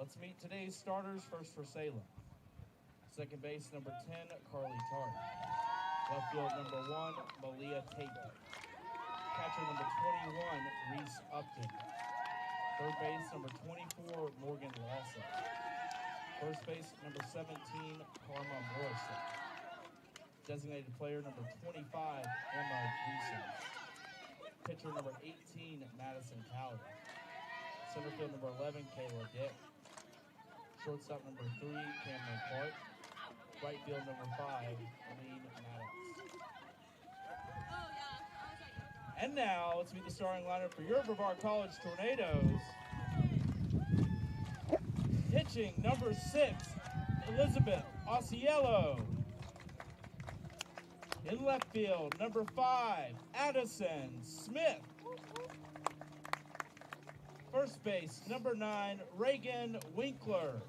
let's meet today's starters. First for Salem. Second base, number 10, Carly Tart. Left field, number 1, Malia Tate. Catcher, number 21, Reese Upton. Third base, number 24, Morgan Lawson. First base, number 17, Karma Morrison. Designated player, number 25, Emma Gleason. Pitcher, number 18, Madison Cowder. Center field, number 11, Kayla Dick. Shortstop, number 3, Cameron Clark. Right field, number 5, Aline Maddox. And now, let's meet the starting lineup for your Brevard College Tornadoes. Pitching, number 6, Elizabeth Osiello. In left field, number 5, Addison Smith. First base, number 9, Reagan Winkler.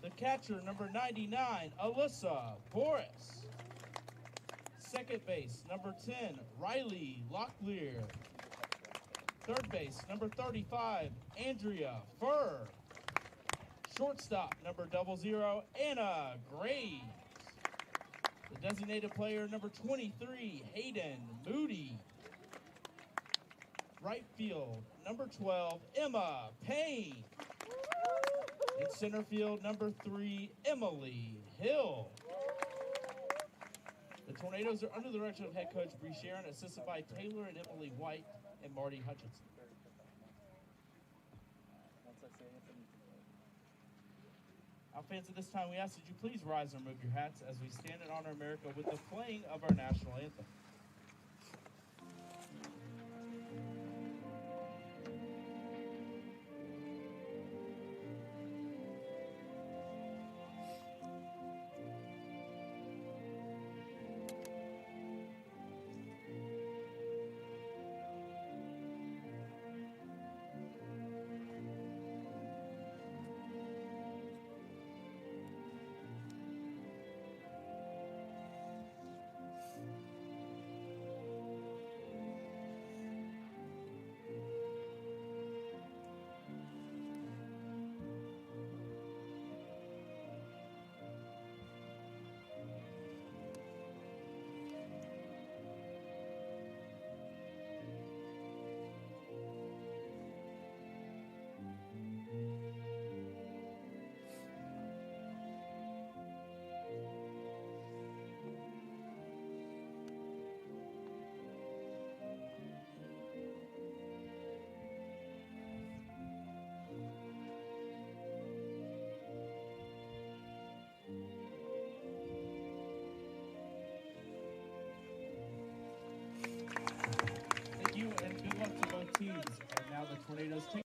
The catcher, number 99, Alyssa Boris. Second base, number 10, Riley Locklear. Third base, number 35, Andrea Furr. Shortstop, number 00, Anna Graves. The designated player, number 23, Hayden Moody. Right field, number 12, Emma Payne. In center field, number 3, Emily Hill. The Tornadoes are under the direction of head coach Bree Sharon, assisted by Taylor and Emily White and Marty Hutchinson. Our fans, at this time, we ask that you please rise and remove your hats as we stand and honor America with the playing of our national anthem. Teams, and now the Tornadoes take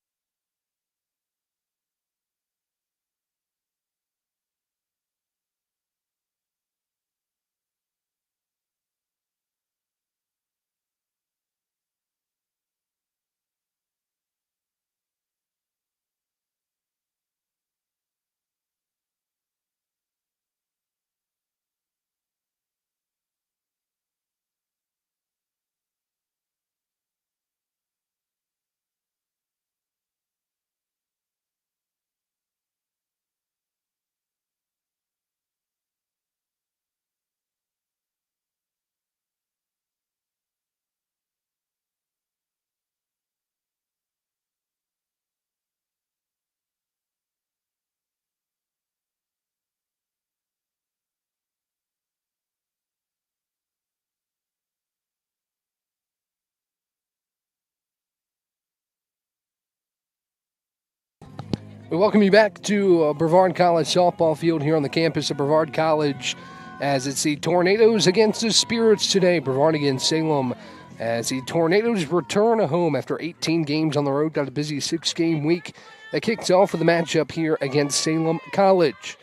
We welcome you back to Brevard College softball field here on the campus of Brevard College as it's the Tornadoes against the Spirits today. Brevard against Salem as the Tornadoes return home after 18 games on the road. Got a busy 6-game week that kicks off with the matchup here against Salem College.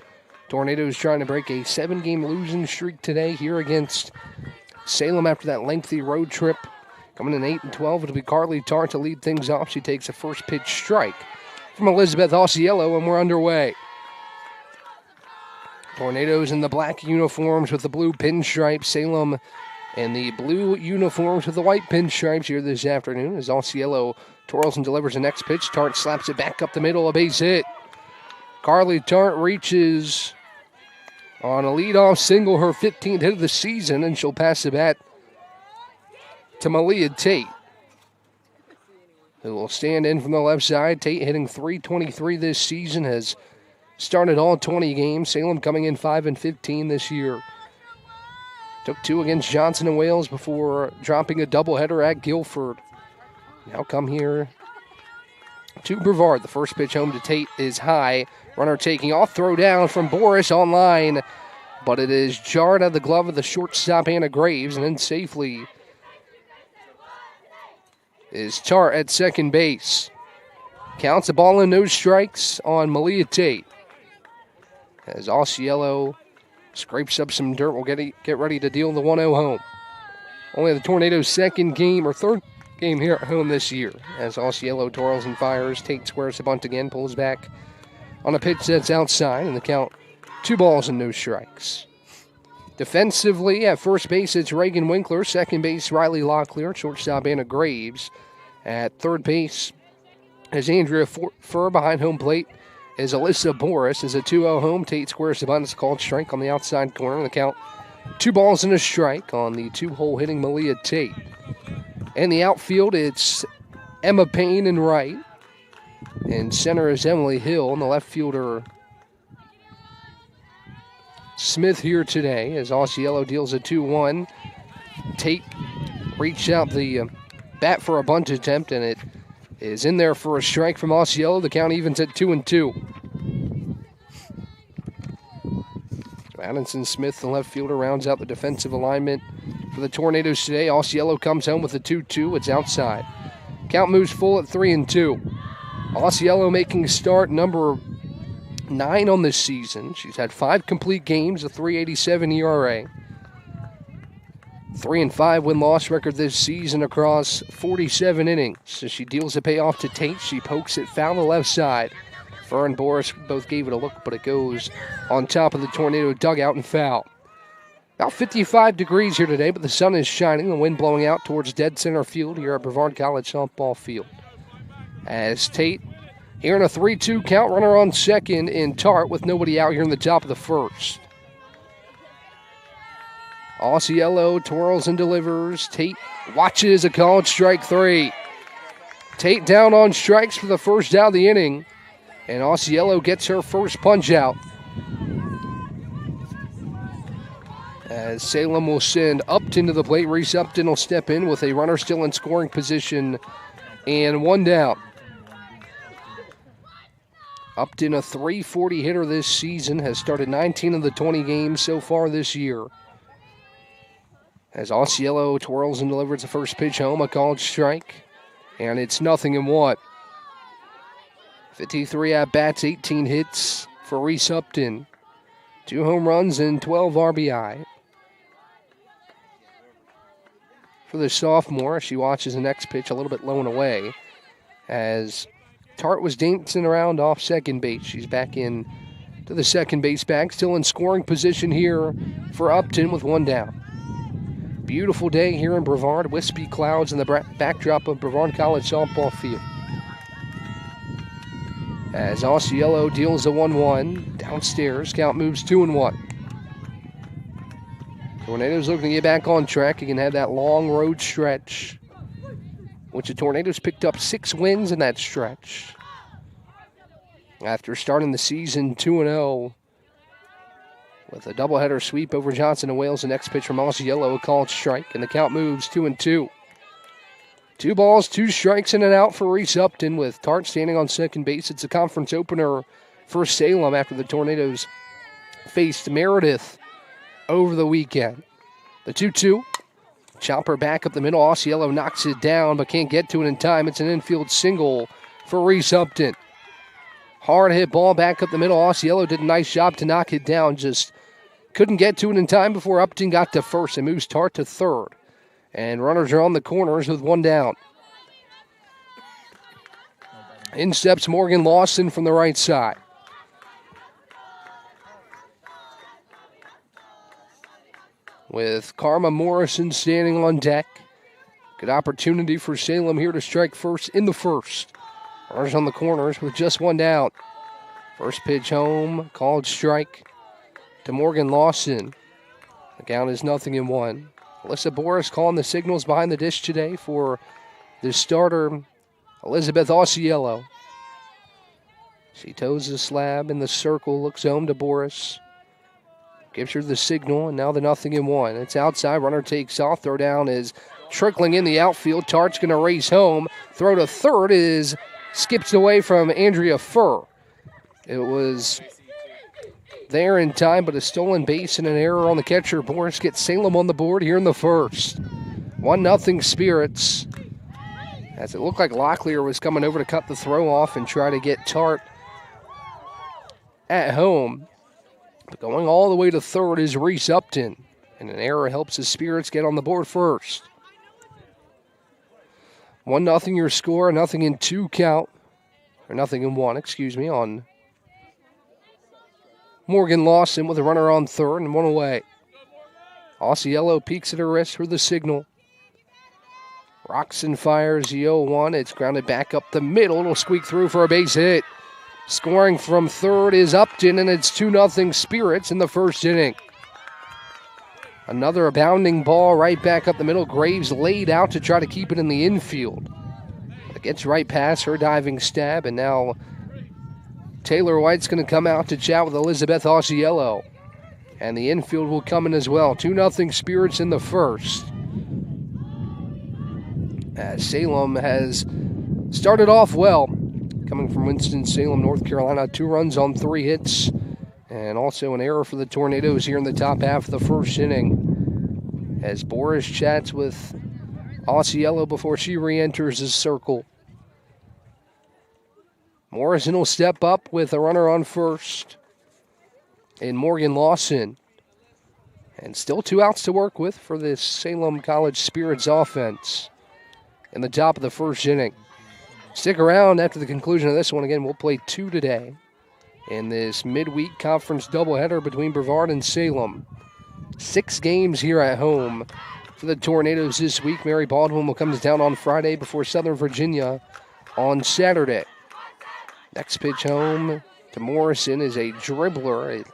Tornadoes trying to break a 7-game losing streak today here against Salem after that lengthy road trip. Coming in 8-12, it'll be Carly Tart to lead things off. She takes a first pitch strike from Elizabeth Osiello, and we're underway. Tornadoes in the black uniforms with the blue pinstripes. Salem in the blue uniforms with the white pinstripes here this afternoon as Osceola twirls and delivers the next pitch. Tart slaps it back up the middle, a base hit. Carly Tart reaches on a leadoff single, her 15th hit of the season, and she'll pass the bat to Malia Tate, who will stand in from the left side. Tate hitting .323 this season, has started all 20 games. Salem coming in 5-15 this year. Took 2 against Johnson and Wales before dropping a doubleheader at Guilford. Now come here to Brevard. The first pitch home to Tate is high. Runner taking off, throw down from Boris on line, but it is jarred out of the glove of the shortstop Anna Graves, and then safely is Tart at second base. Counts the ball in, no strikes on Malia Tate. As Osceola scrapes up some dirt, we'll get ready to deal the 1-0 home. Only the Tornadoes' second game or third game here at home this year. As Osceola twirls and fires, Tate squares the bunt again, pulls back on a pitch that's outside, and the count 2 balls and no strikes. Defensively, at first base, it's Reagan Winkler. Second base, Riley Locklear. Shortstop, Anna Graves. At third base is Andrea Furr. Behind home plate is Alyssa Boris. As a 2-0 home, Tate squares the bunt. It's called strike on the outside corner. The count 2 balls and a strike on the 2-hole hitting Malia Tate. In the outfield, it's Emma Payne in right. In center is Emily Hill. And the left fielder, Smith, here today as Osceola deals a 2-1. Tate reached out the bat for a bunt attempt, and it is in there for a strike from Osceola. The count evens at 2-2. Addison Smith, the left fielder, rounds out the defensive alignment for the Tornadoes today. Osceola comes home with a 2-2. It's outside. Count moves full at 3-2. Osceola making a start number 9 on this season. She's had 5 complete games, a .387 ERA. 3-5 win-loss record this season across 47 innings. So she deals the payoff to Tate. She pokes it foul the left side. Furr and Boris both gave it a look, but it goes on top of the Tornado dugout and foul. About 55 degrees here today, but the sun is shining. The wind blowing out towards dead center field here at Brevard College softball field. As Tate here in a 3-2 count, runner on second in Tart with nobody out here in the top of the first. Osceola twirls and delivers. Tate watches a called strike 3. Tate down on strikes for the first out of the inning, and Osceola gets her first punch out. As Salem will send Upton to the plate. Reese Upton will step in with a runner still in scoring position and 1 down. Upton, a .340 hitter this season, has started 19 of the 20 games so far this year. As Osceola twirls and delivers the first pitch home, a called strike, and it's 0-1. 53 at-bats, 18 hits for Reese Upton. 2 home runs and 12 RBI. For the sophomore, she watches the next pitch a little bit low and away as Tart was dancing around off second base. She's back in to the second base bag, still in scoring position here for Upton with 1 down. Beautiful day here in Brevard. Wispy clouds in the backdrop of Brevard College softball field. As Osceola deals a 1-1 downstairs, count moves 2-1. Tornadoes looking to get back on track. You can have that long road stretch, which the Tornadoes picked up 6 wins in that stretch after starting the season 2-0 with a doubleheader sweep over Johnson and Wales. The next pitch from Osceola, a called strike, and the count moves 2-2. 2 balls, 2 strikes, and an out for Reese Upton with Tart standing on second base. It's a conference opener for Salem after the Tornadoes faced Meredith over the weekend. The 2-2. Chopper back up the middle. Osceola knocks it down but can't get to it in time. It's an infield single for Reese Upton. Hard hit ball back up the middle. Osceola did a nice job to knock it down. Just couldn't get to it in time before Upton got to first. It moves Tart to third. And runners are on the corners with 1 down. In steps Morgan Lawson from the right side. with Karma Morrison standing on deck. Good opportunity for Salem here to strike first in the first. Runners on the corners with just one down. First pitch home, called strike to Morgan Lawson. The count is 0-1. Alyssa Boris calling the signals behind the dish today for the starter, Elizabeth Auciello. She toes the slab in the circle, looks home to Boris. Gives her the signal, and now the 0-1. It's outside, runner takes off, throw down is trickling in the outfield. Tart's going to race home. Throw to third is skips away from Andrea Furr. It was there in time, but a stolen base and an error on the catcher. Boris gets Salem on the board here in the first. 1-0 Spirits. As it looked like Locklear was coming over to cut the throw off and try to get Tart at home. But going all the way to third is Reese Upton. And an error helps the Spirits get on the board first. 1-0 your score, 0-2 count. Or 0-1, excuse me, on Morgan Lawson with a runner on third and one away. Auciello peeks at her wrist for the signal. Roxon fires the 0-1. It's grounded back up the middle. It'll squeak through for a base hit. Scoring from third is Upton, and it's 2-0 Spirits in the first inning. Another abounding ball right back up the middle. Graves laid out to try to keep it in the infield. It gets right past her diving stab, and now Taylor White's going to come out to chat with Elizabeth Auciello. And the infield will come in as well. 2-0 Spirits in the first. As Salem has started off well. Coming from Winston-Salem, North Carolina. 2 runs on 3 hits. And also an error for the Tornadoes here in the top half of the first inning. As Boris chats with Auciello before she re-enters the circle. Morrison will step up with a runner on first in Morgan Lawson. And still 2 outs to work with for this Salem College Spirits offense in the top of the first inning. Stick around after the conclusion of this one. Again, we'll play 2 today in this midweek conference doubleheader between Brevard and Salem. 6 games here at home for the Tornadoes this week. Mary Baldwin will come to town on Friday before Southern Virginia on Saturday. Next pitch home to Morrison is a dribbler. It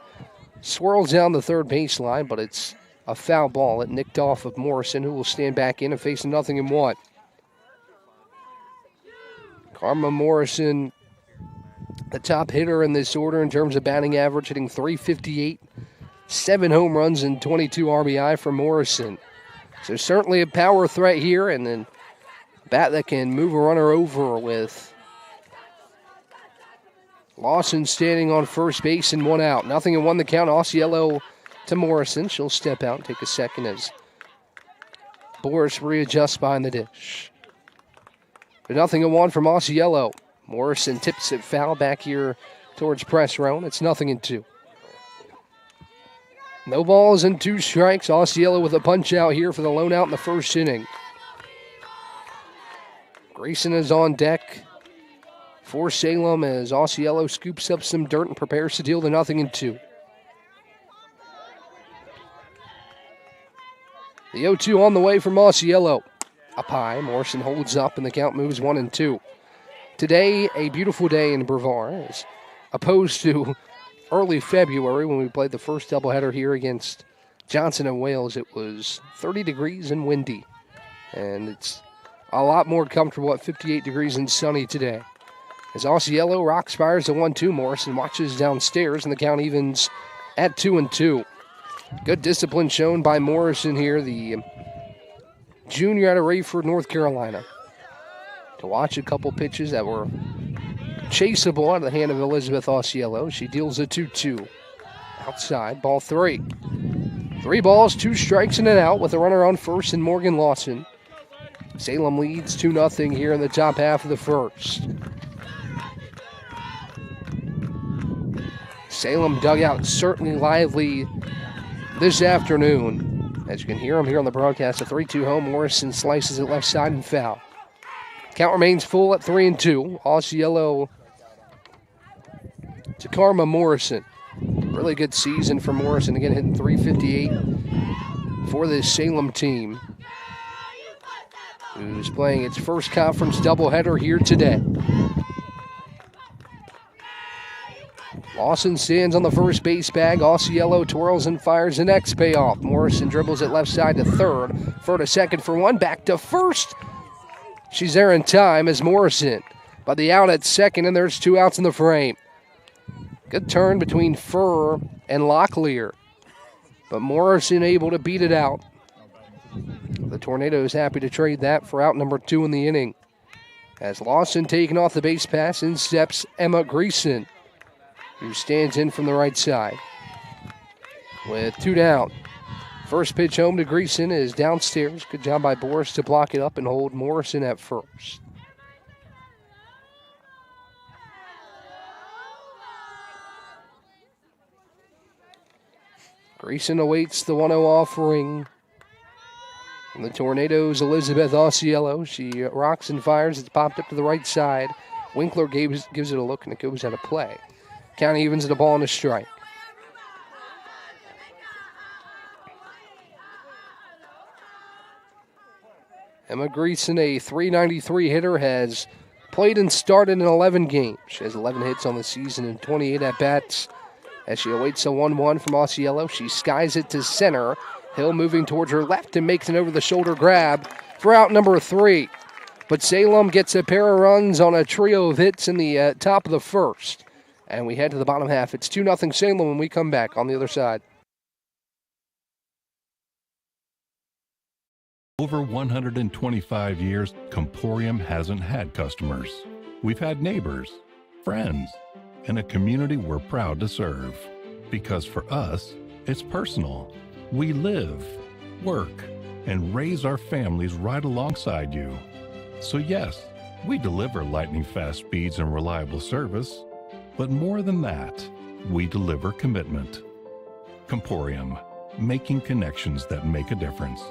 swirls down the third baseline, but it's a foul ball. It nicked off of Morrison, who will stand back in and face a 0-1. Karma Morrison, the top hitter in this order in terms of batting average, hitting .358, 7 home runs and 22 RBI for Morrison. So certainly a power threat here, and then a bat that can move a runner over with Lawson standing on first base and 1 out. 0-1 the count. Auciello to Morrison. She'll step out and take a second as Boris readjusts behind the dish. But 0-1 from Auciello. Morrison tips it foul back here towards press row. It's 0-2. No balls and 2 strikes. Auciello with a punch out here for the lone out in the first inning. Grayson is on deck for Salem as Auciello scoops up some dirt and prepares to deal the 0-2. The 0-2 on the way from Auciello. Up high, Morrison holds up, and the count moves 1-2. Today, a beautiful day in Brevard, as opposed to early February when we played the first doubleheader here against Johnson and Wales. It was 30 degrees and windy, and it's a lot more comfortable at 58 degrees and sunny today. As Auciello rocks fires the 1-2, Morrison watches downstairs, and the count evens at 2-2. Good discipline shown by Morrison here, the junior out of Rayford, North Carolina. To watch a couple pitches that were chaseable out of the hand of Elizabeth Auciello. She deals a 2-2. Outside, ball 3. 3 balls, 2 strikes, and an out with a runner on first and Morgan Lawson. Salem leads 2-0 here in the top half of the first. Salem dugout certainly lively this afternoon. As you can hear them here on the broadcast, a 3-2 home. Morrison slices it left side and foul. Count remains full at 3-2. Auciello to Karma Morrison. Really good season for Morrison. Again, hitting .358. for this Salem team, who's playing its first conference doubleheader here today. Lawson stands on the first base bag. Auciello twirls and fires the next payoff. Morrison dribbles it left side to third. Throw to second for one. Back to first. She's there in time as Morrison by the out at second, and there's 2 outs in the frame. Good turn between Furr and Locklear, but Morrison able to beat it out. The Tornadoes happy to trade that for out number 2 in the inning. As Lawson taken off the base pass, in steps Emma Greason, who stands in from the right side. With 2 down. First pitch home to Greason is downstairs. Good job by Boris to block it up and hold Morrison at first. Greason awaits the 1-0 offering. And the Tornadoes, Elizabeth Auciello. She rocks and fires. It's popped up to the right side. Winkler gives it a look, and it goes out of play. Count evens at a ball and a strike. Emma Greason, a .393 hitter, has played and started in 11 games. She has 11 hits on the season and 28 at-bats. As she awaits a 1-1 from Auciello, she skies it to center. Hill moving towards her left and makes an over-the-shoulder grab for out number 3. But Salem gets a pair of runs on a trio of hits in the top of the first. And we head to the bottom half. It's 2-0 Salem when we come back on the other side. Over 125 years, Comporium hasn't had customers. We've had neighbors, friends, and a community we're proud to serve. Because for us, it's personal. We live, work, and raise our families right alongside you. So yes, we deliver lightning-fast speeds and reliable service, but more than that, we deliver commitment. Comporium, making connections that make a difference.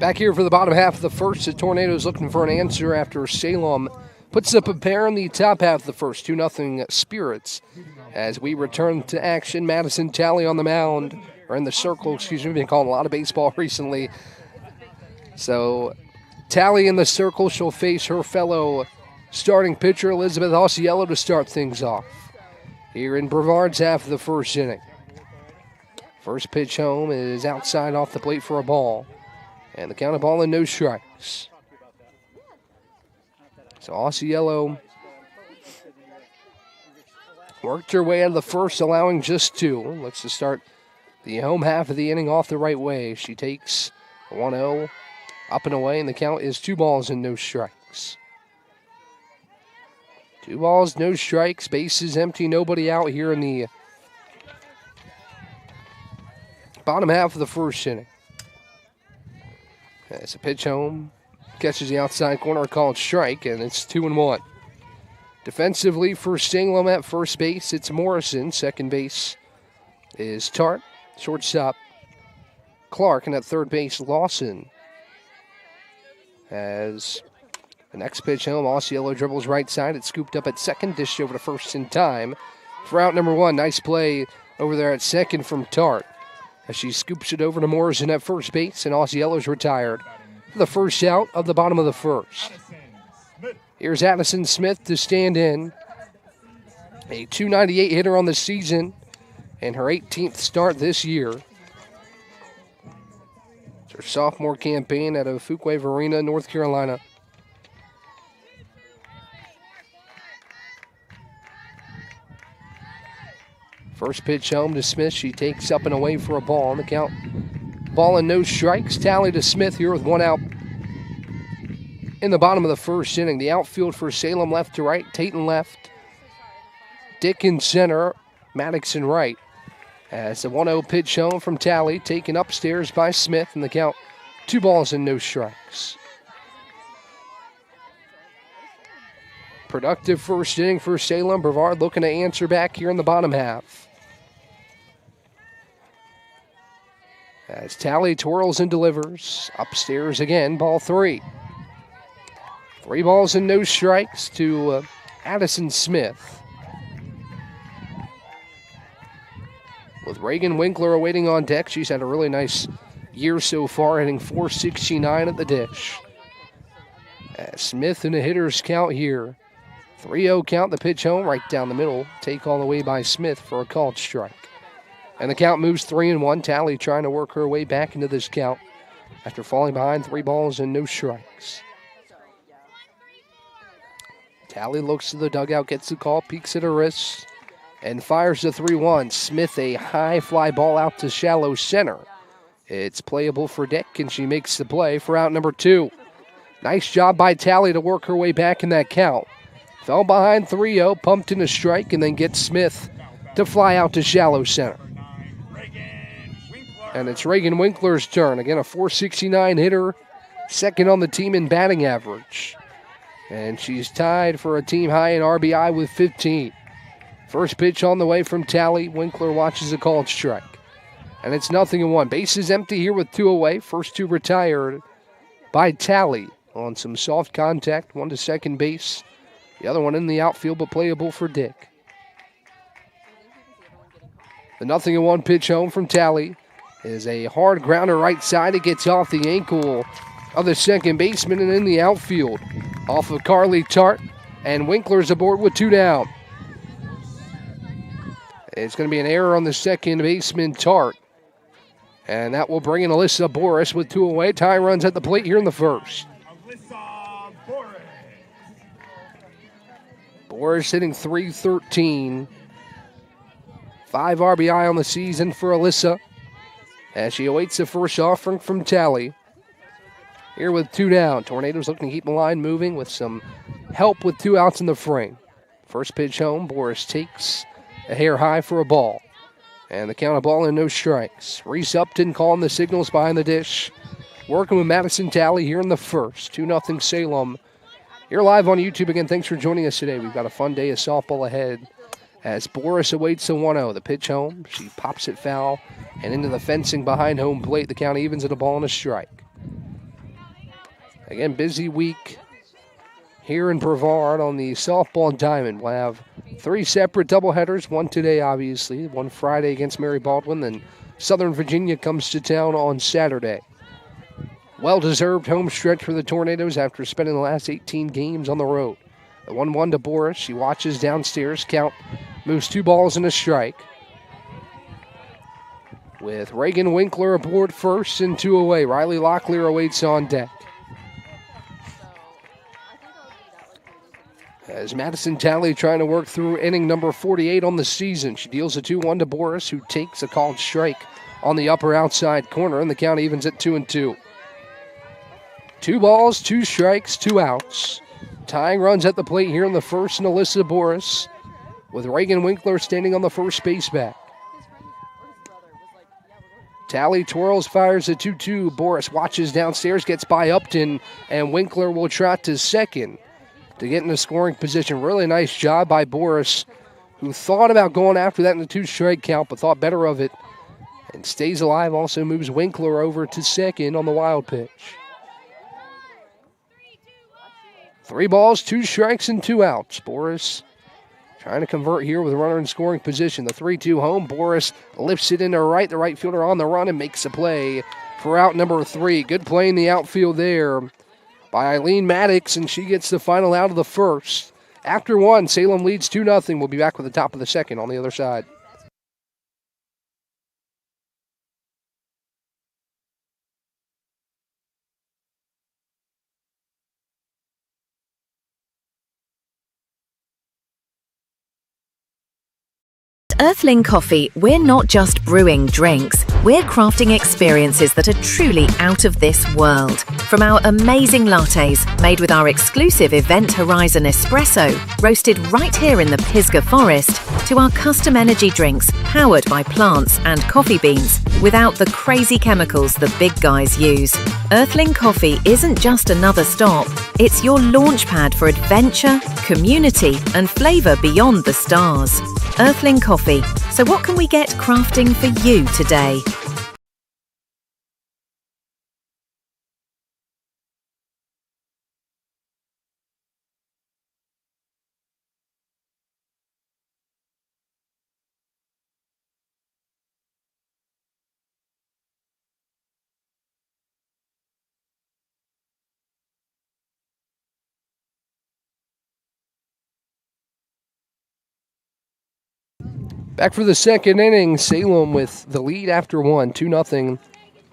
Back here for the bottom half of the first, the Tornadoes looking for an answer after Salem puts up a pair in the top half of the first. 2-0 Spirits. As we return to action, Madison Talley on the mound, or in the circle, excuse me. We've been calling a lot of baseball recently. So Talley in the circle. She'll face her fellow starting pitcher, Elizabeth Auciello, to start things off here in Brevard's half of the first inning. First pitch home is outside off the plate for a ball. And the count of ball and no strikes. So Auciello worked her way out of the first, allowing just 2. Looks to start the home half of the inning off the right way. She takes 1-0 up and away, and the count is 2 balls and no strikes. 2 balls, no strikes, bases empty, nobody out here in the bottom half of the first inning. It's a pitch home, catches the outside corner, called strike, and it's 2-1. Defensively for Salem at first base, it's Morrison. Second base is Tart. Shortstop, Clark, and at third base, Lawson. As the next pitch home, Auciello dribbles right side. It's scooped up at second, dished over to first in time for out number 1. Nice play over there at second from Tart, as she scoops it over to Morrison at first base, and Auciello's retired for the first out of the bottom of the first. Here's Addison Smith to stand in. A .298 hitter on the season and her 18th start this year. It's her sophomore campaign out of Fuquay Arena, North Carolina. First pitch home to Smith. She takes up and away for a ball on the count. Ball and no strikes. Tally to Smith here with 1 out in the bottom of the first inning. The outfield for Salem left to right. Tatum left. Dick in center, Maddox in right. As the 1-0 pitch home from Talley, taken upstairs by Smith, and the count 2 balls and no strikes. Productive first inning for Salem. Brevard looking to answer back here in the bottom half. As Talley twirls and delivers. Upstairs again, ball 3. 3 balls and no strikes to Addison Smith. With Reagan Winkler awaiting on deck, she's had a really nice year so far, hitting .469 at the dish. As Smith in a hitter's count here. 3-0 count, the pitch home, right down the middle. Take all the way by Smith for a called strike. And the count moves 3-1. Talley trying to work her way back into this count after falling behind 3 balls and no strikes. Talley looks to the dugout, gets the call, peeks at her wrist, and fires the 3-1. Smith, a high fly ball out to shallow center. It's playable for Dick, and she makes the play for out number 2. Nice job by Talley to work her way back in that count. Fell behind 3-0, pumped in a strike, and then gets Smith to fly out to shallow center. And it's Reagan Winkler's turn. Again, a .469 hitter, second on the team in batting average. And she's tied for a team high in RBI with 15. First pitch on the way from Talley. Winkler watches a called strike. And it's 0-1. Bases empty here with 2 away. First 2 retired by Talley on some soft contact. 1 to second base. The other one in the outfield, but playable for Dick. The 0-1 pitch home from Talley is a hard grounder right side. It gets off the ankle of the second baseman and in the outfield. Off of Carly Tart, and Winkler's aboard with 2 down. It's going to be an error on the second baseman, Tart. And that will bring in Alyssa Boris with 2 away. Ty runs at the plate here in the first. Boris hitting .313. 5 RBI on the season for Alyssa as she awaits the first offering from Talley. Here with 2 down. Tornadoes looking to keep the line moving with some help with 2 outs in the frame. First pitch home, Boris takes a hair high for a ball. And the count of ball and no strikes. Reese Upton calling the signals behind the dish. Working with Madison Talley here in the first. 2-0 Salem. You're live on YouTube again. Thanks for joining us today. We've got a fun day of softball ahead as Boris awaits the 1-0. The pitch home. She pops it foul and into the fencing behind home plate. The count evens at a ball and a strike. Again, busy week here in Brevard on the softball diamond. We'll have 3 separate doubleheaders. 1 today, obviously. 1 Friday against Mary Baldwin. Then Southern Virginia comes to town on Saturday. Well-deserved home stretch for the Tornadoes after spending the last 18 games on the road. The 1-1 to Boris. She watches downstairs. Count moves 2 balls and a strike. With Reagan Winkler aboard first and 2 away. Riley Locklear awaits on deck. As Madison Talley trying to work through inning number 48 on the season. She deals a 2-1 to Boris, who takes a called strike on the upper outside corner, and the count evens at 2-2. 2 balls, 2 strikes, 2 outs. Tying runs at the plate here in the first, and Alyssa Boris, with Reagan Winkler standing on the first base back. Talley twirls, fires a 2-2. Boris watches downstairs, gets by Upton, and Winkler will trot to second to get in a scoring position. Really nice job by Boris, who thought about going after that in the 2-strike count, but thought better of it and stays alive. Also moves Winkler over to second on the wild pitch. 3 balls, 2 strikes, and 2 outs. Boris trying to convert here with a runner in scoring position. The 3-2 home. Boris lifts it into right. The right fielder on the run and makes a play for out number 3. Good play in the outfield there by Eileen Maddox, and she gets the final out of the first. After 1, Salem leads 2-0. We'll be back with the top of the second on the other side. At Earthling Coffee, we're not just brewing drinks, we're crafting experiences that are truly out of this world. From our amazing lattes, made with our exclusive Event Horizon espresso, roasted right here in the Pisgah Forest, to our custom energy drinks, powered by plants and coffee beans, without the crazy chemicals the big guys use. Earthling Coffee isn't just another stop, it's your launchpad for adventure, community, and flavour beyond the stars. Earthling Coffee. So what can we get crafting for you today? Back for the second inning, Salem with the lead after one, 2-0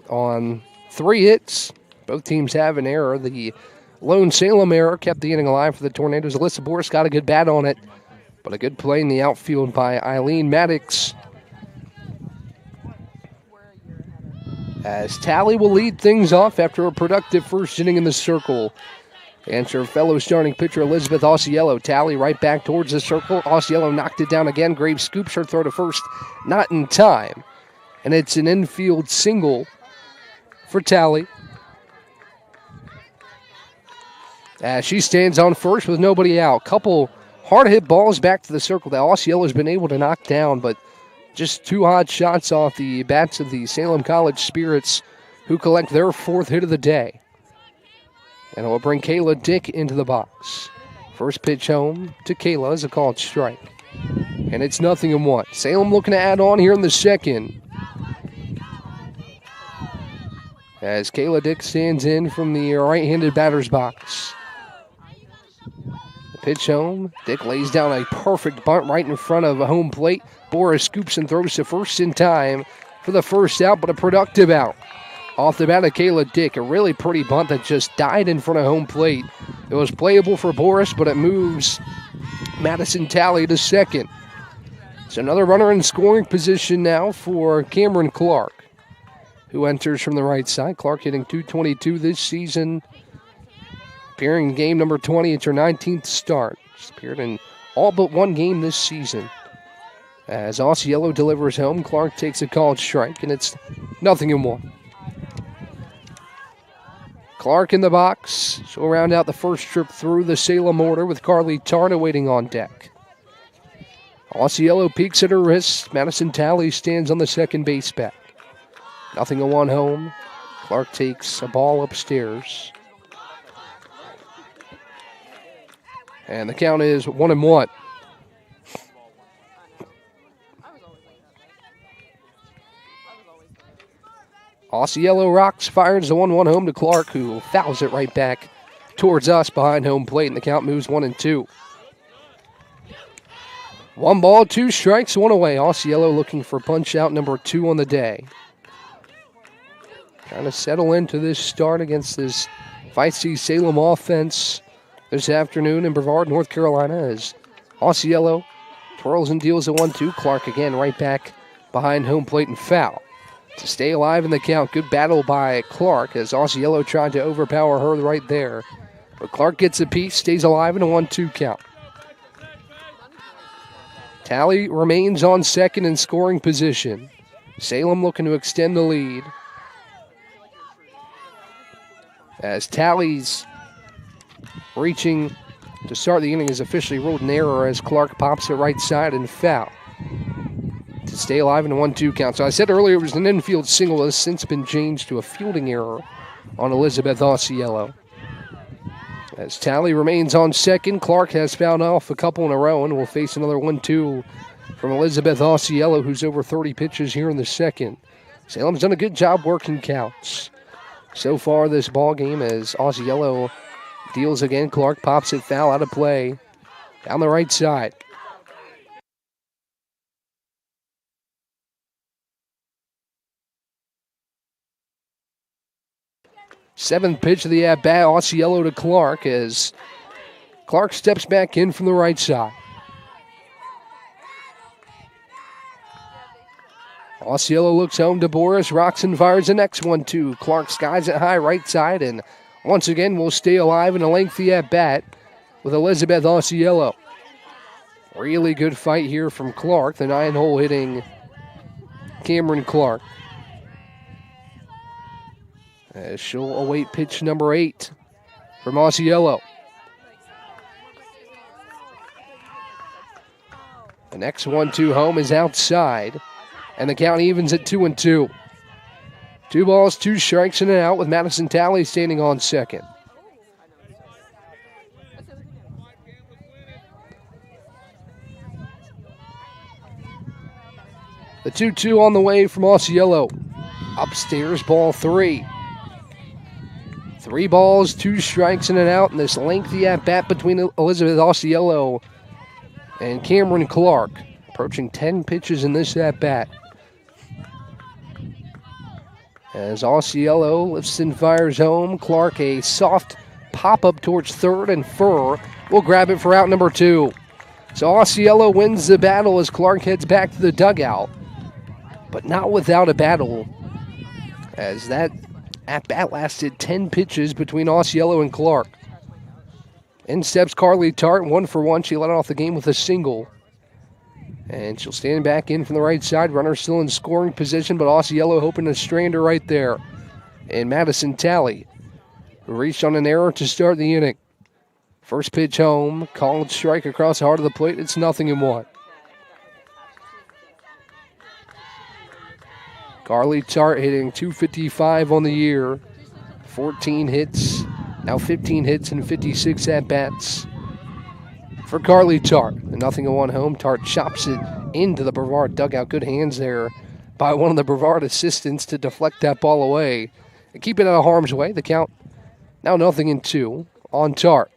on 3 hits. Both teams have an error. The lone Salem error kept the inning alive for the Tornadoes. Alyssa Boris got a good bat on it, but a good play in the outfield by Eileen Maddox. As Tally will lead things off after a productive first inning in the circle. And her fellow starting pitcher, Elizabeth Osceola. Tally right back towards the circle. Osceola knocked it down again. Graves scoops her throw to first. Not in time. And it's an infield single for Tally. As she stands on first with nobody out. Couple hard-hit balls back to the circle that Osceola's been able to knock down, but just 2 hot shots off the bats of the Salem College Spirits, who collect their 4th hit of the day. And it will bring Kayla Dick into the box. First pitch home to Kayla is a called strike. And it's 0-1. Salem looking to add on here in the second. As Kayla Dick stands in from the right-handed batter's box. The pitch home. Dick lays down a perfect bunt right in front of a home plate. Boris scoops and throws to first in time for the first out, but a productive out. Off the bat of Kayla Dick, a really pretty bunt that just died in front of home plate. It was playable for Boris, but it moves Madison Tally to second. It's another runner in scoring position now for Cameron Clark, who enters from the right side. Clark hitting .222 this season, appearing in game number 20. It's her 19th start. She's appeared in all but one game this season. As Osceola delivers home, Clark takes a called strike, and it's 0-1. Clark in the box. She'll round out the first trip through the Salem order with Carly Tarna waiting on deck. Osceola peeks at her wrist. Madison Tally stands on the second base back. 0-1 home. Clark takes a ball upstairs. And the count is 1-1. Osceola rocks, fires the 1-1 home to Clark, who fouls it right back towards us behind home plate, and the count moves 1-2. 1 ball, 2 strikes, 1 away. Osceola looking for punch out number 2 on the day. Trying to settle into this start against this feisty Salem offense this afternoon in Brevard, North Carolina, as Osceola twirls and deals a 1-2. Clark again right back behind home plate and foul. To stay alive in the count, good battle by Clark as Osceola tried to overpower her right there. But Clark gets a piece, stays alive in a 1-2 count. Tally remains on second in scoring position. Salem looking to extend the lead. As Tally's reaching to start the inning is officially ruled an error as Clark pops it right side and foul. To stay alive in a 1-2 count. So I said earlier it was an infield single that has since been changed to a fielding error on Elizabeth Osceola. As Tally remains on second, Clark has fouled off a couple in a row and will face another 1-2 from Elizabeth Osceola, who's over 30 pitches here in the second. Salem's done a good job working counts so far this ball game as Osceola deals again. Clark pops it foul out of play down the right side. Seventh pitch of the at-bat, Osceola to Clark as Clark steps back in from the right side. Osceola looks home to Boris. Rocks and fires the next one, too. Clark skies it high right side, and once again will stay alive in a lengthy at-bat with Elizabeth Osceola. Really good fight here from Clark, the 9-hole hitting Cameron Clark. As she'll await pitch number 8 from Osceola. The next 1-2 home is outside, and the count evens at 2-2. 2 balls, 2 strikes, and an out with Madison Talley standing on second. The 2-2 on the way from Osceola. Upstairs, ball 3. 3 balls, 2 strikes, and an out in this lengthy at-bat between Elizabeth Osceola and Cameron Clark. Approaching 10 pitches in this at-bat. As Osceola lifts and fires home, Clark a soft pop-up towards third, and Furr will grab it for out number 2. So Osceola wins the battle as Clark heads back to the dugout. But not without a battle, as that at-bat lasted 10 pitches between Osceola and Clark. In steps Carly Tart, 1 for 1. She led off the game with a single. And she'll stand back in from the right side. Runner still in scoring position, but Osceola hoping to strand her right there. And Madison Talley, who reached on an error to start the inning. First pitch home, called strike across the heart of the plate. It's 0-1. Carly Tart hitting .255 on the year. 14 hits, now 15 hits and 56 at-bats for Carly Tart. A 0-1 home. Tart chops it into the Brevard dugout. Good hands there by one of the Brevard assistants to deflect that ball away and keep it out of harm's way. The count now 0-2 on Tart.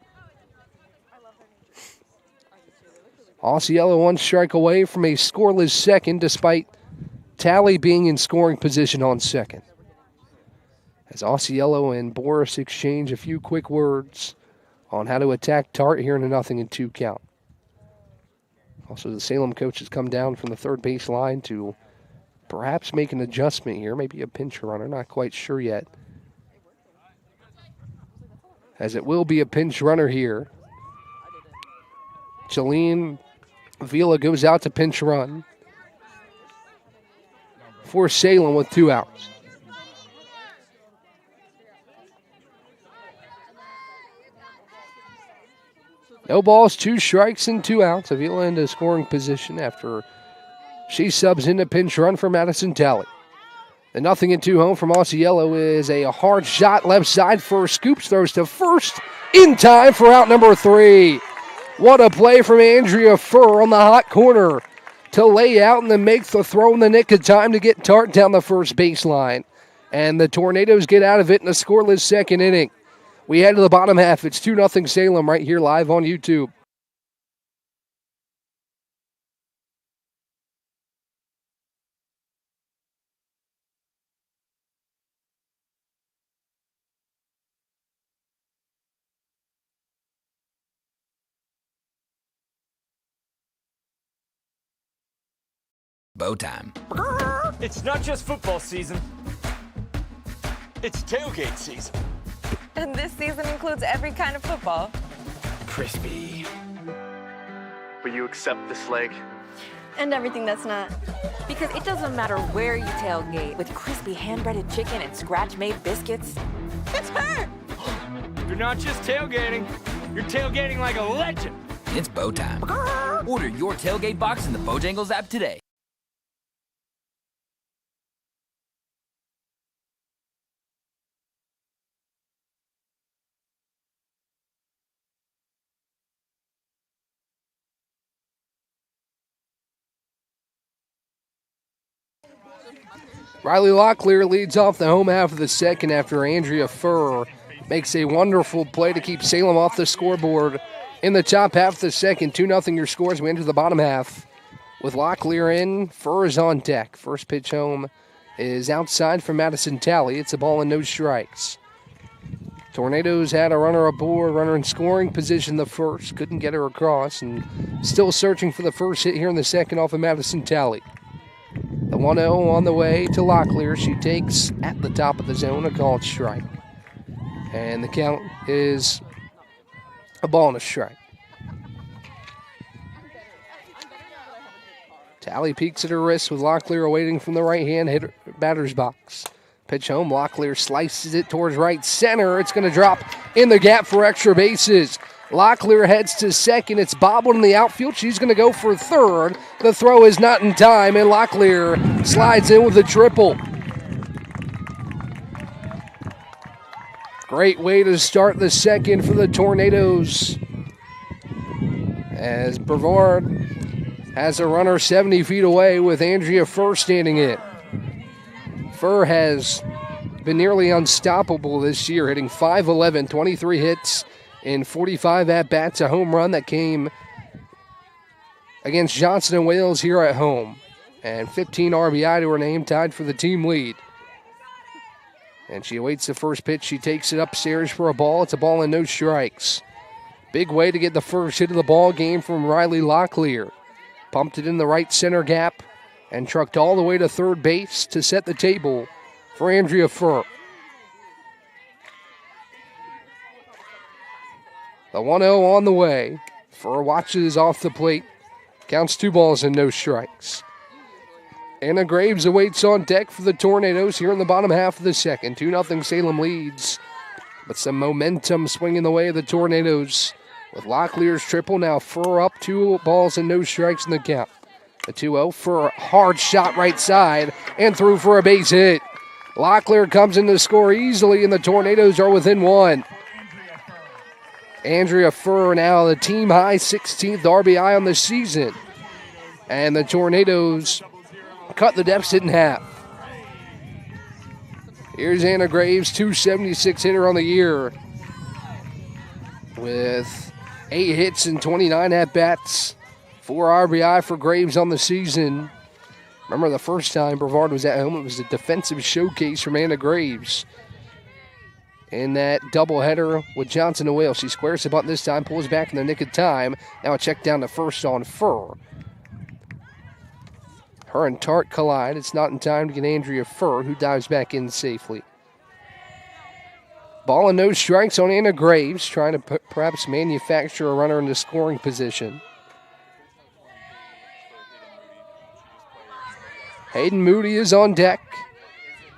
Osceola 1 strike away from a scoreless second despite Talley being in scoring position on second. As Osceola and Boris exchange a few quick words on how to attack Tart here in a 0-2 count. Also, the Salem coach has come down from the third base line to perhaps make an adjustment here, maybe a pinch runner, not quite sure yet. As it will be a pinch runner here. Jolene Vila goes out to pinch run for Salem with 2 outs. No balls, 2 strikes, and 2 outs. Avila into scoring position after she subs into pinch run for Madison Talley. The 0-2 home from Osceola is a hard shot left side for Scoops. Throws to first in time for out number 3. What a play from Andrea Furr on the hot corner to lay out and then make the throw in the nick of time to get Tart down the first baseline. And the Tornadoes get out of it in a scoreless second inning. We head to the bottom half. It's 2-0 Salem right here live on YouTube. Bow time. It's not just football season. It's tailgate season. And this season includes every kind of football. Crispy. Will you accept this leg? And everything that's not. Because it doesn't matter where you tailgate, with crispy hand-breaded chicken and scratch-made biscuits. It's her! You're not just tailgating. You're tailgating like a legend. It's bow time. Order your tailgate box in the Bojangles app today. Riley Locklear leads off the home half of the second after Andrea Furr makes a wonderful play to keep Salem off the scoreboard. In the top half of the second, 2-0 your scores. We enter the bottom half with Locklear in. Furr is on deck. First pitch home is outside from Madison Talley. It's a ball and no strikes. Tornadoes had a runner aboard, runner in scoring position the first. Couldn't get her across and still searching for the first hit here in the second off of Madison Talley. The 1-0 on the way to Locklear. She takes at the top of the zone a called strike. And the count is a ball and a strike. Tally peeks at her wrist with Locklear awaiting from the right hand hitter batter's box. Pitch home, Locklear slices it towards right center. It's going to drop in the gap for extra bases. Locklear heads to second. It's bobbled in the outfield. She's going to go for third. The throw is not in time, and Locklear slides in with a triple. Great way to start the second for the Tornadoes, as Brevard has a runner 70 feet away with Andrea Furr standing in. Furr has been nearly unstoppable this year, hitting .511, 23 hits in 45 at-bats, a home run that came against Johnson & Wales here at home, and 15 RBI to her name, tied for the team lead. And she awaits the first pitch. She takes it upstairs for a ball. It's a ball and no strikes. Big way to get the first hit of the ball game from Riley Locklear. Pumped it in the right center gap and trucked all the way to third base to set the table for Andrea Furr. The 1-0 on the way. Furr watches off the plate. Counts 2 balls and no strikes. Anna Graves awaits on deck for the Tornadoes here in the bottom half of the second. 2-0 Salem leads, but some momentum swinging the way of the Tornadoes. With Locklear's triple, now Furr up 2 balls and no strikes in the count. The 2-0 for a hard shot right side and through for a base hit. Locklear comes in to score easily, and the Tornadoes are within 1. Andrea Furr now the team high 16th RBI on the season. And the Tornadoes cut the deficit in half. Here's Anna Graves, 276 hitter on the year, with 8 hits and 29 at-bats. 4 RBI for Graves on the season. Remember the first time Brevard was at home, it was a defensive showcase from Anna Graves. In that doubleheader with Johnson & Wales, she squares the bunt this time, pulls back in the nick of time. Now a check down to first on Furr. Her and Tart collide. It's not in time to get Andrea Furr, who dives back in safely. Ball and no strikes on Anna Graves, trying to perhaps manufacture a runner into scoring position. Hayden Moody is on deck.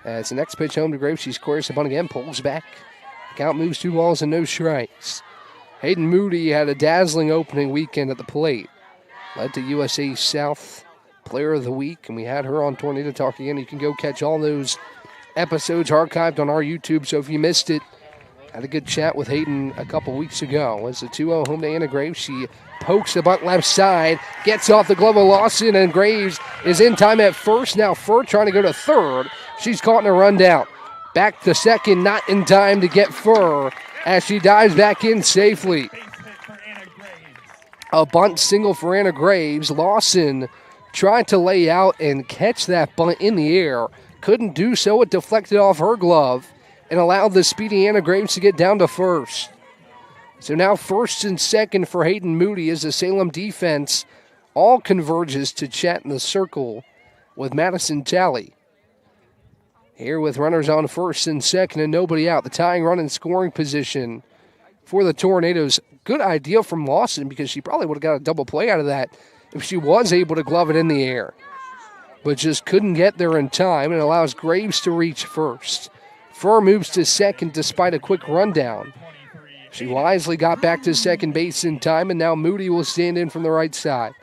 As the next pitch home to Graves, she squares the bunt again, pulls back. Count moves 2 balls and no strikes. Hayden Moody had a dazzling opening weekend at the plate. Led to USA South Player of the Week, and we had her on Tornado Talk again. You can go catch all those episodes archived on our YouTube, so if you missed it, had a good chat with Hayden a couple weeks ago. As the 2-0 home to Anna Graves, she pokes the bunt left side, gets off the glove of Lawson, and Graves is in time at first. Now Furr trying to go to third. She's caught in a rundown. Back to second, not in time to get Furr as she dives back in safely. A bunt single for Anna Graves. Lawson tried to lay out and catch that bunt in the air. Couldn't do so. It deflected off her glove and allowed the speedy Anna Graves to get down to first. So now first and second for Hayden Moody as the Salem defense all converges to chat in the circle with Madison Talley. Here with runners on first and second and nobody out. The tying run in scoring position for the Tornadoes. Good idea from Lawson, because she probably would have got a double play out of that if she was able to glove it in the air. But just couldn't get there in time, and allows Graves to reach first. Furr moves to second despite a quick rundown. She wisely got back to second base in time, and now Moody will stand in from the right side.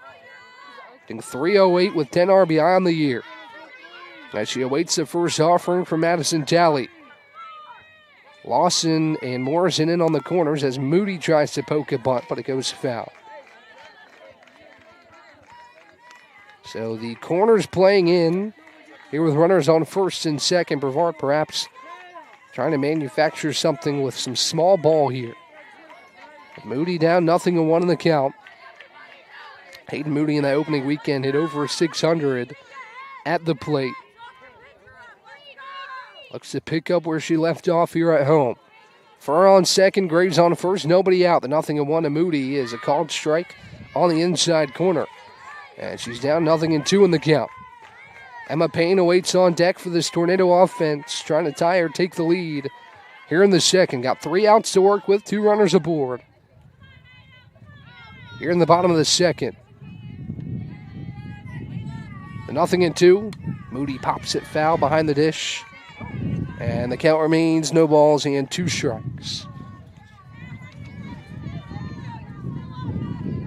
Hitting .308 with 10 RBI on the year. As she awaits the first offering from Madison Talley. Lawson and Morrison in on the corners as Moody tries to poke a bunt, but it goes foul. So the corners playing in here with runners on first and second. Brevard perhaps trying to manufacture something with some small ball here. Moody down 0-1 in the count. Hayden Moody in that opening weekend hit over 600 at the plate. Looks to pick up where she left off here at home. Furr on second, Graves on first, nobody out. The 0-1 to Moody is a called strike on the inside corner. And she's down 0-2 in the count. Emma Payne awaits on deck for this Tornado offense, trying to tie or take the lead here in the second. Got 3 outs to work with, 2 runners aboard. Here in the bottom of the second. 0-2. Moody pops it foul behind the dish. And the count remains no balls and 2 strikes.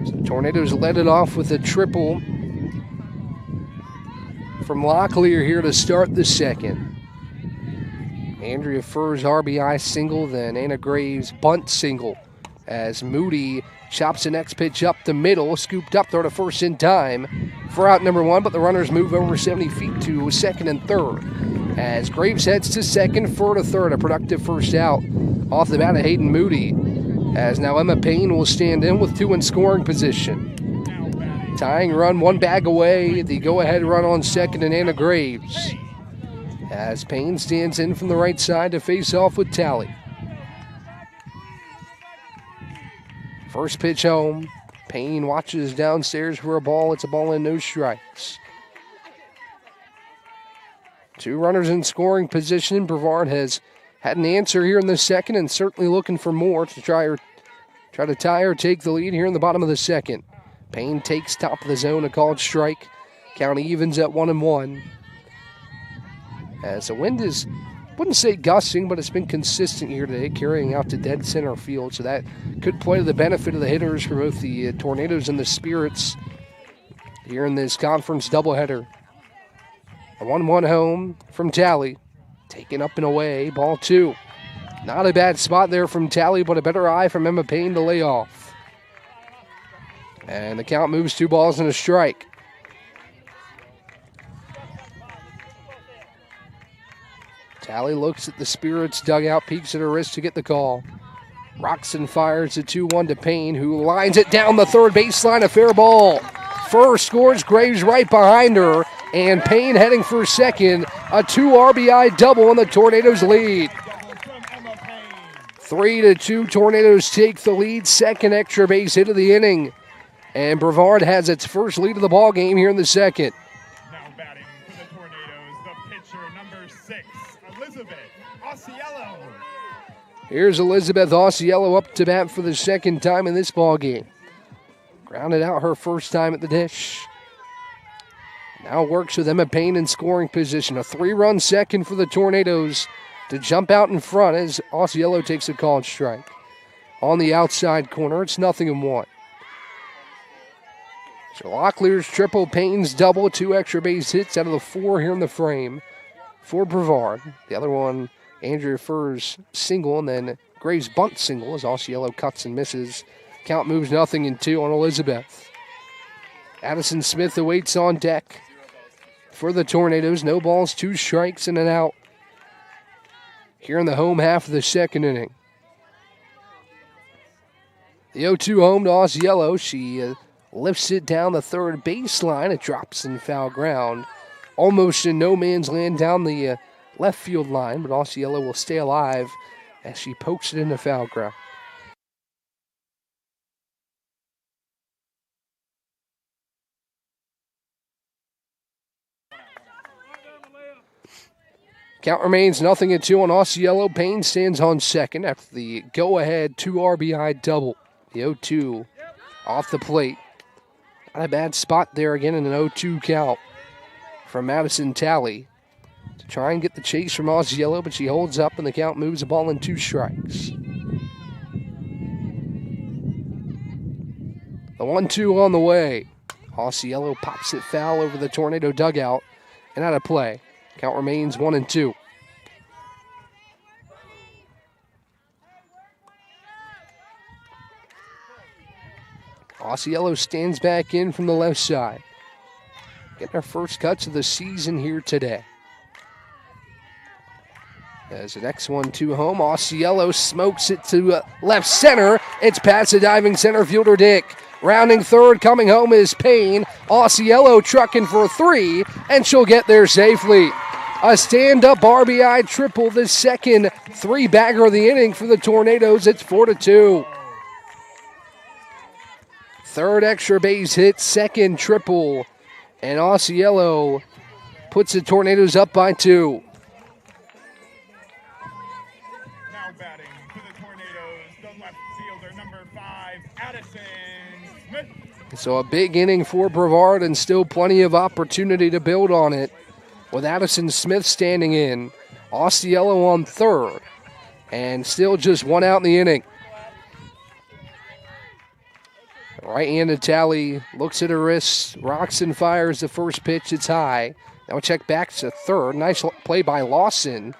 So Tornadoes led it off with a triple from Locklear here to start the second. Andrea Furr's RBI single, then Anna Graves' bunt single as Moody chops the next pitch up the middle, scooped up there to first in time for out number 1, but the runners move over 70 feet to second and third as Graves heads to second, Furr to third, a productive first out off the bat of Hayden Moody, as now Emma Payne will stand in with 2 in scoring position. Tying run, 1 bag away, the go-ahead run on second and Anna Graves, as Payne stands in from the right side to face off with Talley. First pitch home. Payne watches downstairs for a ball. It's a ball and no strikes. 2 runners in scoring position. Brevard has had an answer here in the second and certainly looking for more to try to tie or take the lead here in the bottom of the second. Payne takes top of the zone, a called strike. Count evens at 1-1. As the wind is, wouldn't say gusting, but it's been consistent here today, carrying out to dead center field. So that could play to the benefit of the hitters for both the Tornadoes and the Spirits here in this conference doubleheader. A 1-1 home from Talley. Taken up and away, ball 2. Not a bad spot there from Talley, but a better eye from Emma Payne to lay off. And the count moves 2 balls and a strike. Talley looks at the Spirits dugout, peeks at her wrist to get the call. Roxon fires the 2-1 to Payne, who lines it down the third baseline, a fair ball. Furr scores, Graves right behind her, and Payne heading for second. A 2 RBI double, and the Tornadoes lead. 3-2, Tornadoes take the lead, second extra base hit of the inning. And Brevard has its first lead of the ball game here in the second. Now batting for the Tornadoes, the pitcher, number 6, Elizabeth Osceola. Here's Elizabeth Osceola up to bat for the second time in this ball game. Grounded out her first time at the dish. Now works with Emma Payne in scoring position. A 3-run second for the Tornadoes to jump out in front as Osceola takes a called strike. On the outside corner, it's 0-1. So Locklear's triple, Payne's double, 2 extra base hits out of the 4 here in the frame for Brevard. The other one, Andrea Furr's single, and then Graves' bunt single as Osceola cuts and misses. Count moves 0-2 on Elizabeth. Addison Smith awaits on deck for the Tornadoes. No balls, 2 strikes, and an out here in the home half of the second inning. The 0-2 home to Osceola. She lifts it down the third baseline. It drops in foul ground. Almost in no man's land down the left field line, but Osceola will stay alive as she pokes it into foul ground. Count remains 0-2 on Osceola. Payne stands on second after the go-ahead 2 RBI double. The 0-2 off the plate. Not a bad spot there again in an 0-2 count from Madison Talley to try and get the chase from Osceola, but she holds up and the count moves a ball in 2 strikes. The 1-2 on the way. Osceola pops it foul over the Tornado dugout and out of play. Count remains 1-2. Osceola stands back in from the left side. Getting our first cuts of the season here today. As the next 1-2 home, Osceola smokes it to left center. It's past the diving center fielder Dick. Rounding third, coming home is Payne. Osceola trucking for 3, and she'll get there safely. A stand-up RBI triple, the second 3-bagger of the inning for the Tornadoes. It's 4-2. Third extra base hit, second triple, and Osceola puts the Tornadoes up by 2. Now batting for the Tornadoes, the left fielder, number 5, Addison Smith. So a big inning for Brevard and still plenty of opportunity to build on it with Addison Smith standing in. Osceola on third and still just 1 out in the inning. Right-handed Tally looks at her wrists, rocks and fires the first pitch. It's high. Now check back to third. Nice play by Lawson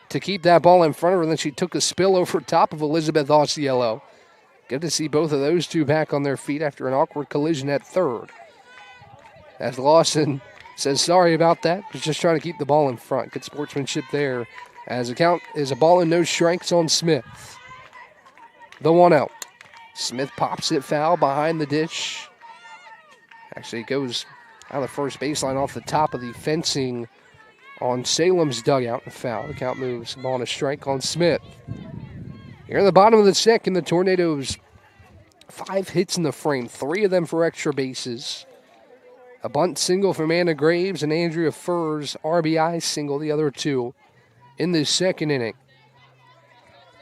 to keep that ball in front of her. And then she took a spill over top of Elizabeth Osceola. Good to see both of those two back on their feet after an awkward collision at third. As Lawson says sorry about that, was just trying to keep the ball in front. Good sportsmanship there. As the count is a ball and no strikes on Smith. The 1 out. Smith pops it foul behind the dish. Actually, it goes out of the first baseline off the top of the fencing on Salem's dugout. And foul. The count moves. Ball and a strike on Smith. Here in the bottom of the second, the Tornadoes 5 hits in the frame, 3 of them for extra bases. A bunt single from Anna Graves and Andrea Furr's RBI single, the other 2 in the second inning.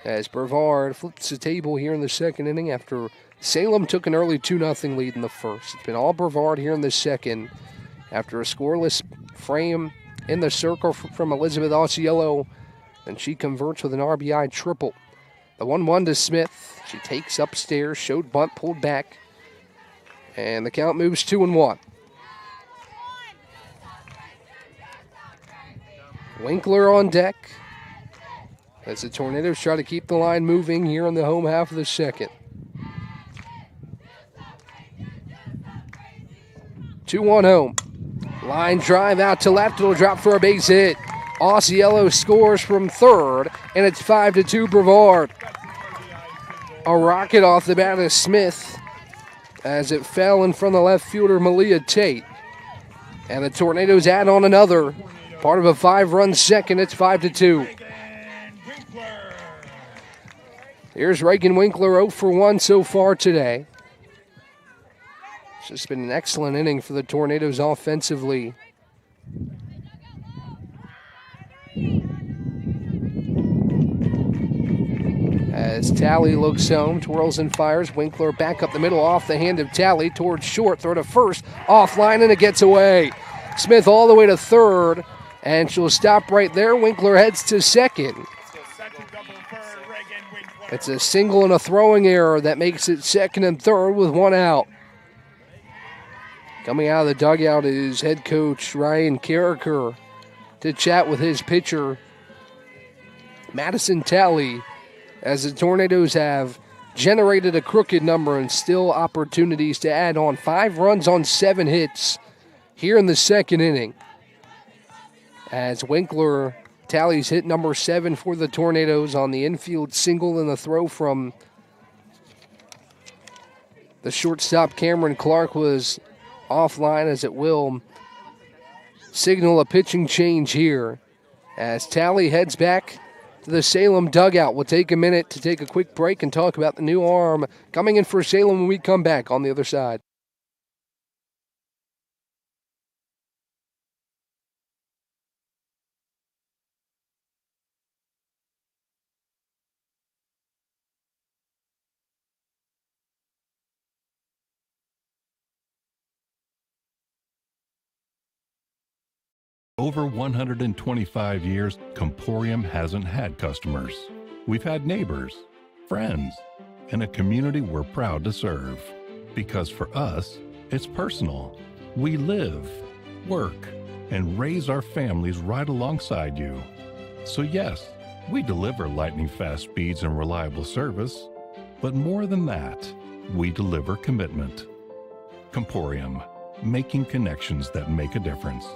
As Brevard flips the table here in the second inning after Salem took an early 2-0 lead in the first. It's been all Brevard here in the second after a scoreless frame in the circle from Elizabeth Osceola, and she converts with an RBI triple. The 1-1 to Smith. She takes upstairs, showed bunt, pulled back, and the count moves 2-1. Winkler on deck as the Tornadoes try to keep the line moving here in the home half of the second. 2-1 home. Line drive out to left. It'll drop for a base hit. Osceola scores from third, and it's 5-2 Brevard. A rocket off the bat of Smith as it fell in front of the left fielder Malia Tate. And the Tornadoes add on another. Part of a 5-run second. It's 5-2. Here's Reagan Winkler 0 for 1 so far today. It's just been an excellent inning for the Tornadoes offensively. As Tally looks home, twirls and fires. Winkler back up the middle off the hand of Tally towards short. Throw to first, offline, and it gets away. Smith all the way to third, and she'll stop right there. Winkler heads to second. It's a single and a throwing error that makes it second and third with 1 out. Coming out of the dugout is head coach Ryan Carricker to chat with his pitcher, Madison Tally, as the Tornadoes have generated a crooked number and still opportunities to add on. 5 runs on 7 hits here in the second inning. As Winkler tallies hit number 7 for the Tornadoes on the infield single and the throw from the shortstop Cameron Clark was offline, as it will signal a pitching change here. As Tally heads back to the Salem dugout, we'll take a minute to take a quick break and talk about the new arm coming in for Salem when we come back on the other side. Over 125 years, Comporium hasn't had customers. We've had neighbors, friends, and a community we're proud to serve. Because for us, it's personal. We live, work, and raise our families right alongside you. So yes, we deliver lightning-fast speeds and reliable service, but more than that, we deliver commitment. Comporium, making connections that make a difference.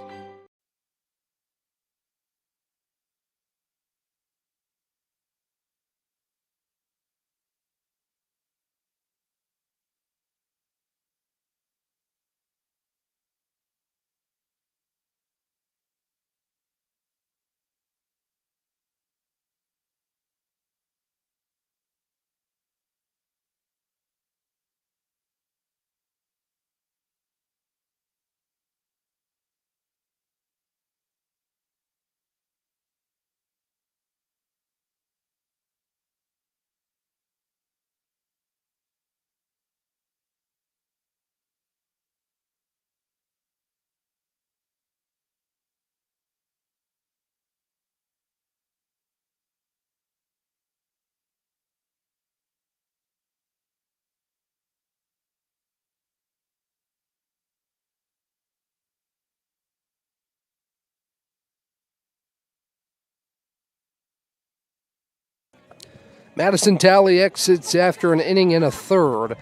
Madison Talley exits after an inning and a third.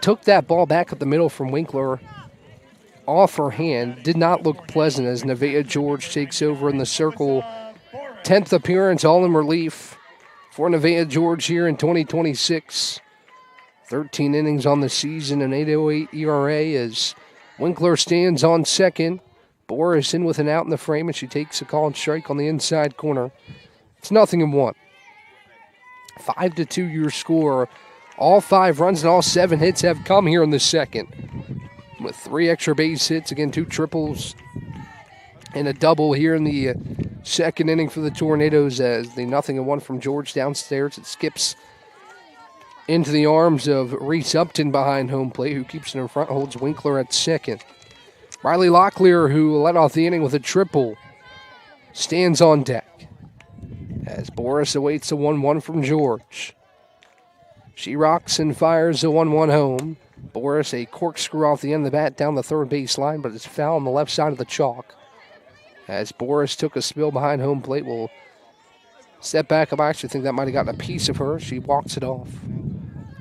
Took that ball back up the middle from Winkler off her hand. Did not look pleasant as Nevaeh George takes over in the circle. 10th appearance, all in relief for Nevaeh George here in 2026. 13 innings on the season, an 8.08 ERA as Winkler stands on second. Boris in with an out in the frame, and she takes a call and strike on the inside corner. It's 0-1. 5-2 your score. All 5 runs and all 7 hits have come here in the second. With 3 extra base hits, again 2 triples and a double here in the second inning for the Tornadoes as the 0-1 from George downstairs. It skips into the arms of Reese Upton behind home plate, who keeps it in front, holds Winkler at second. Riley Locklear, who led off the inning with a triple, stands on deck as Boris awaits a 1-1 from George. She rocks and fires a 1-1 home. Boris a corkscrew off the end of the bat down the third base line, but it's foul on the left side of the chalk. As Boris took a spill behind home plate, will step back. I actually think that might have gotten a piece of her. She walks it off.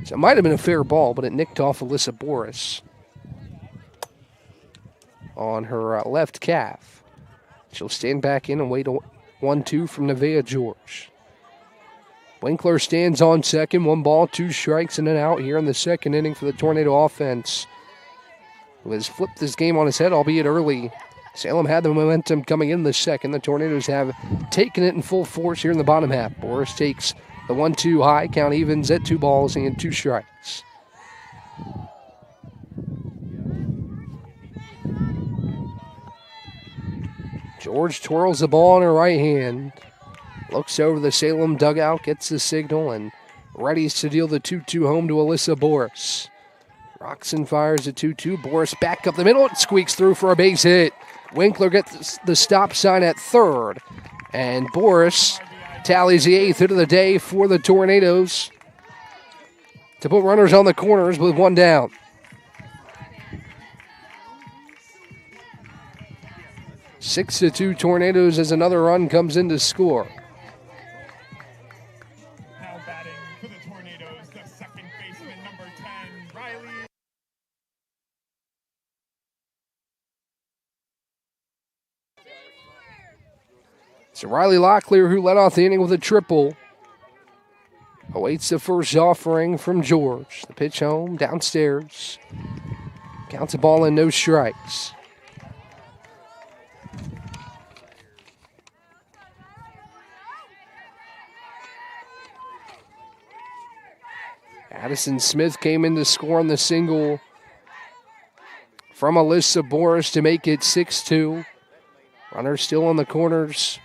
So it might have been a fair ball, but it nicked off Alyssa Boris on her left calf. She'll stand back in and wait a 1-2 from Nevaeh George. Winkler stands on second, 1 ball, 2 strikes, and an out here in the second inning for the Tornado offense, who has flipped this game on its head, albeit early. Salem had the momentum coming in the second. The Tornadoes have taken it in full force here in the bottom half. Boris takes the 1-2 high, count evens at 2 balls and 2 strikes. George twirls the ball in her right hand. Looks over the Salem dugout, gets the signal, and readies to deal the 2-2 home to Alyssa Boris. Rocks and fires a 2-2. Boris back up the middle. It squeaks through for a base hit. Winkler gets the stop sign at third. And Boris tallies the 8th hit of the day for the Tornadoes to put runners on the corners with 1 down. Six to 2 Tornadoes as another run comes in to score. Now batting for the Tornadoes, the second baseman, number 10, Riley. So Riley Locklear, who led off the inning with a triple, awaits the first offering from George. The pitch home, downstairs. Counts a ball and no strikes. Addison Smith came in to score on the single from Alyssa Boris to make it 6-2. Runner still on the corners.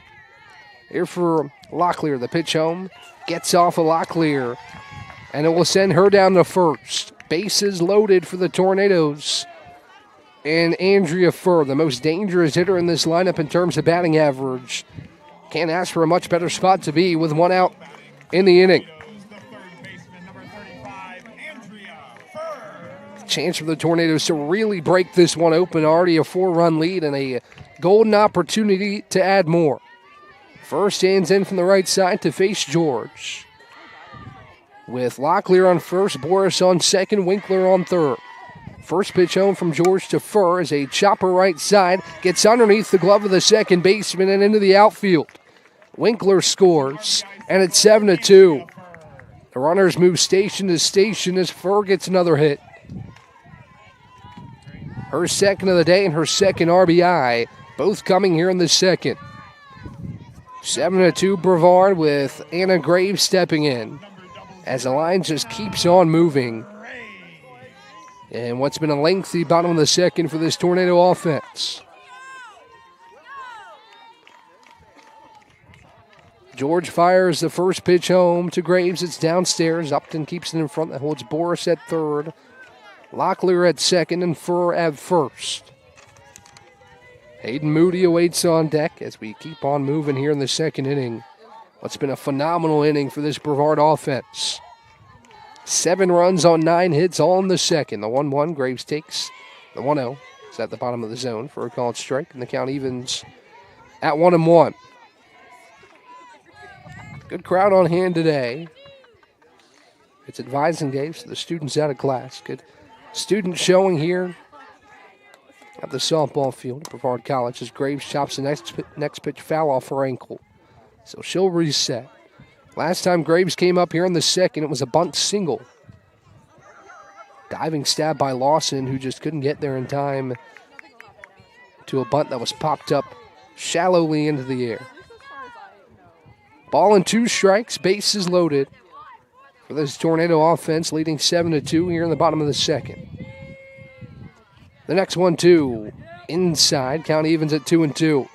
Here for Locklear. The pitch home. Gets off of Locklear. And it will send her down to first. Bases loaded for the Tornadoes. And Andrea Furr, the most dangerous hitter in this lineup in terms of batting average. Can't ask for a much better spot to be with 1 out in the inning. Chance for the Tornadoes to really break this one open. Already a 4-run lead and a golden opportunity to add more. First stands in from the right side to face George. With Locklear on first, Boris on second, Winkler on third. First pitch home from George to Furr as a chopper right side. Gets underneath the glove of the second baseman and into the outfield. Winkler scores, and it's 7-2. The runners move station to station as Furr gets another hit. Her second of the day and her second RBI, both coming here in the second. 7-2 Brevard with Anna Graves stepping in as the line just keeps on moving. And what's been a lengthy bottom of the second for this Tornado offense. George fires the first pitch home to Graves. It's downstairs. Upton keeps it in front. That holds Boris at third. Locklear at second and Furr at first. Hayden Moody awaits on deck as we keep on moving here in the second inning. What's been a phenomenal inning for this Brevard offense. 7 runs on 9 hits, all in the second. The 1-1, Graves takes the 1-0. It's at the bottom of the zone for a called strike, and the count evens at 1-1. Good crowd on hand today. It's advising day, so the student's out of class. Good student showing here at the softball field at Brevard College as Graves chops the next pitch foul off her ankle. So she'll reset. Last time Graves came up here in the second, it was a bunt single. Diving stab by Lawson, who just couldn't get there in time to a bunt that was popped up shallowly into the air. Ball and 2 strikes, bases loaded for this Tornado offense, leading 7-2 here in the bottom of the second. The next 1-2 inside, count evens at 2-2.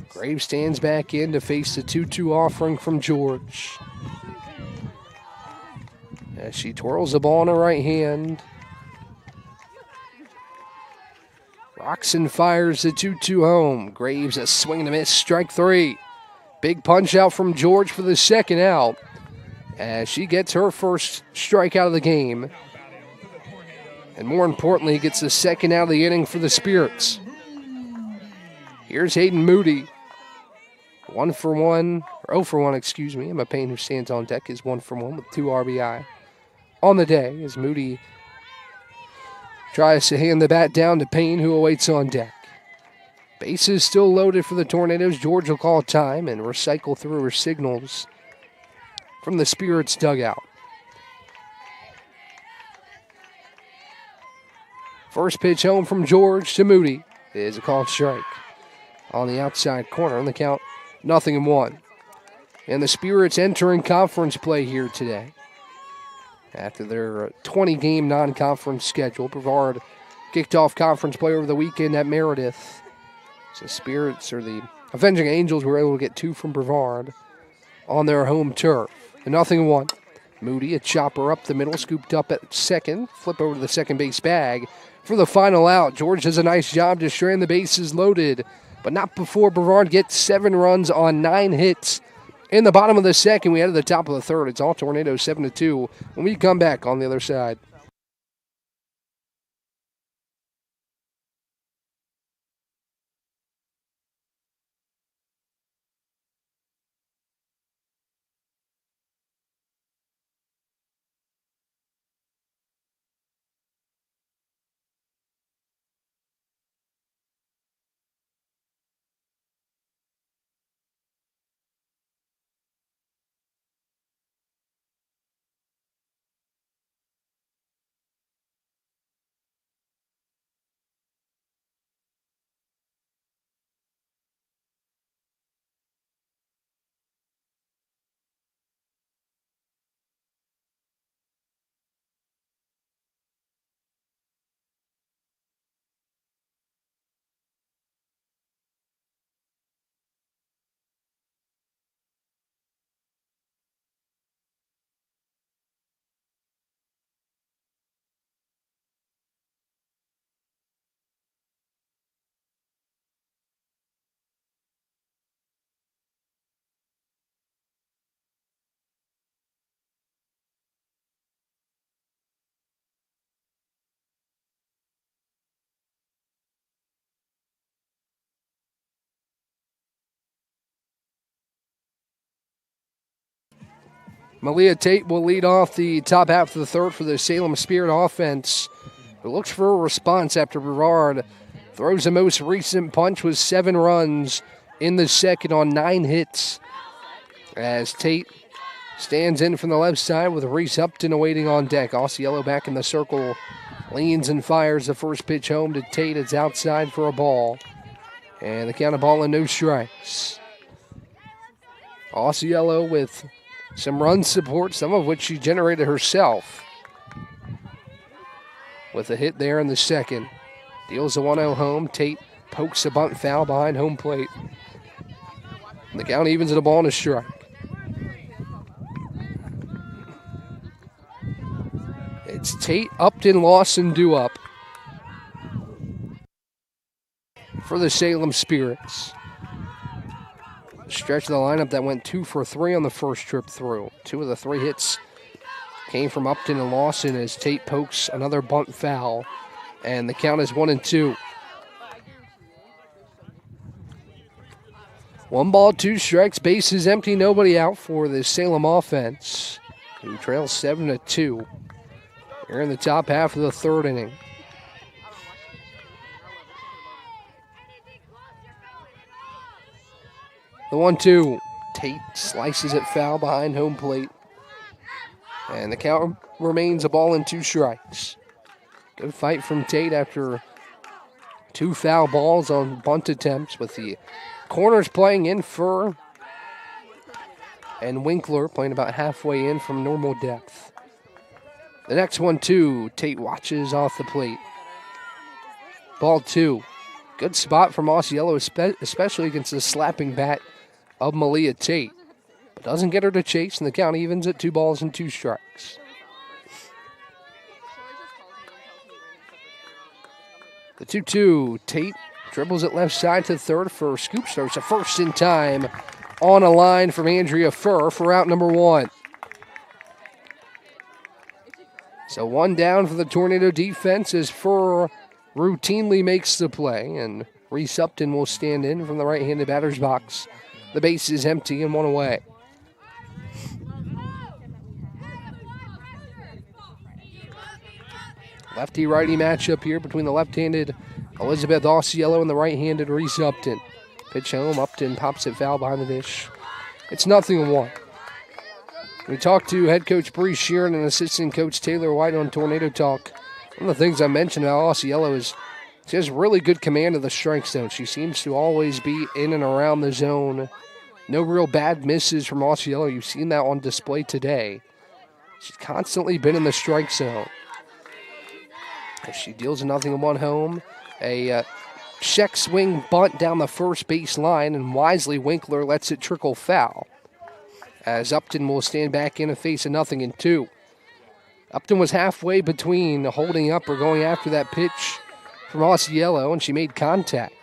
Graves stands back in to face the 2-2 offering from George. As she twirls the ball in her right hand. Rocks and fires the 2-2 home. Graves a swing and a miss, strike 3. Big punch out from George for the second out as she gets her first strikeout of the game. And more importantly, gets the second out of the inning for the Spirits. Here's Hayden Moody. 0 for 1, excuse me. Emma Payne, who stands on deck, is 1 for 1 with 2 RBI on the day as Moody tries to hand the bat down to Payne, who awaits on deck. Bases still loaded for the Tornadoes. George will call time and recycle through her signals from the Spirits dugout. First pitch home from George to Moody is a called strike on the outside corner, and the count 0-1. And the Spirits entering conference play here today. After their 20-game non-conference schedule, Brevard kicked off conference play over the weekend at Meredith. So Spirits, or the Avenging Angels, were able to get 2 from Brevard on their home turf. A 0-1. Moody, a chopper up the middle, scooped up at second, flip over to the second base bag for the final out. George does a nice job to strand the bases loaded, but not before Brevard gets 7 runs on 9 hits. In the bottom of the second, we head to the top of the third. It's all Tornadoes 7-2 when we come back on the other side. Malia Tate will lead off the top half of the third for the Salem Spirit offense, who looks for a response after Brevard throws the most recent punch with 7 runs in the second on 9 hits. As Tate stands in from the left side with Reese Upton awaiting on deck. Osceola back in the circle, leans and fires the first pitch home to Tate. It's outside for a ball. And the count of ball and no strikes. Osceola with some run support, some of which she generated herself. With a hit there in the second. Deals a 1-0 home. Tate pokes a bunt foul behind home plate. And the count evens at a ball and a strike. It's Tate, Upton, Lawson, due up for the Salem Spirits. Stretch of the lineup that went 2 for 3 on the first trip through. 2 of the 3 hits came from Upton and Lawson as Tate pokes another bunt foul. And the count is 1-2. 1 ball, 2 strikes, bases empty, nobody out for the Salem offense, who trails 7-2. Here in the top half of the third inning. The 1-2. Tate slices it foul behind home plate. And the count remains a ball and 2 strikes. Good fight from Tate after 2 foul balls on bunt attempts, with the corners playing in for and Winkler playing about halfway in from normal depth. The next 1-2, Tate watches off the plate. Ball 2. Good spot from Osceola, especially against the slapping bat of Malia Tate. But doesn't get her to chase, and the count evens at 2 balls and 2 strikes. The 2-2, Tate dribbles it left side to third for scoop starts. A first in time on a line from Andrea Furr for out number 1. So 1 down for the Tornado defense as Furr routinely makes the play, and Reese Upton will stand in from the right-handed batter's box. The base is empty and 1 away. Lefty-righty matchup here between the left-handed Elizabeth Osceola and the right-handed Reese Upton. Pitch home, Upton pops it foul behind the dish. It's 0-1. We talked to head coach Bree Sheeran and assistant coach Taylor White on Tornado Talk. One of the things I mentioned about Osceola is she has really good command of the strike zone. She seems to always be in and around the zone. No real bad misses from Osceola. You've seen that on display today. She's constantly been in the strike zone. As she deals a 0-1 home, a check swing bunt down the first base line, and wisely Winkler lets it trickle foul, as Upton will stand back in and face a 0-2. Upton was halfway between holding up or going after that pitch from Osceola, and she made contact.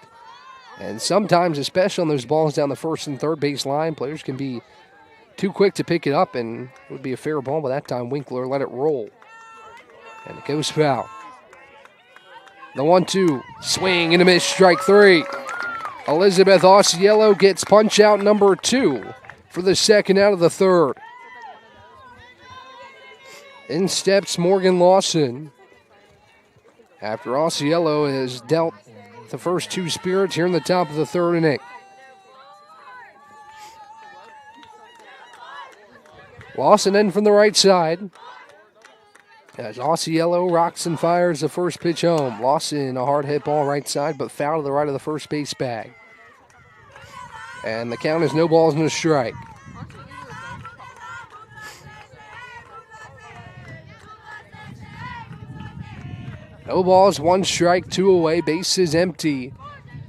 And sometimes, especially on those balls down the first and third base line, players can be too quick to pick it up, and it would be a fair ball, but that time Winkler let it roll. And it goes foul. The 1-2, swing and a miss, strike 3. Elizabeth Osceola gets punch out number 2 for the second out of the third. In steps Morgan Lawson after Osceola has dealt the first 2 spirits here in the top of the third inning. Lawson in from the right side as Osceola rocks and fires the first pitch home. Lawson, a hard hit ball right side, but foul to the right of the first base bag. And the count is no balls and a strike. No balls, 1 strike, 2 away, base is empty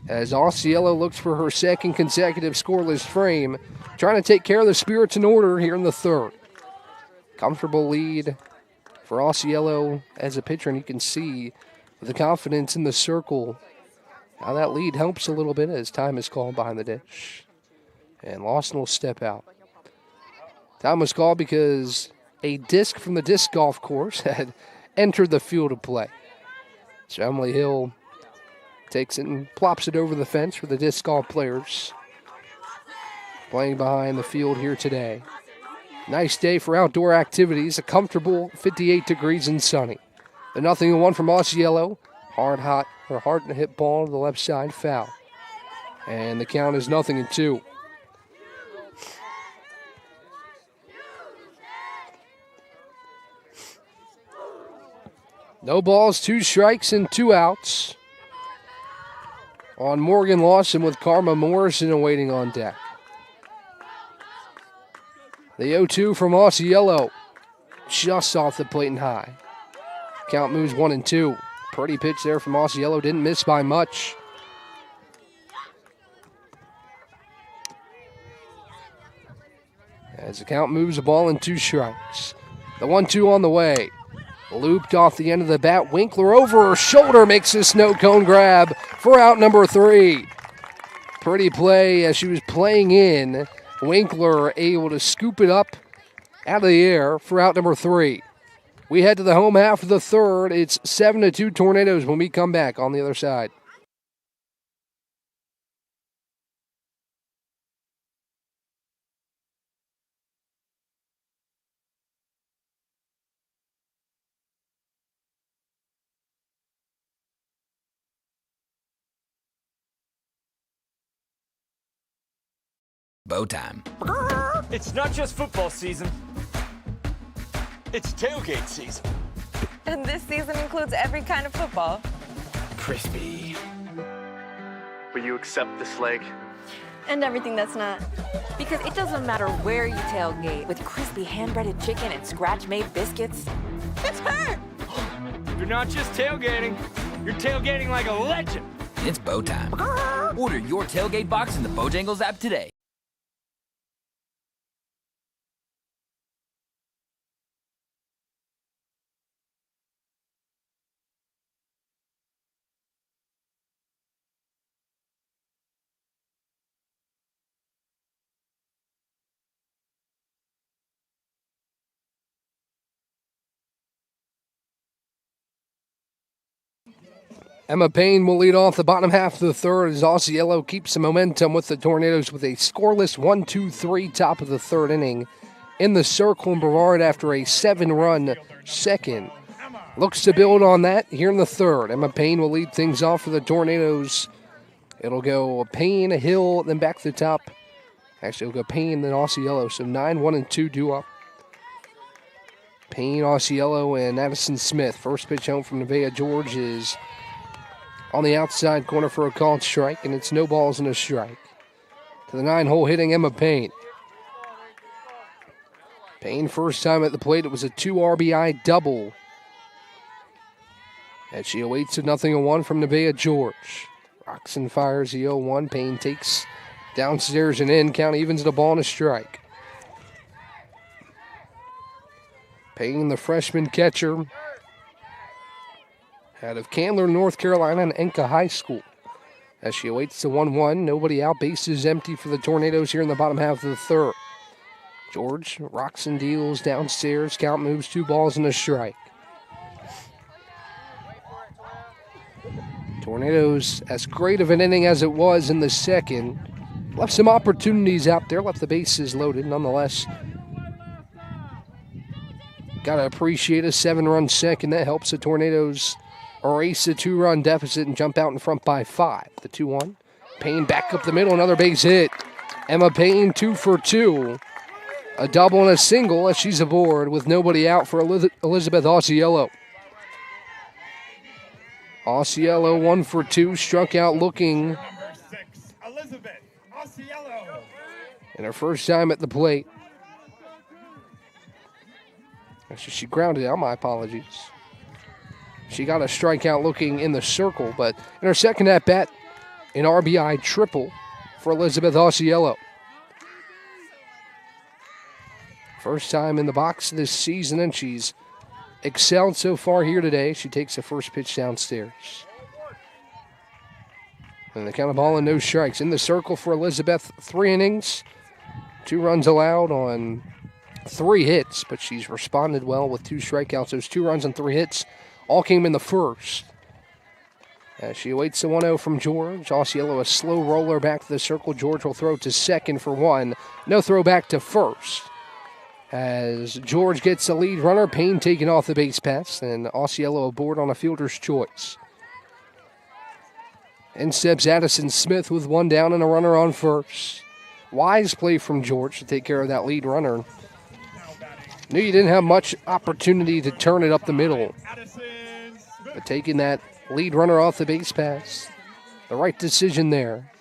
as Osceola looks for her second consecutive scoreless frame, trying to take care of the Spirits in order here in the third. Comfortable lead for Osceola as a pitcher, and you can see the confidence in the circle how that lead helps a little bit as time is called behind the dish. And Lawson will step out. Time was called because a disc from the disc golf course had entered the field of play. So Emily Hill takes it and plops it over the fence for the disc golf players playing behind the field here today. Nice day for outdoor activities, a comfortable 58 degrees and sunny. The 0-1 from Osceola, hard to hit ball to the left side, foul. And the count is 0-2. No balls, 2 strikes, and 2 outs on Morgan Lawson with Karma Morrison awaiting on deck. The 0-2 from Osceola, just off the plate and high. Count moves 1-2. Pretty pitch there from Osceola, didn't miss by much. As the count moves, a ball and 2 strikes. The 1-2 on the way. Looped off the end of the bat. Winkler over her shoulder makes a snow cone grab for out number 3. Pretty play as she was playing in. Winkler able to scoop it up out of the air for out number 3. We head to the home half of the third. It's 7-2 Tornadoes when we come back on the other side. bow time. It's not just football season. It's tailgate season. And this season includes every kind of football. Crispy. Will you accept this leg? And everything that's not. Because it doesn't matter where you tailgate, with crispy hand-breaded chicken and scratch-made biscuits. It's her! You're not just tailgating. You're tailgating like a legend. It's bow time. Order your tailgate box in the Bojangles app today. Emma Payne will lead off the bottom half of the third as Osceola keeps the momentum with the Tornadoes with a scoreless 1-2-3 top of the third inning. In the circle in Brevard after a 7-run second. Looks to build on that here in the third. Emma Payne will lead things off for the Tornadoes. It'll go Payne, Hill, then back to the top. Actually, it'll go Payne, then Osceola. So 9-1-2 due up. Payne, Osceola, and Addison Smith. First pitch home from Nevaeh George is on the outside corner for a called strike, and it's no balls and a strike. To the 9-hole hitting Emma Payne. Payne, first time at the plate, it was a 2 RBI double. As she awaits a 0-1 from Nevaeh George. Roxon fires the 0-1. Payne takes downstairs and in. Count evens at a ball and a strike. Payne, the freshman catcher out of Candler, North Carolina, and Enka High School. As she awaits the 1-1, nobody out, bases empty for the Tornadoes here in the bottom half of the third. George, Roxon deals downstairs, count moves 2 balls and a strike. Tornadoes, as great of an inning as it was in the second, left some opportunities out there, left the bases loaded nonetheless. Got to appreciate a 7-run second. That helps the Tornadoes erase a 2-run deficit and jump out in front by 5. The 2-1. Payne back up the middle, another base hit. Emma Payne 2 for 2. A double and a single as she's aboard with nobody out for Elizabeth Osceola. Osceola 1 for 2, struck out looking. Number 6, Elizabeth Osceola. And her first time at the plate. Actually, she grounded out, my apologies. She got a strikeout looking in the circle, but in her second at-bat, an RBI triple for Elizabeth Osceola. First time in the box this season, and she's excelled so far here today. She takes the first pitch downstairs. And the count of ball and no strikes. In the circle for Elizabeth, 3 innings, 2 runs allowed on 3 hits, but she's responded well with 2 strikeouts. Those 2 runs and 3 hits all came in the first. As she awaits the 1-0 from George. Osceola, a slow roller back to the circle. George will throw to second for 1. No throw back to first. As George gets the lead runner, Payne taken off the base pass, and Osceola aboard on a fielder's choice. In steps Addison Smith with 1 down and a runner on first. Wise play from George to take care of that lead runner. Knew you didn't have much opportunity to turn it up the middle. But taking that lead runner off the base pass, the right decision there.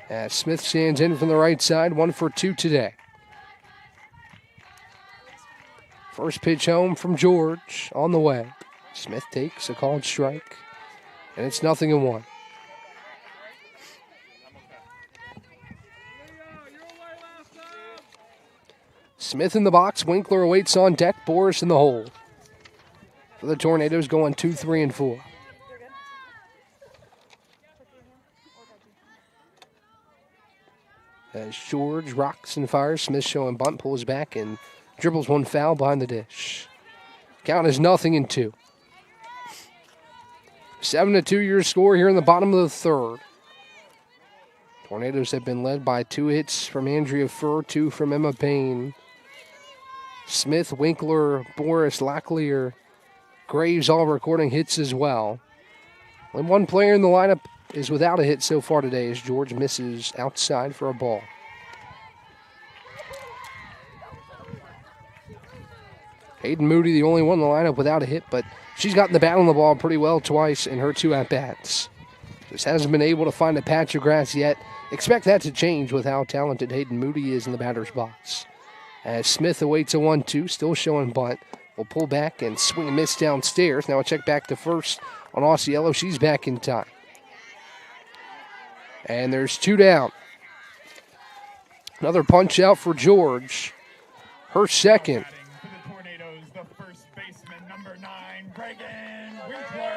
As Smith stands in from the right side, 1 for 2 today. First pitch home from George on the way. Smith takes a called strike, and it's 0-1. Smith in the box. Winkler awaits on deck. Boris in the hole. For the Tornadoes going 2, 3, and 4. As George rocks and fires, Smith showing bunt, pulls back, and dribbles 1 foul behind the dish. Count is 0-2. 7-2 your score here in the bottom of the third. Tornadoes have been led by 2 hits from Andrea Furr, 2 from Emma Payne. Smith, Winkler, Boris, Locklear, Graves all recording hits as well. Only 1 player in the lineup is without a hit so far today as George misses outside for a ball. Hayden Moody, the only one in the lineup without a hit, but she's gotten the bat on the ball pretty well twice in her 2 at-bats. Just hasn't been able to find a patch of grass yet. Expect that to change with how talented Hayden Moody is in the batter's box. As Smith awaits a 1-2, still showing bunt. Will pull back and swing and miss downstairs. Now a check back to first on Osceola. She's back in time. And there's 2 down. Another punch out for George. Her second.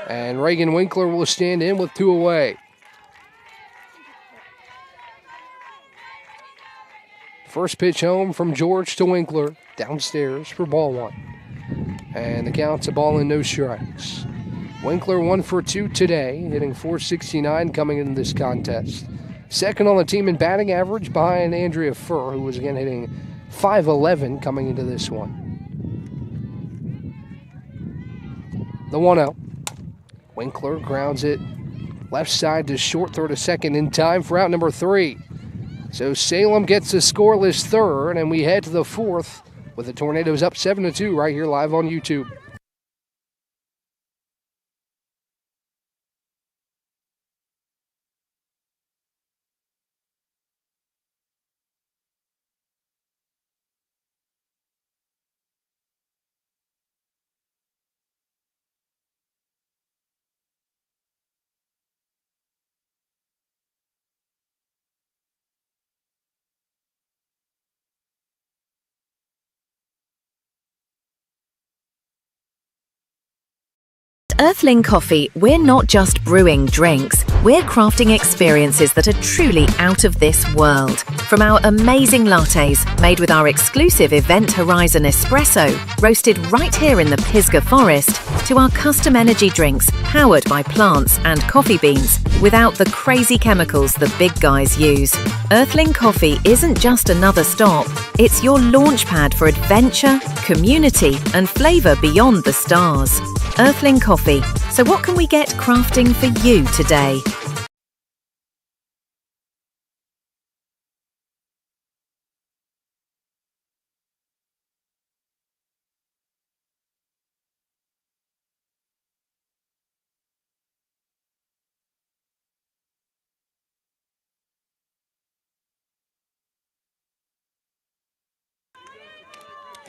And Reagan Winkler will stand in with 2 away. First pitch home from George to Winkler. Downstairs for ball 1. And the count's a ball and no strikes. Winkler 1 for 2 today, hitting .469 coming into this contest. Second on the team in batting average behind Andrea Furr, who was again hitting .511 coming into this one. The 1-0. Winkler grounds it left side to short, throw to second in time for out number 3. So Salem gets a scoreless third, and we head to the 4th with the Tornadoes up 7-2 right here live on YouTube. Earthling Coffee, we're not just brewing drinks, we're crafting experiences that are truly out of this world. From our amazing lattes, made with our exclusive Event Horizon espresso, roasted right here in the Pisgah Forest, to our custom energy drinks, powered by plants and coffee beans, without the crazy chemicals the big guys use. Earthling Coffee isn't just another stop, it's your launchpad for adventure, community, and flavour beyond the stars. Earthling Coffee. So what can we get crafting for you today?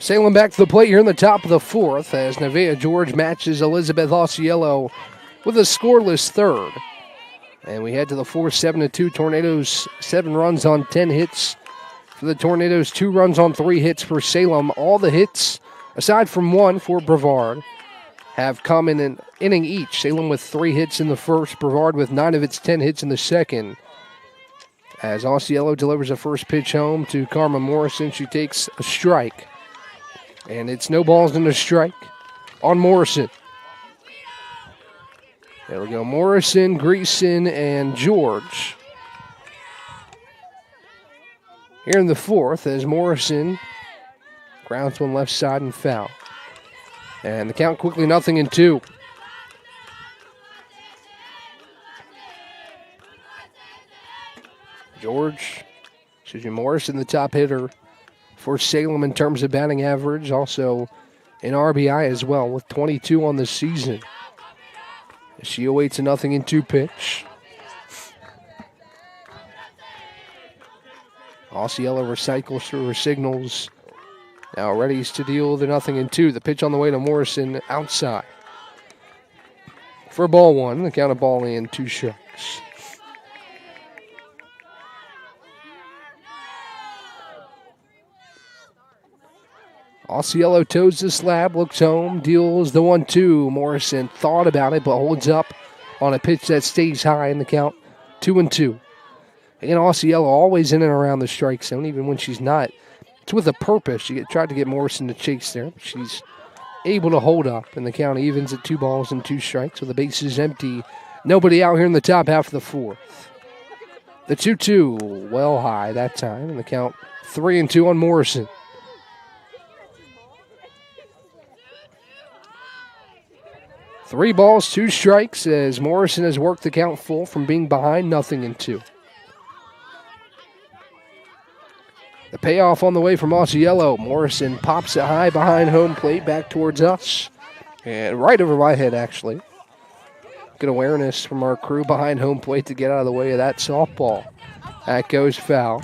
Salem back to the plate here in the top of the 4th as Nevaeh George matches Elizabeth Osceola with a scoreless third. And we head to the 4th, 7-2. Tornadoes, 7 runs on 10 hits. For the Tornadoes, 2 runs on 3 hits for Salem. All the hits, aside from 1 for Brevard, have come in an inning each. Salem with 3 hits in the first, Brevard with 9 of its 10 hits in the second. As Osceola delivers a first pitch home to Karma Morrison, she takes a strike. And it's no balls and a strike on Morrison. There we go. Morrison, Greason, and George. Here in the 4th as Morrison grounds one left side and foul. And the count quickly 0-2. Morrison, the top hitter for Salem in terms of batting average, also an RBI as well with 22 on the season. She awaits a 0-2 pitch. Osceola recycles through her signals. Now readies to deal the 0-2. The pitch on the way to Morrison outside. For ball 1, the count of ball and 2 strikes. Osceola toes the slab, looks home, deals the 1-2. Morrison thought about it, but holds up on a pitch that stays high in the count, 2-2. Again, Osceola always in and around the strike zone, even when she's not. It's with a purpose. She tried to get Morrison to chase there, but she's able to hold up, and the count evens at 2 balls and 2 strikes with the bases empty. Nobody out here in the top half of the 4th. The 2-2, well high that time, and the count 3-2 on Morrison. Three balls, 2 strikes as Morrison has worked the count full from being behind 0-2. The payoff on the way from Osceola. Morrison pops it high behind home plate, back towards us. And right over my head, actually. Good awareness from our crew behind home plate to get out of the way of that softball. That goes foul.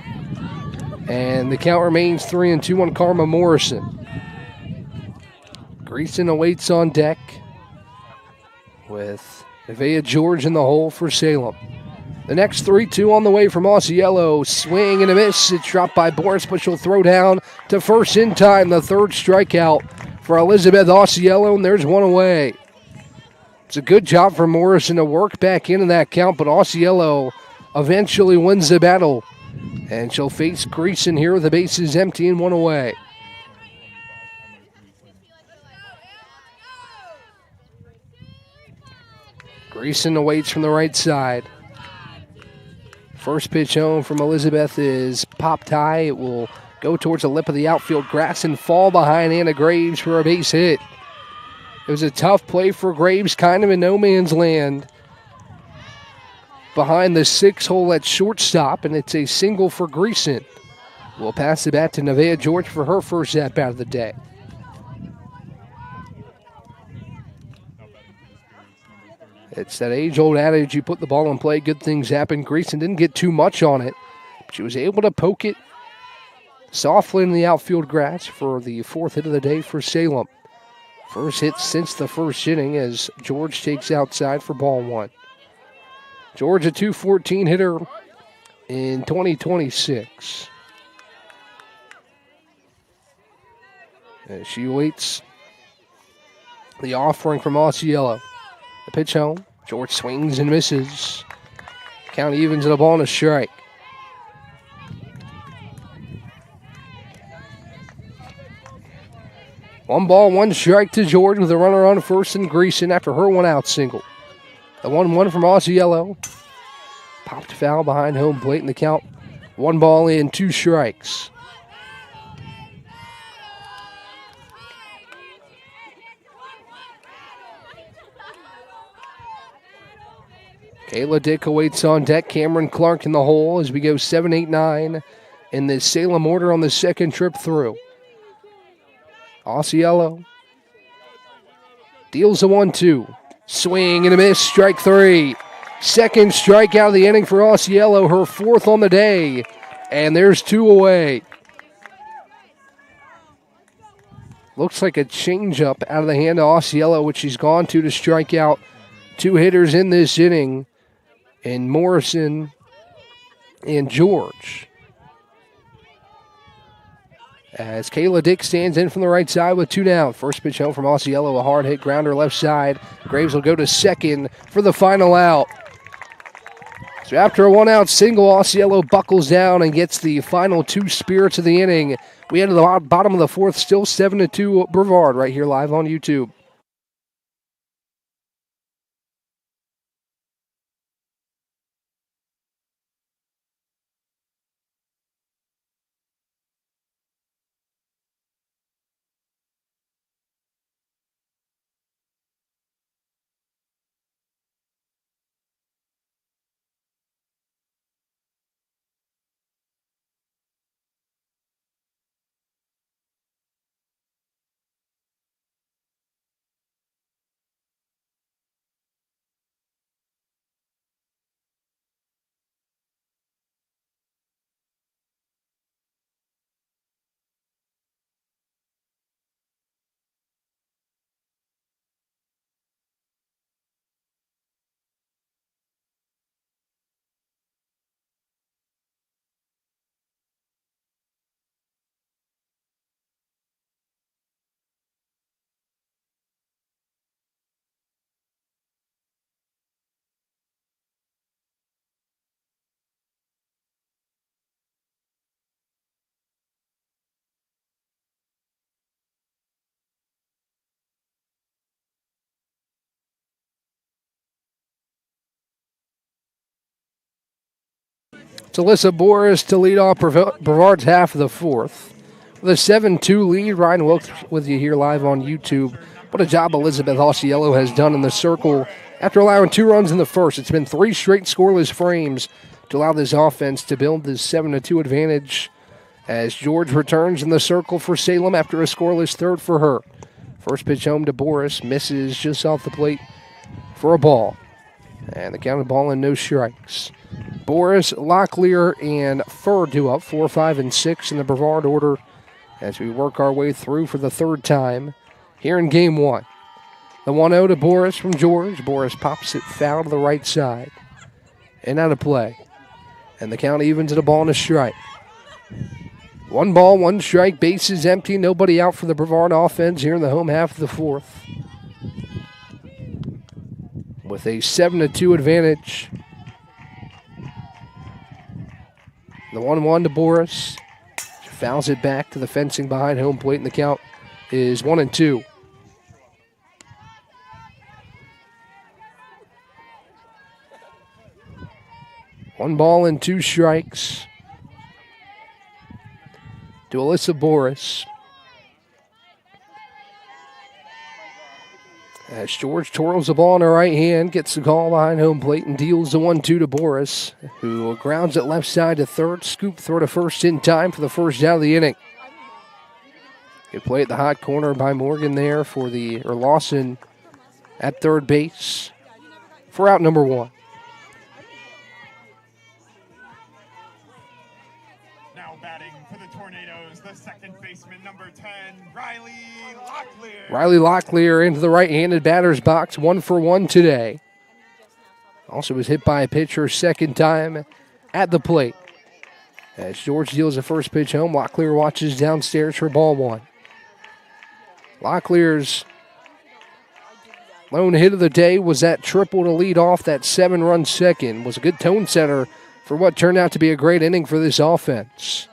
And the count remains 3-2 on Karma Morrison. Greason awaits on deck with Nevaeh George in the hole for Salem. The next 3-2 on the way from Osceola. Swing and a miss. It's dropped by Boris, but she'll throw down to first in time. The third strikeout for Elizabeth Osceola, and there's one away. It's a good job for Morrison to work back into that count, but Osceola eventually wins the battle. And she'll face Greason here with the bases empty and one away. Greason awaits from the right side. First pitch home from Elizabeth is popped high. It will go towards the lip of the outfield grass and fall behind Anna Graves for a base hit. It was a tough play for Graves, kind of in no man's land. Behind the 6-hole at shortstop, and it's a single for Greason. We'll pass the bat to Nevaeh George for her first at-bat of the day. It's that age-old adage, you put the ball in play, good things happen. Greason didn't get too much on it, but she was able to poke it softly in the outfield grass for the fourth hit of the day for Salem. First hit since the first inning as George takes outside for ball one. George, a .214 hitter in 2026. As she waits the offering from Osceola. The pitch home. George swings and misses. Count evens at a ball and a strike. One ball, one strike to George with a runner on first and Greason after her one-out single. The 1-1 from Osceola. Popped foul behind home plate in the count. One ball in, two strikes. Kayla Dick awaits on deck. Cameron Clark in the hole as we go 7, 8, 9 in the Salem order on the second trip through. Osceola deals a 1-2. Swing and a miss, strike three. Second strikeout of the inning for Osceola, her fourth on the day. And there's two away. Looks like a changeup out of the hand of Osceola, which she's gone to strike out two hitters in this inning, in Morrison and George. As Kayla Dick stands in from the right side with two down. First pitch home from Osceola, a hard hit grounder left side. Graves will go to second for the final out. So after a one-out single, Osceola buckles down and gets the final two spirits of the inning. We head to the bottom of the fourth, still 7-2 Brevard right here live on YouTube. It's Alyssa Boris to lead off Brevard's half of the fourth. With a 7-2 lead, Ryan Wilkes with you here live on YouTube. What a job Elizabeth Osceola has done in the circle after allowing 2 runs in the first. It's been 3 straight scoreless frames to allow this offense to build this 7-2 advantage as George returns in the circle for Salem after a scoreless third for her. First pitch home to Boris, misses just off the plate for a ball. And the count of ball and no strikes. Boris, Locklear, and Furr due up 4, 5, and 6 in the Brevard order as we work our way through for the third time here in game one. The 1-0 to Boris from George. Boris pops it foul to the right side. And out of play. And the count evens at a ball and a strike. 1 ball, 1 strike, bases empty, nobody out for the Brevard offense here in the home half of the fourth. With a 7-2 advantage. The 1-1 to Boris. Fouls it back to the fencing behind home plate, and the count is 1-2. One ball and 2 strikes to Alyssa Boris. As George twirls the ball in her right hand, gets the call behind home plate and deals the 1-2 to Boris, who grounds it left side to third. Scoop throw to first in time for the first out of the inning. Good play at the hot corner by Morgan there for Lawson at third base for out number 1. Now batting for the Tornadoes, the second baseman, number 10, Riley Locklear. Riley Locklear into the right-handed batter's box, 1 for 1 today. Also was hit by a pitcher second time at the plate. As George deals the first pitch home, Locklear watches downstairs for ball 1. Locklear's lone hit of the day was that triple to lead off that 7-run second. Was a good tone setter for what turned out to be a great inning for this offense.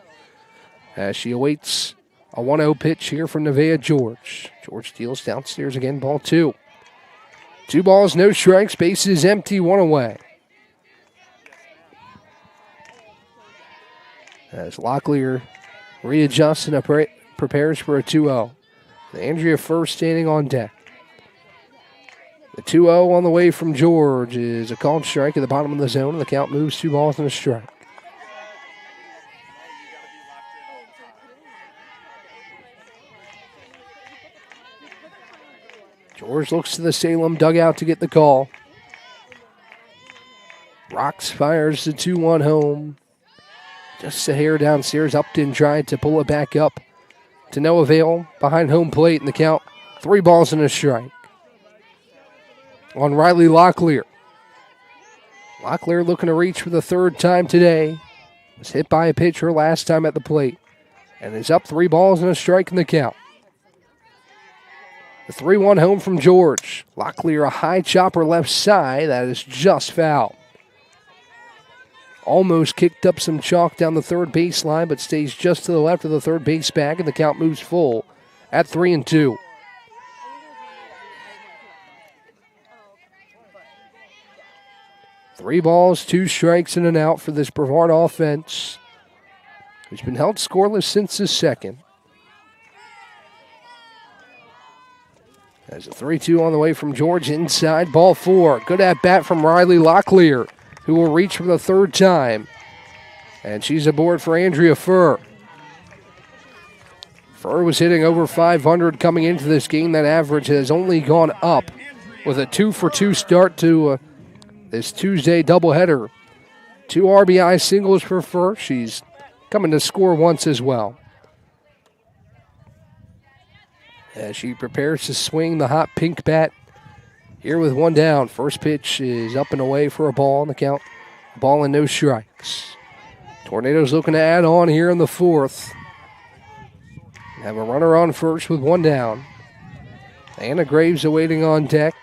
As she awaits a 1-0 pitch here from Nevaeh George. George deals downstairs again, ball 2. 2 balls, no strikes, bases empty, 1 away. As Locklear readjusts and prepares for a 2-0. Andrea first standing on deck. The 2-0 on the way from George is a called strike at the bottom of the zone, and the count moves 2 balls and a strike. George looks to the Salem dugout to get the call. Rocks fires the 2-1 home. Just a hair downstairs. Upton tried to pull it back up to no avail behind home plate, and the count 3 balls and a strike on Riley Locklear. Locklear looking to reach for the third time today. Was hit by a pitcher last time at the plate and is up 3 balls and a strike in the count. The 3-1 home from George. Locklear a high chopper left side. That is just foul. Almost kicked up some chalk down the third baseline, but stays just to the left of the third base bag, and the count moves full at 3-2. Three balls, 2 strikes, and an out for this Brevard offense, who's been held scoreless since the second. As a 3-2 on the way from George inside, ball 4. Good at bat from Riley Locklear, who will reach for the third time. And she's aboard for Andrea Furr. Furr was hitting over 500 coming into this game. That average has only gone up with a 2-for-2 start to this Tuesday doubleheader. 2 RBI singles for Furr. She's coming to score once as well. As she prepares to swing the hot pink bat here with 1 down. First pitch is up and away for a ball on the count. Ball and no strikes. Tornadoes looking to add on here in the fourth. Have a runner on first with 1 down. Anna Graves awaiting on deck.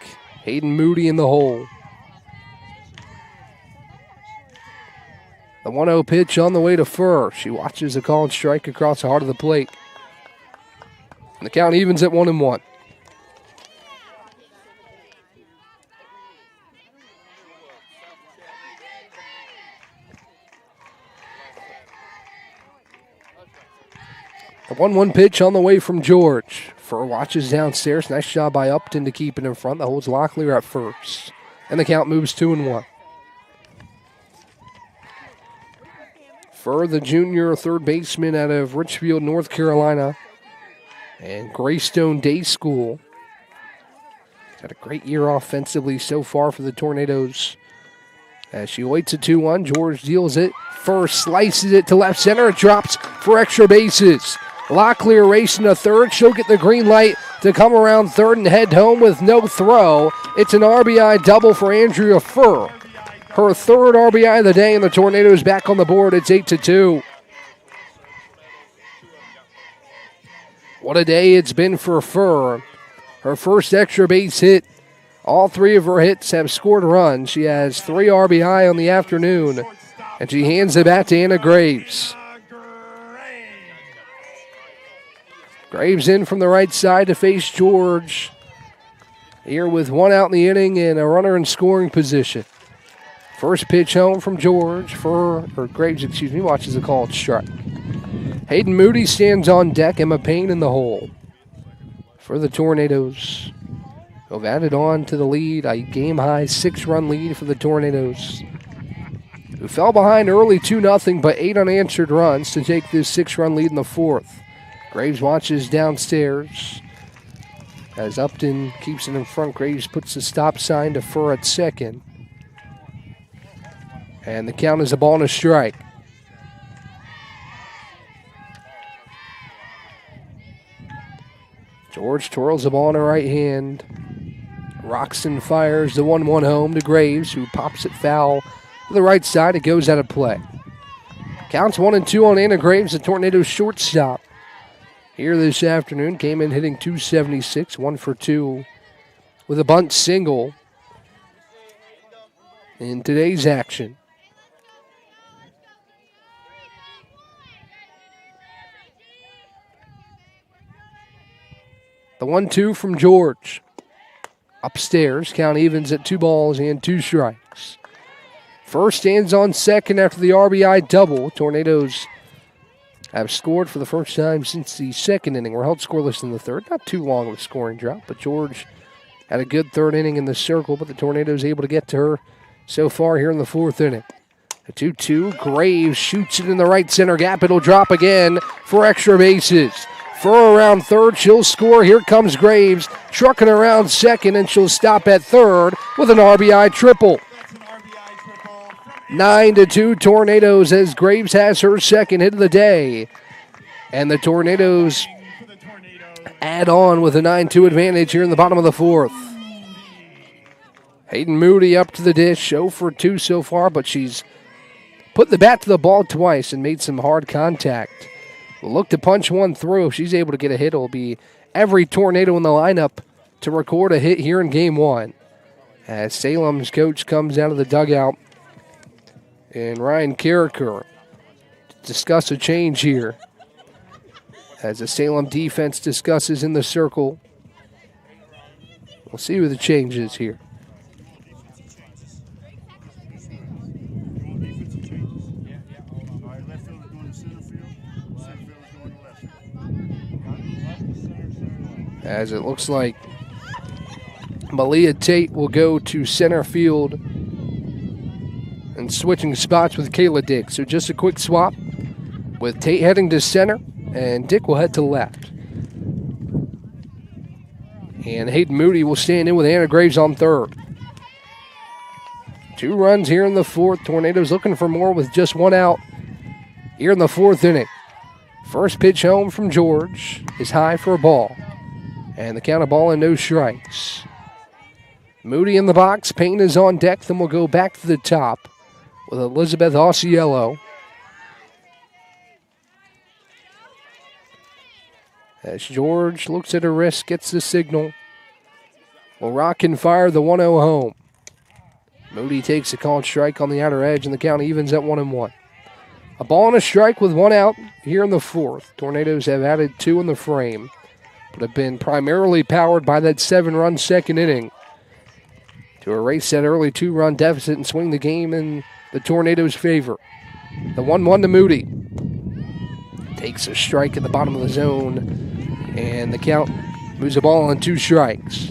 Hayden Moody in the hole. The 1-0 pitch on the way to Furr. She watches the called strike across the heart of the plate. And the count evens at 1-1. The 1-1 pitch on the way from George. Furr watches downstairs. Nice job by Upton to keep it in front. That holds Locklear at first. And the count moves 2-1. Furr, the junior third baseman out of Richfield, North Carolina, and Greystone Day School. He's had a great year offensively so far for the Tornadoes. As she waits a 2-1, George deals it. Furr slices it to left center. It drops for extra bases. Locklear racing to third. She'll get the green light to come around third and head home with no throw. It's an RBI double for Andrea Furr. Her third RBI of the day, and the Tornadoes back on the board. It's 8-2. What a day it's been for Furr. Her first extra base hit. All three of her hits have scored runs. She has 3 RBI on the afternoon, and she hands the bat to Anna Graves. Graves in from the right side to face George. Here with 1 out in the inning and a runner in scoring position. First pitch home from George. Graves, watches the called strike. Hayden Moody stands on deck. Emma Payne in the hole for the Tornadoes, who have added on to the lead, a game-high 6-run lead for the Tornadoes, who fell behind early 2-0, but 8 unanswered runs to take this 6-run lead in the 4th. Graves watches downstairs as Upton keeps it in front. Graves puts the stop sign to Furr at second. And the count is a ball and a strike. George twirls the ball in her right hand. Roxton fires the 1-1 home to Graves, who pops it foul to the right side. It goes out of play. Counts 1-2 on Anna Graves, the Tornadoes shortstop. Here this afternoon, came in hitting .276, 1 for 2 with a bunt single in today's action. The 1-2 from George. Upstairs, count evens at 2 balls and 2 strikes. First stands on second after the RBI double. Tornadoes have scored for the first time since the second inning. We're held scoreless in the third. Not too long of a scoring drought, but George had a good third inning in the circle, but the Tornadoes able to get to her so far here in the 4th inning. A 2-2. Graves shoots it in the right center gap. It'll drop again for extra bases. Furr around third, she'll score. Here comes Graves, trucking around second, and she'll stop at third with an RBI triple. 9-2 Tornadoes as Graves has her second hit of the day. And the Tornadoes add on with a 9-2 advantage here in the bottom of the 4th. Hayden Moody up to the dish, 0 for 2 so far, but she's put the bat to the ball twice and made some hard contact. Look to punch one through. If she's able to get a hit, it'll be every Tornado in the lineup to record a hit here in Game 1. As Salem's coach comes out of the dugout, and Ryan Carricker to discuss a change here. As the Salem defense discusses in the circle. We'll see who the change is here. As it looks like Malia Tate will go to center field and switching spots with Kayla Dick. So just a quick swap with Tate heading to center and Dick will head to left. And Hayden Moody will stand in with Anna Graves on third. 2 runs here in the 4th. Tornadoes looking for more with just 1 out here in the 4th inning. First pitch home from George is high for a ball. And the count of ball and no strikes. Moody in the box. Payne is on deck. Then we'll go back to the top with Elizabeth Osiello. As George looks at her wrist, gets the signal. Will rock and fire the 1-0 home. Moody takes a called strike on the outer edge, and the count evens at 1-1. A ball and a strike with 1 out here in the 4th. Tornadoes have added 2 in the frame, but have been primarily powered by that 7-run second inning to erase that early 2-run deficit and swing the game in the Tornadoes' favor. The 1-1 to Moody. Takes a strike at the bottom of the zone, and the count moves a ball on 2 strikes.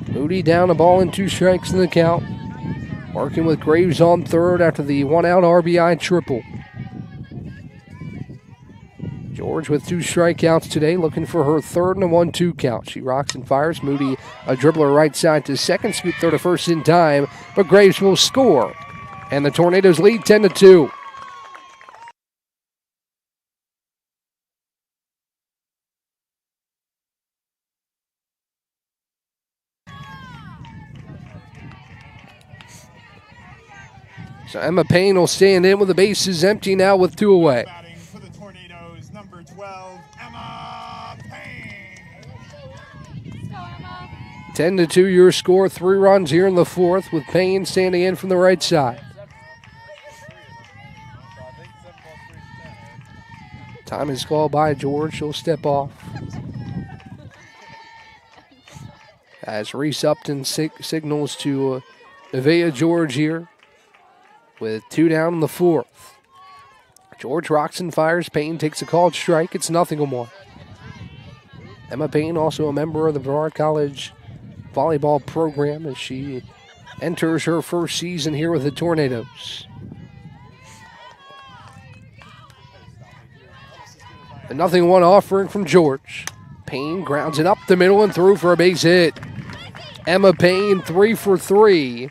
Moody down a ball and 2 strikes in the count. Working with Graves on third after the 1-out RBI triple. George with 2 strikeouts today, looking for her third and a 1-2 count. She rocks and fires. Moody, a dribbler right side to second, scoop third to first in time, but Graves will score. And the Tornadoes lead 10-2. So Emma Payne will stand in with the bases empty now with 2 away. Batting for the Tornadoes, number 12, Emma Payne. 10-2 your score, 3 runs here in the fourth with Payne standing in from the right side. Time is called by George. She'll step off. As Reese Upton signals to Nevaeh George here with 2 down in the fourth. George rocks and fires. Payne takes a called strike. It's 0-1. Emma Payne, also a member of the Brevard College volleyball program as she enters her first season here with the Tornadoes. A 0-1 offering from George. Payne grounds it up the middle and through for a base hit. Emma Payne 3 for 3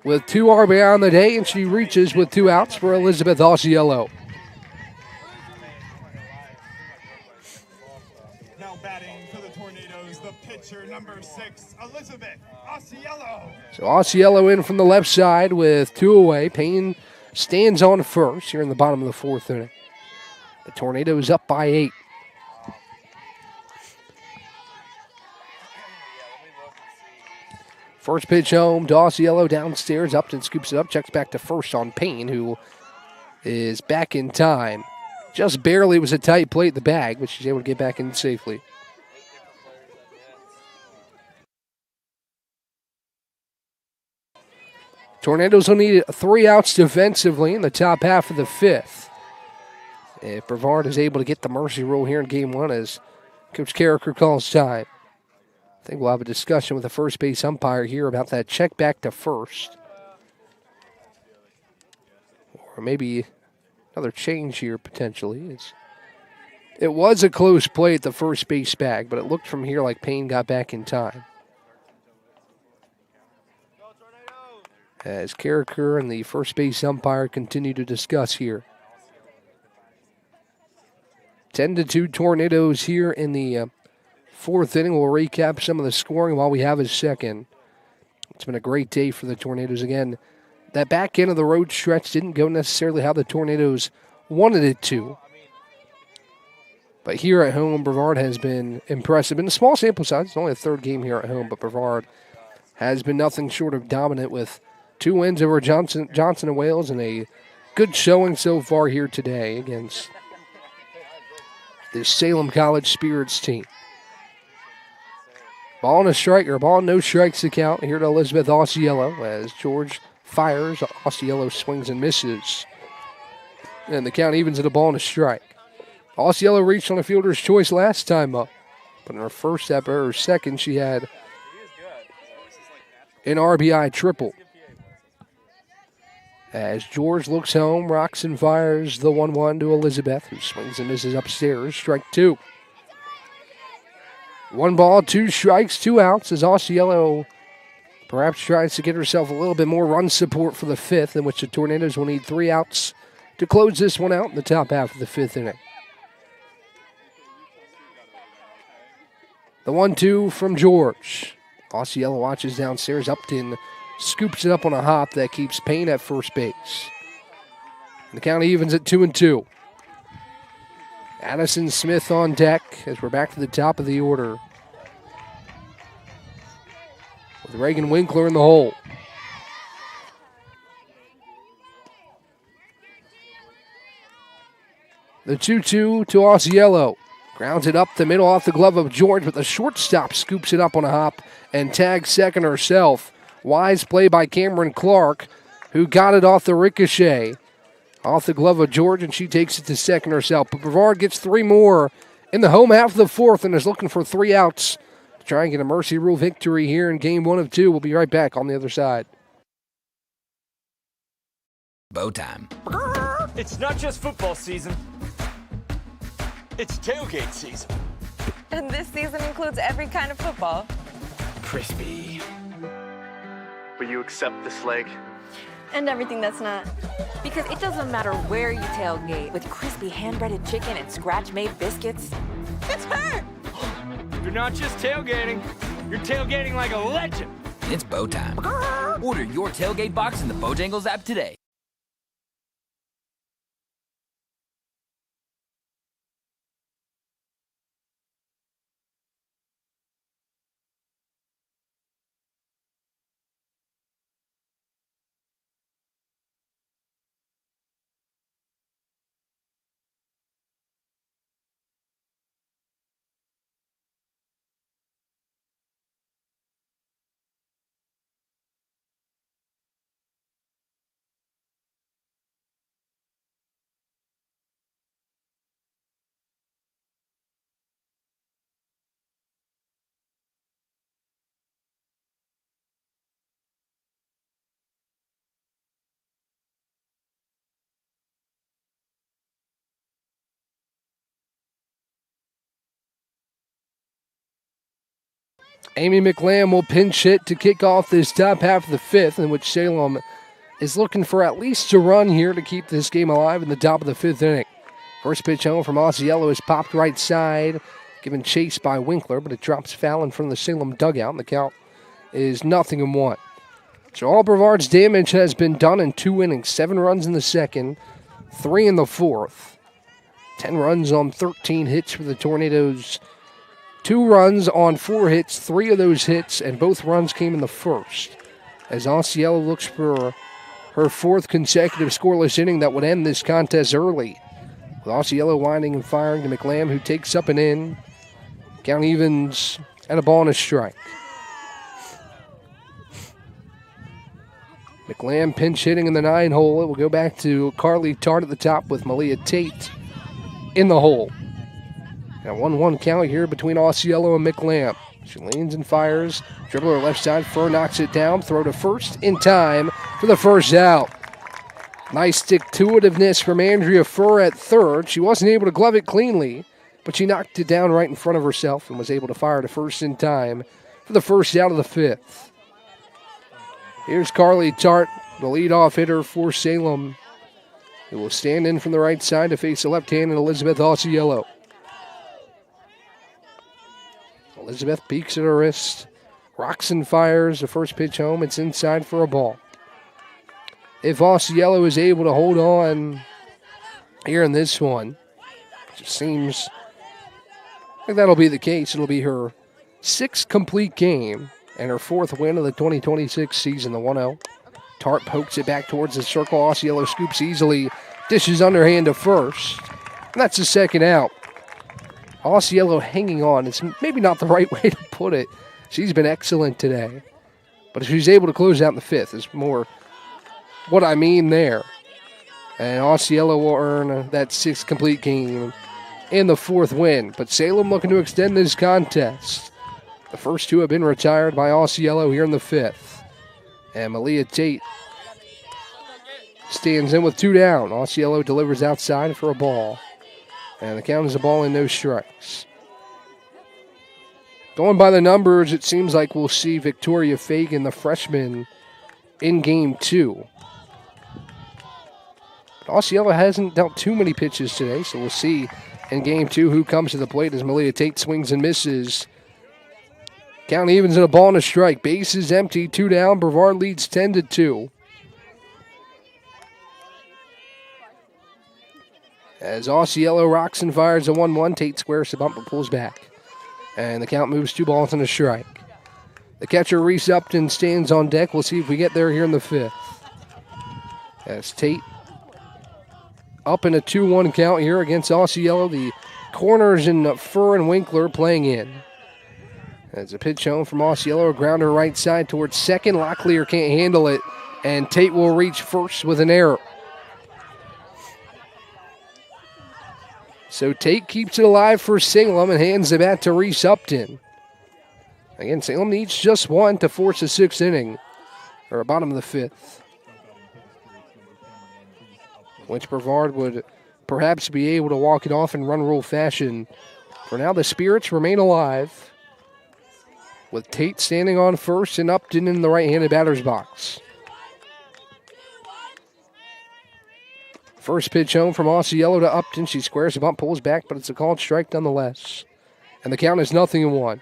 with 2 RBI on the day, and she reaches with 2 outs for Elizabeth Osceola. Now batting for the Tornadoes, the pitcher, number 6, Elizabeth Osceola. So Osceola in from the left side with 2 away. Payne stands on first here in the bottom of the fourth inning. The Tornadoes up by 8. First pitch home to Osceola downstairs. Upton scoops it up, checks back to first on Payne, who is back in time. Just barely was a tight play at the bag, but she's able to get back in safely. Tornadoes will need 3 outs defensively in the top half of the fifth. If Brevard is able to get the mercy rule here in game 1 as Coach Carricker calls time. I think we'll have a discussion with the first base umpire here about that check back to first. Or maybe another change here potentially. It was a close play at the first base bag, but it looked from here like Payne got back in time. As Carricker and the first base umpire continue to discuss here. 10-2 Tornadoes here in the fourth inning. We'll recap some of the scoring while we have a second. It's been a great day for the Tornadoes. Again, that back end of the road stretch didn't go necessarily how the Tornadoes wanted it to. But here at home, Brevard has been impressive. In a small sample size, it's only a third game here at home, but Brevard has been nothing short of dominant with 2 wins over Johnson and Wales and a good showing so far here today against the Salem College Spirits team. Ball and a strike, or ball and no strikes to count here to Elizabeth Osceola as George fires. Osceola swings and misses. And the count evens at a ball and a strike. Osceola reached on a fielder's choice last time up, but in her first at her second, she had an RBI triple. As George looks home, rocks and fires the 1-1 to Elizabeth, who swings and misses upstairs. Strike 2. 1 ball, 2 strikes, 2 outs as Osceola perhaps tries to get herself a little bit more run support for the fifth, in which the Tornadoes will need 3 outs to close this one out in the top half of the fifth inning. The 1-2 from George. Osceola watches downstairs. Upton scoops it up on a hop that keeps Payne at first base. And the count evens at 2-2. Addison Smith on deck as we're back to the top of the order, with Reagan Winkler in the hole. The 2-2 to Osceola. Grounds it up the middle off the glove of George, but the shortstop scoops it up on a hop and tags second herself. Wise play by Cameron Clark, who got it off the ricochet. Off the glove of George, and she takes it to second herself. But Brevard gets 3 more in the home half of the fourth and is looking for 3 outs to try and get a mercy rule victory here in game 1 of 2. We'll be right back on the other side. Bow time. It's not just football season. It's tailgate season. And this season includes every kind of football. Crispy. Will you accept this leg? And everything that's not. Because it doesn't matter where you tailgate, with crispy hand-breaded chicken and scratch-made biscuits. It's her! You're not just tailgating. You're tailgating like a legend. It's bow time. Order your tailgate box in the Bojangles app today. Amy McLam will pinch hit to kick off this top half of the fifth, in which Salem is looking for at least a run here to keep this game alive in the top of the fifth inning. First pitch home from Osceola is popped right side, given chase by Winkler, but it drops foul in front of the Salem dugout, and the count is 0-1. So all Brevard's damage has been done in 2 innings. 7 runs in the second, 3 in the fourth. 10 runs on 13 hits for the Tornadoes. 2 runs on 4 hits, 3 of those hits, and both runs came in the first. As Osceola looks for her 4th consecutive scoreless inning that would end this contest early. With Osceola winding and firing to McLam, who takes up and in. Count evens at a ball and a strike. McLam pinch hitting in the 9 hole. It will go back to Carly Tart at the top with Malia Tate in the hole. And a 1-1 count here between Osceola and McLam. She leans and fires. Dribbler left side. Fur knocks it down. Throw to first in time for the first out. Nice stick-to-itiveness from Andrea Fur at third. She wasn't able to glove it cleanly, but she knocked it down right in front of herself and was able to fire to first in time for the first out of the fifth. Here's Carly Tart, the leadoff hitter for Salem, who will stand in from the right side to face the left-handed Elizabeth Osceola. Elizabeth peeks at her wrist, rocks and fires the first pitch home. It's inside for a ball. If Osceola is able to hold on here in this one, it just seems like that'll be the case. It'll be her 6th complete game and her 4th win of the 2026 season, the 1-0. Tart pokes it back towards the circle. Osceola scoops easily, dishes underhand to first, and that's the second out. Osceola hanging on. It's maybe not the right way to put it. She's been excellent today. But if she's able to close out in the 5th, is more what I mean there. And Osceola will earn that 6th complete game in the 4th win. But Salem looking to extend this contest. The first 2 have been retired by Osceola here in the 5th. And Malia Tate stands in with 2 down. Osceola delivers outside for a ball. And the count is a ball and no strikes. Going by the numbers, it seems like we'll see Victoria Fagan, the freshman, in game 2. But Osceola hasn't dealt too many pitches today, so we'll see in game 2 who comes to the plate as Malia Tate swings and misses. Count evens at a ball and a strike. Base is empty, 2 down. Brevard leads 10-2. As Osceola rocks and fires a 1-1, Tate squares the bump but pulls back. And the count moves 2 balls and a strike. The catcher, Reese Upton, stands on deck. We'll see if we get there here in the 5th. As Tate up in a 2-1 count here against Osceola. The corners in Fur and Winkler playing in. As a pitch home from Osceola, a grounder right side towards second. Locklear can't handle it, and Tate will reach first with an error. So Tate keeps it alive for Salem and hands the bat to Reese Upton. Again, Salem needs just 1 to force a 6th inning, or bottom of the 5th. Which Brevard would perhaps be able to walk it off in run rule fashion. For now, the Spirits remain alive, with Tate standing on first and Upton in the right-handed batter's box. First pitch home from Osceola to Upton. She squares the bunt, pulls back, but it's a called strike nonetheless. And the count is 0-1.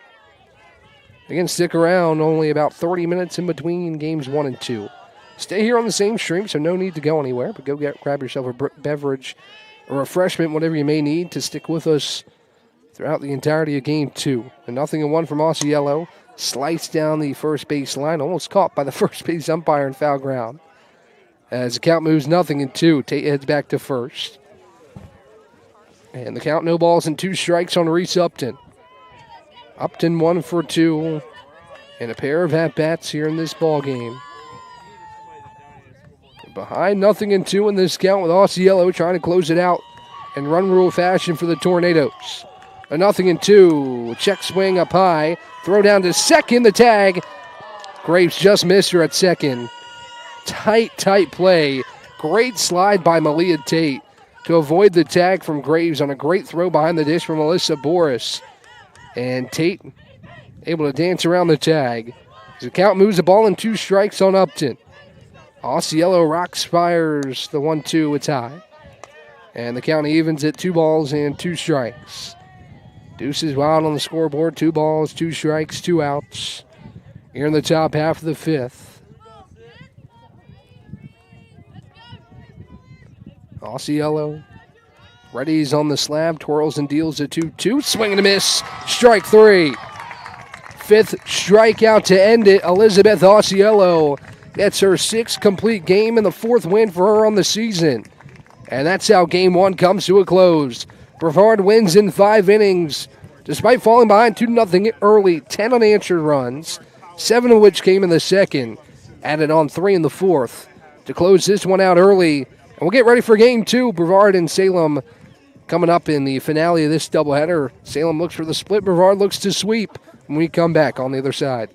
Again, stick around. Only about 30 minutes in between games 1 and 2. Stay here on the same stream, so no need to go anywhere. But go grab yourself a beverage, a refreshment, whatever you may need to stick with us throughout the entirety of game 2. A 0-1 from Osceola. Sliced down the first base line. Almost caught by the first base umpire in foul ground. As the count moves 0-2, Tate heads back to first. And the count, no balls and 2 strikes on Reese Upton. Upton 1 for 2, and a pair of at-bats here in this ball game. Behind 0-2 in this count with Osceola trying to close it out in run rule fashion for the Tornadoes. A 0-2, check swing up high, throw down to second, the tag. Graves just missed her at second. Tight play. Great slide by Malia Tate to avoid the tag from Graves on a great throw behind the dish from Melissa Boris. And Tate able to dance around the tag. As the count moves the ball in 2 strikes on Upton. Osceola rocks fires the 1-2, it's high. And the count evens at 2 balls and 2 strikes. Deuces wild on the scoreboard, 2 balls, 2 strikes, 2 outs. Here in the top half of the 5th. Osceola readies on the slab, twirls and deals a 2-2. Swing and a miss. Strike 3. 5th strikeout to end it. Elizabeth Osceola gets her 6th complete game and the 4th win for her on the season. And that's how game 1 comes to a close. Brevard wins in 5 innings. Despite falling behind 2-0 early, 10 unanswered runs, 7 of which came in the second, added on 3 in the 4th to close this one out early. And we'll get ready for game 2. Brevard and Salem coming up in the finale of this doubleheader. Salem looks for the split. Brevard looks to sweep when we come back on the other side.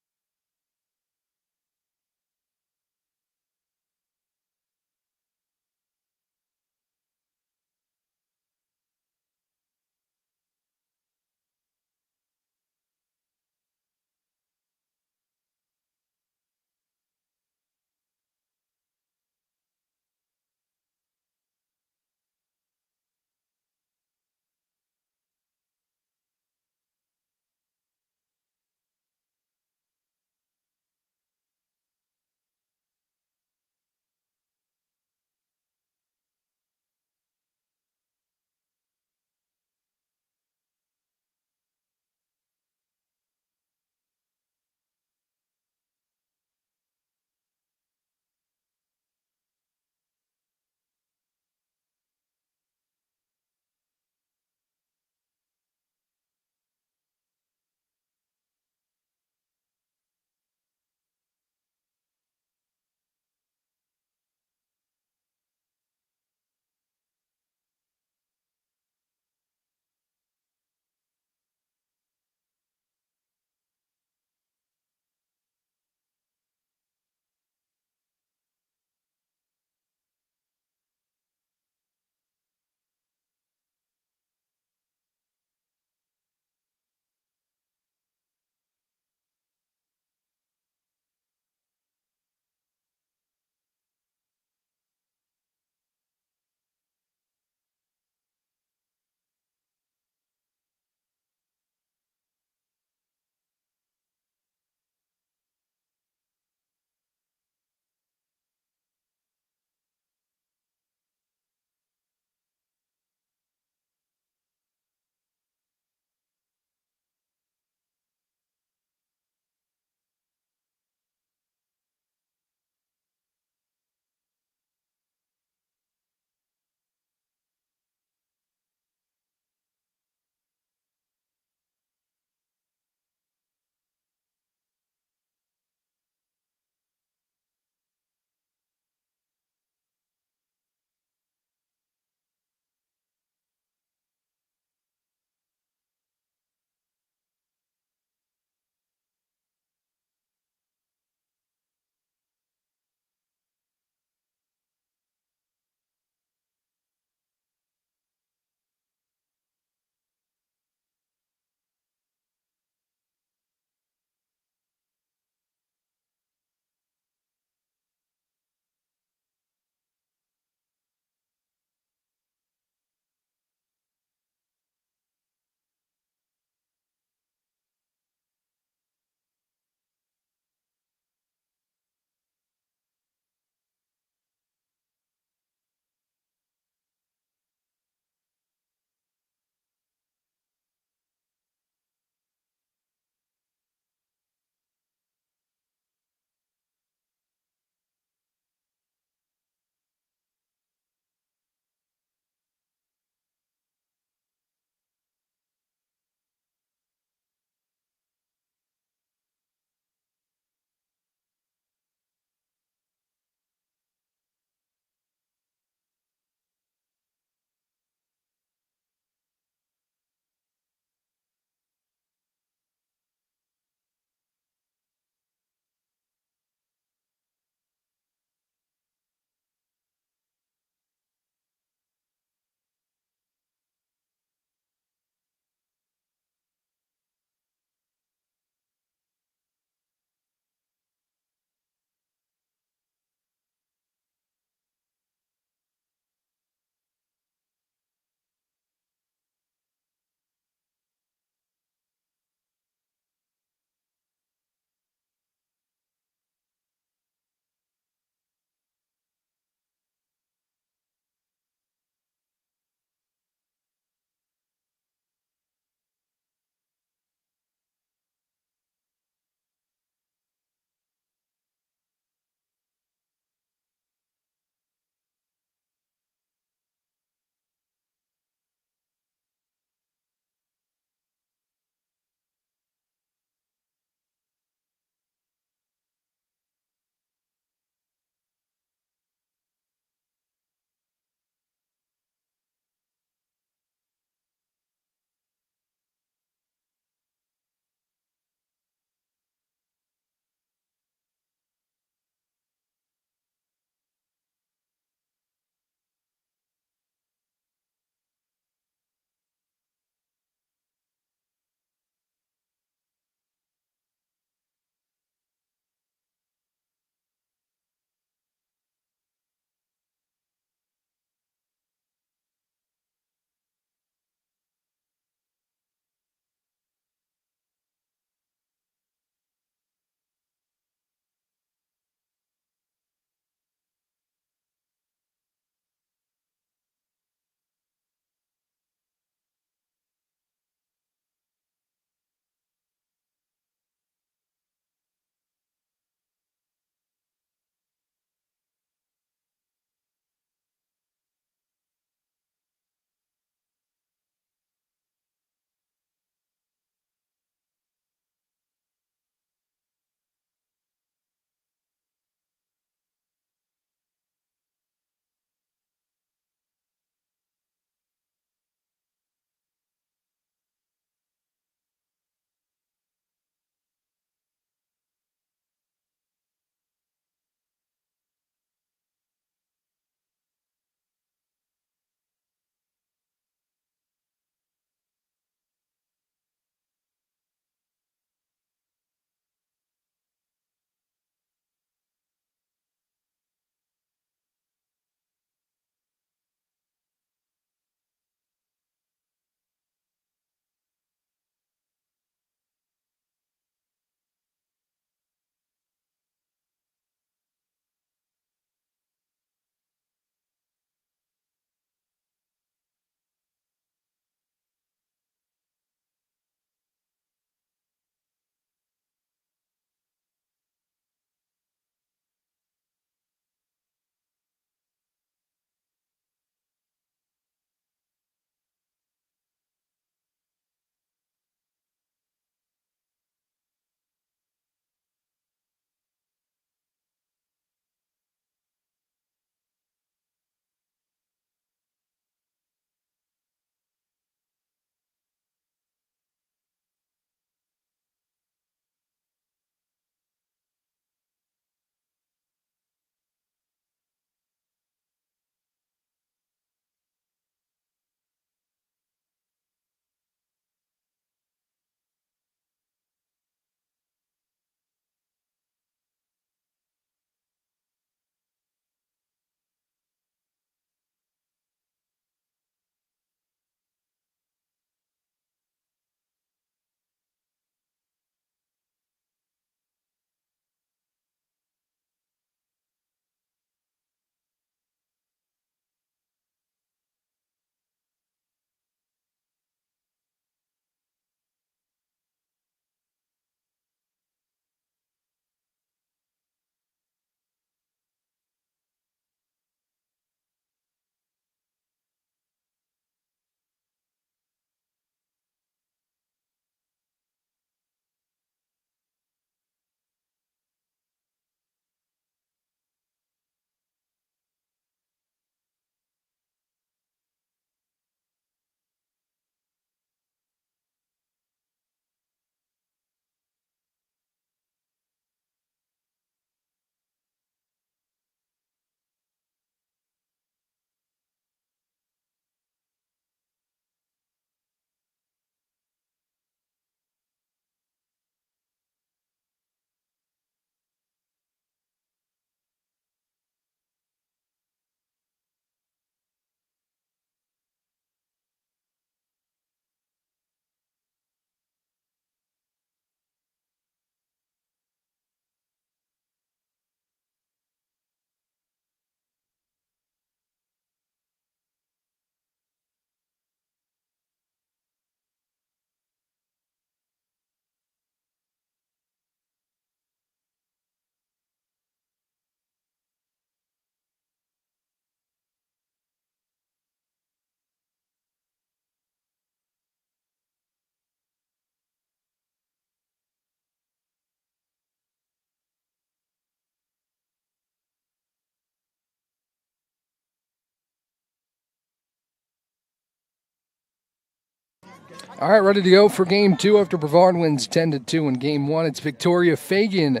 All right, ready to go for game 2 after Brevard wins 10-2 in game 1. It's Victoria Fagan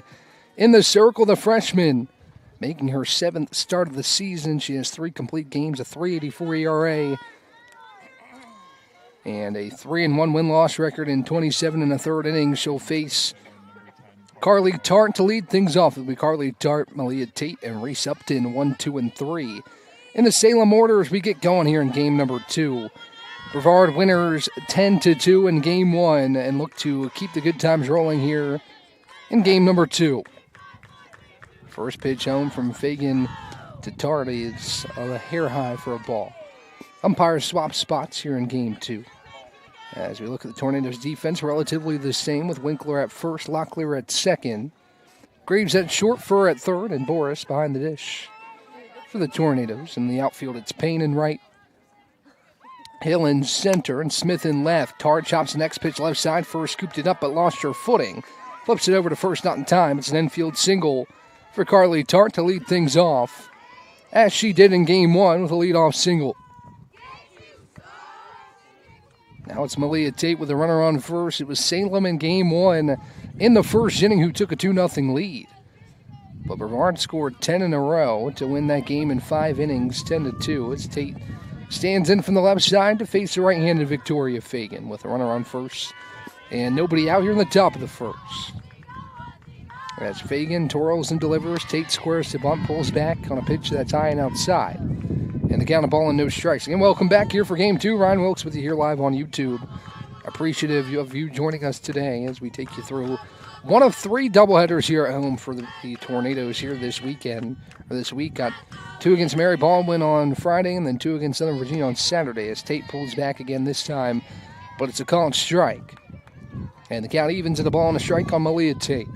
in the circle, the freshman, making her 7th start of the season. She has 3 complete games, a 3.84 ERA, and a 3-1 win-loss record in 27 1/3 innings. She'll face Carly Tart to lead things off. It'll be Carly Tart, Malia Tate, and Reese Upton, 1, 2, and 3. In the Salem order as we get going here in game number 2. Brevard winners 10-2 in game 1 and look to keep the good times rolling here in game number 2. First pitch home from Fagan to Tart is a hair high for a ball. Umpires swap spots here in game 2. As we look at the Tornadoes' defense, relatively the same with Winkler at first, Locklear at second, Graves at short, Fur at third, and Boris behind the dish for the Tornadoes. In the outfield, it's Payne in right, Hill in center, and Smith in left. Tart chops the next pitch left side. First scooped it up but lost her footing. Flips it over to first, not in time. It's an infield single for Carly Tart to lead things off, as she did in game 1 with a leadoff single. Now it's Malia Tate with a runner on first. It was Salem in game 1 in the first inning who took a 2-0 lead. But Brevard scored 10 in a row to win that game in 5 innings, 10-2. As Tate stands in from the left side to face the right-handed Victoria Fagan with a runner on first and nobody out here in the top of the first. As Fagan twirls and delivers, Tate squares to bunt, pulls back on a pitch that's high and outside. And the count of ball and no strikes. Again, welcome back here for game 2. Ryan Wilkes with you here live on YouTube. Appreciative of you joining us today as we take you through one of 3 doubleheaders here at home for the Tornadoes here this weekend. Or this week, got 2 against Mary Baldwin on Friday and then 2 against Southern Virginia on Saturday as Tate pulls back again this time. But it's a called strike. And the count evens at the ball and a strike on Malia Tate.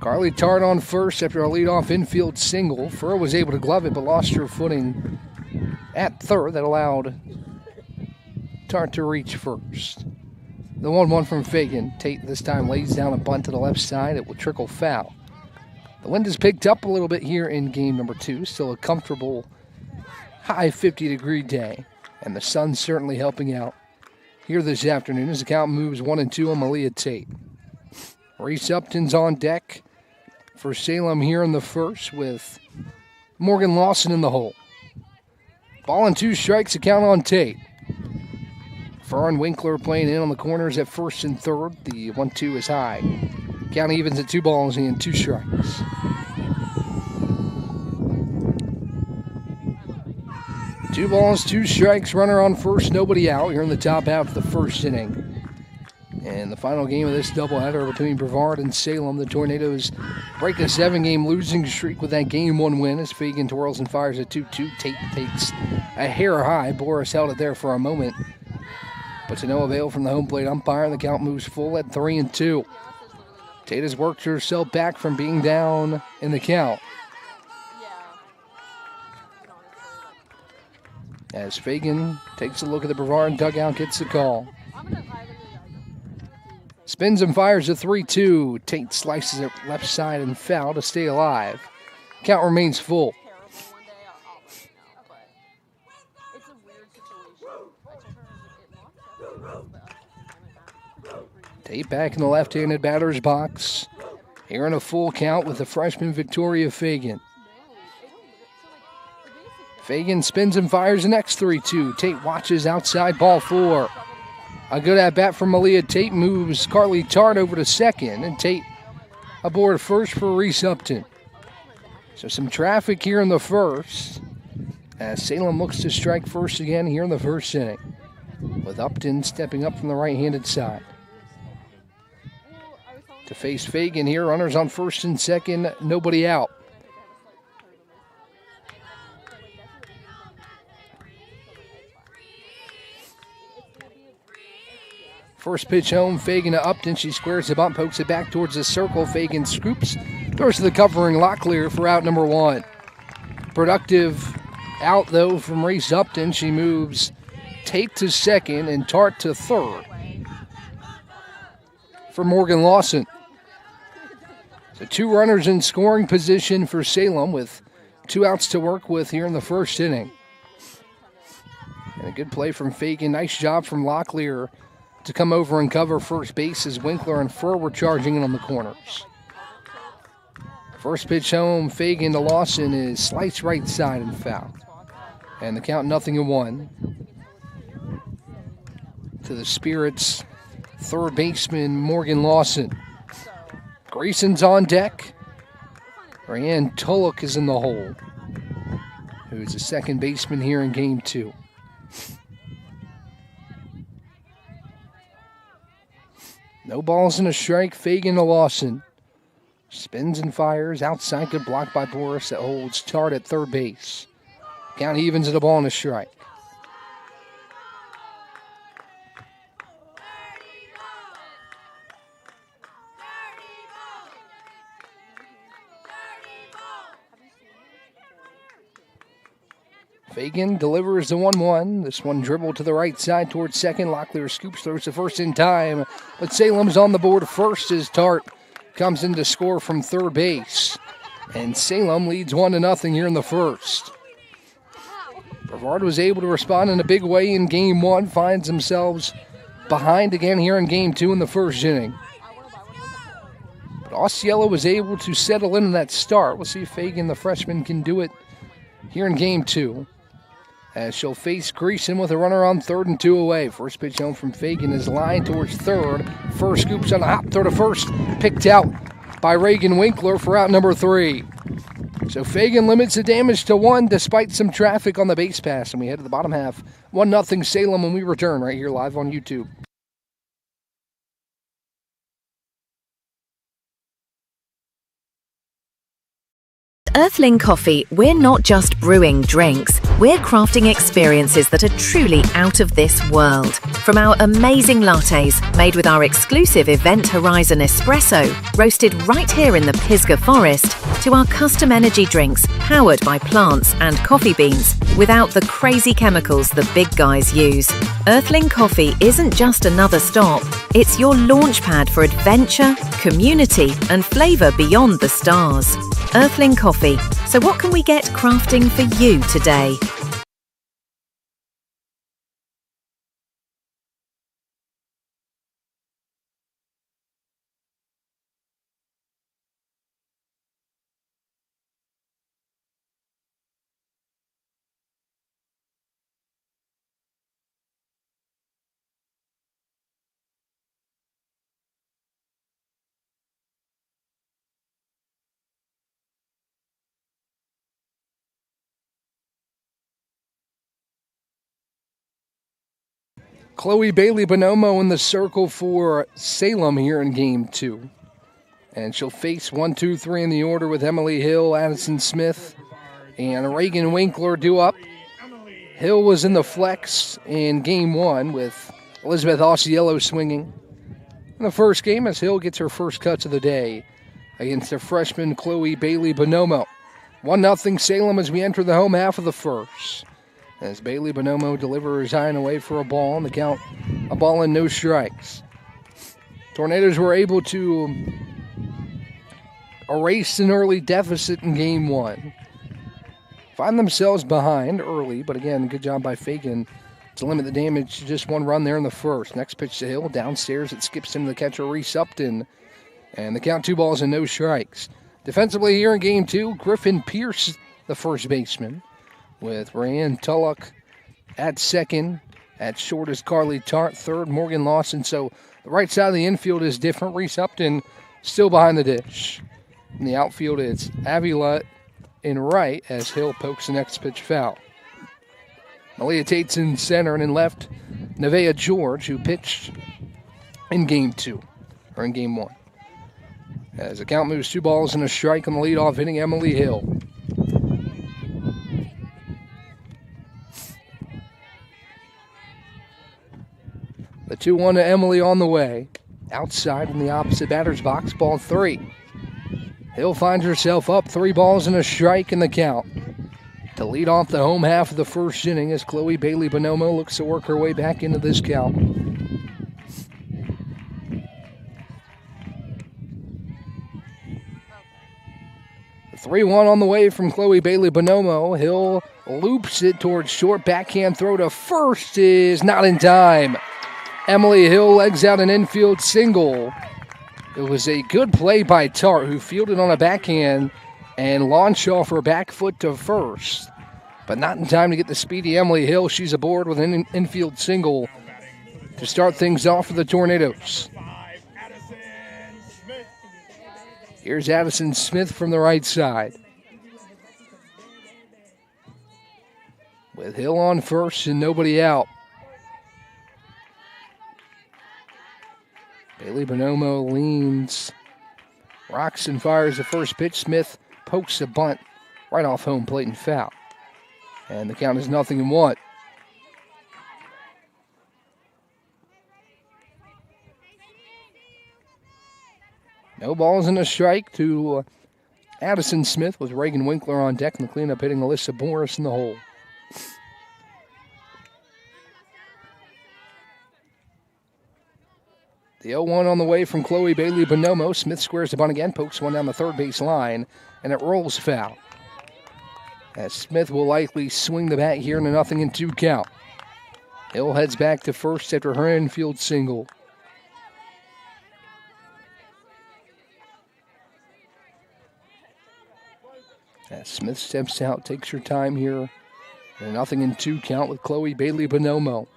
Carly Tart on first after a leadoff infield single. Furr was able to glove it but lost her footing at third. That allowed Tart to reach first. The 1-1 from Fagan. Tate this time lays down a bunt to the left side. It will trickle foul. The wind has picked up a little bit here in game number 2. Still a comfortable high 50-degree day. And the sun's certainly helping out here this afternoon as the count moves 1-2 on Malia Tate. Reese Upton's on deck for Salem here in the first with Morgan Lawson in the hole. Ball and 2 strikes, a count on Tate. Furr and Winkler playing in on the corners at first and third. The 1-2 is high. Count evens at 2 balls and 2 strikes. Two balls, 2 strikes, runner on first, nobody out here in the top half of the first inning. And the final game of this doubleheader between Brevard and Salem, the Tornadoes break a 7-game losing streak with that game 1 win as Fagan twirls and fires a 2-2. Tate takes a hair high. Boris held it there for a moment, but to no avail from the home plate umpire. The count moves full at 3-2. Tate has worked herself back from being down in the count. As Fagan takes a look at the Brevard dugout, gets the call. Spins and fires a 3-2. Tate slices it left side and foul to stay alive. Count remains full. Tate back in the left-handed batter's box. Here in a full count with the freshman Victoria Fagan. Fagan spins and fires the next 3-2. Tate watches outside, ball 4. A good at-bat from Malia Tate moves Carly Tart over to second, and Tate aboard first for Reese Upton. So some traffic here in the first as Salem looks to strike first again here in the first inning, with Upton stepping up from the right-handed side. To face Fagan here, runners on first and second, nobody out. First pitch home, Fagan to Upton. She squares the bunt, pokes it back towards the circle. Fagan scoops towards the covering Locklear for out number 1. Productive out, though, from Reese Upton. She moves Tate to second and Tart to third for Morgan Lawson. So 2 runners in scoring position for Salem with 2 outs to work with here in the first inning. And a good play from Fagan. Nice job from Locklear to come over and cover first base as Winkler and Furr were charging in on the corners. First pitch home, Fagan to Lawson is sliced right side and foul. And the count 0-1. To the Spirits, third baseman Morgan Lawson. Grayson's on deck. Ryan Tulloch is in the hole, who's the second baseman here in game 2. No balls and a strike. Fagan to Lawson. Spins and fires. Outside, good block by Boris that holds Tart at third base. Count evens at a ball and a strike. Fagan delivers the 1-1. This one dribbled to the right side towards second. Locklear scoops, throws the first in time. But Salem's on the board first as Tart comes in to score from third base. And Salem leads 1-0 here in the first. Brevard was able to respond in a big way in game 1. Finds themselves behind again here in game 2 in the first inning. But Osceola was able to settle into that start. We'll see if Fagan, the freshman, can do it here in game 2. As she'll face Greason with a runner on 3rd and 2 away. First pitch home from Fagan is lined towards third. First scoops on a hop, throw to first. Picked out by Reagan Winkler for out number 3. So Fagan limits the damage to 1 despite some traffic on the base pass. And we head to the bottom half. 1-0 Salem when we return right here live on YouTube. Earthling Coffee, we're not just brewing drinks, we're crafting experiences that are truly out of this world. From our amazing lattes, made with our exclusive Event Horizon espresso, roasted right here in the Pisgah Forest, to our custom energy drinks, powered by plants and coffee beans, without the crazy chemicals the big guys use. Earthling Coffee isn't just another stop, it's your launchpad for adventure, community, and flavour beyond the stars. Earthling Coffee. So what can we get crafting for you today? Chloe Bailey Bonomo in the circle for Salem here in game 2. And she'll face 1, 2, 3 in the order with Emily Hill, Addison Smith, and Reagan Winkler due up. Hill was in the flex in game 1 with Elizabeth Osceola swinging in the first game as Hill gets her first cuts of the day against the freshman Chloe Bailey Bonomo. 1-0 Salem as we enter the home half of the first. As Bailey Bonomo delivers high and away for a ball, and the count, a ball and no strikes. Tornadoes were able to erase an early deficit in game 1. Find themselves behind early, but again, good job by Fagan to limit the damage to just 1 run there in the first. Next pitch to Hill, downstairs it skips into the catcher Reese Upton, and the count 2 balls and no strikes. Defensively here in game 2, Griffin Pierce, the first baseman, with Ryan Tulloch at second. At short is Carly Tart, third Morgan Lawson. So the right side of the infield is different. Reese Upton still behind the dish. In the outfield, it's Avila in right as Hill pokes the next pitch foul. Malia Tate's in center, and in left, Nevaeh George, who pitched in game 2, or in game 1. As the count moves 2 balls and a strike on the leadoff hitting Emily Hill. The 2-1 to Emily on the way. Outside in the opposite batter's box, ball 3. Hill finds herself up 3 balls and a strike in the count to lead off the home half of the first inning as Chloe Bailey Bonomo looks to work her way back into this count. The 3-1 on the way from Chloe Bailey Bonomo. Hill loops it towards short. Backhand throw to first is not in time. Emily Hill legs out an infield single. It was a good play by Tart, who fielded on a backhand and launched off her back foot to first. But not in time to get the speedy Emily Hill. She's aboard with an infield single to start things off for the Tornadoes. Here's Addison Smith from the right side. With Hill on first and nobody out. Bailey Bonomo leans, rocks and fires the first pitch. Smith pokes a bunt right off home plate and foul. And the count is 0-1. No balls and a strike to Addison Smith with Reagan Winkler on deck and the cleanup hitting Alyssa Boris in the hole. The 0-1 on the way from Chloe Bailey Bonomo. Smith squares the bunt again, pokes one down the third base line, and it rolls foul. As Smith will likely swing the bat here in a 0-2 count. Hill heads back to first after her infield single. As Smith steps out, takes her time here in a 0-2 count with Chloe Bailey Bonomo.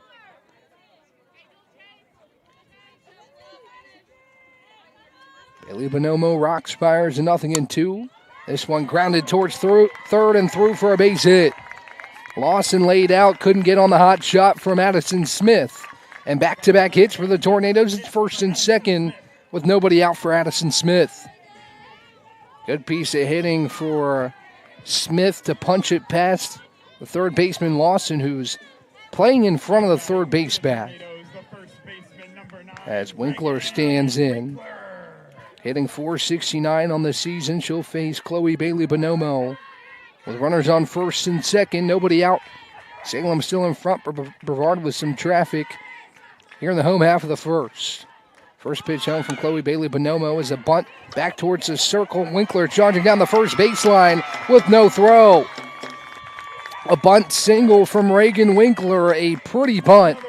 Bailey Bonomo rocks, fires, a 0-2. This one grounded towards third and through for a base hit. Lawson laid out, couldn't get on the hot shot from Addison Smith. And back-to-back hits for the Tornadoes at first and second with nobody out for Addison Smith. Good piece of hitting for Smith to punch it past the third baseman Lawson, who's playing in front of the third base bat. As Winkler stands in. Hitting .469 on the season, she'll face Chloe Bailey Bonomo. With runners on first and second, nobody out. Salem still in front, Brevard with some traffic here in the home half of the first. First pitch home from Chloe Bailey Bonomo is a bunt back towards the circle. Winkler charging down the first baseline with no throw. A bunt single from Reagan Winkler, a pretty bunt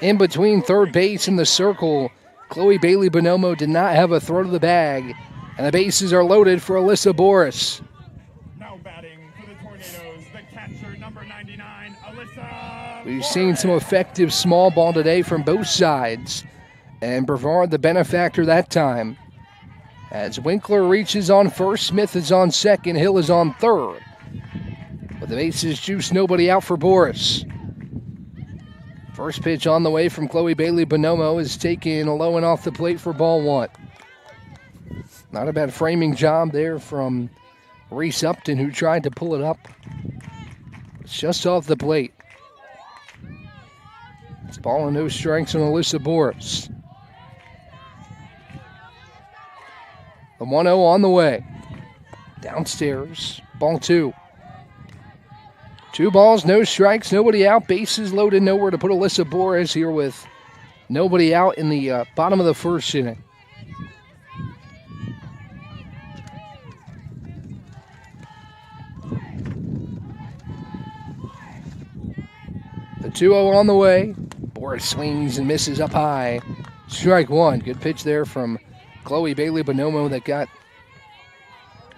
in between third base and the circle. Chloe Bailey Bonomo did not have a throw to the bag, and the bases are loaded for Alyssa Boris. Now batting for the Tornadoes, the catcher, number 99, Alyssa. We've seen some effective small ball today from both sides, and Brevard the benefactor that time. As Winkler reaches on first, Smith is on second, Hill is on third. With the bases juiced, nobody out for Boris. First pitch on the way from Chloe Bailey Bonomo is taken low and off the plate for ball one. Not a bad framing job there from Reese Upton, who tried to pull it up. It's just off the plate. It's ball and no strikes on Alyssa Boris. The 1-0 on the way. Downstairs, ball two. 2 balls, no strikes, nobody out. Bases loaded, nowhere to put Alyssa Boris here with nobody out in the bottom of the first inning. The 2-0 on the way. Boris swings and misses up high. Strike one. Good pitch there from Chloe Bailey Bonomo that got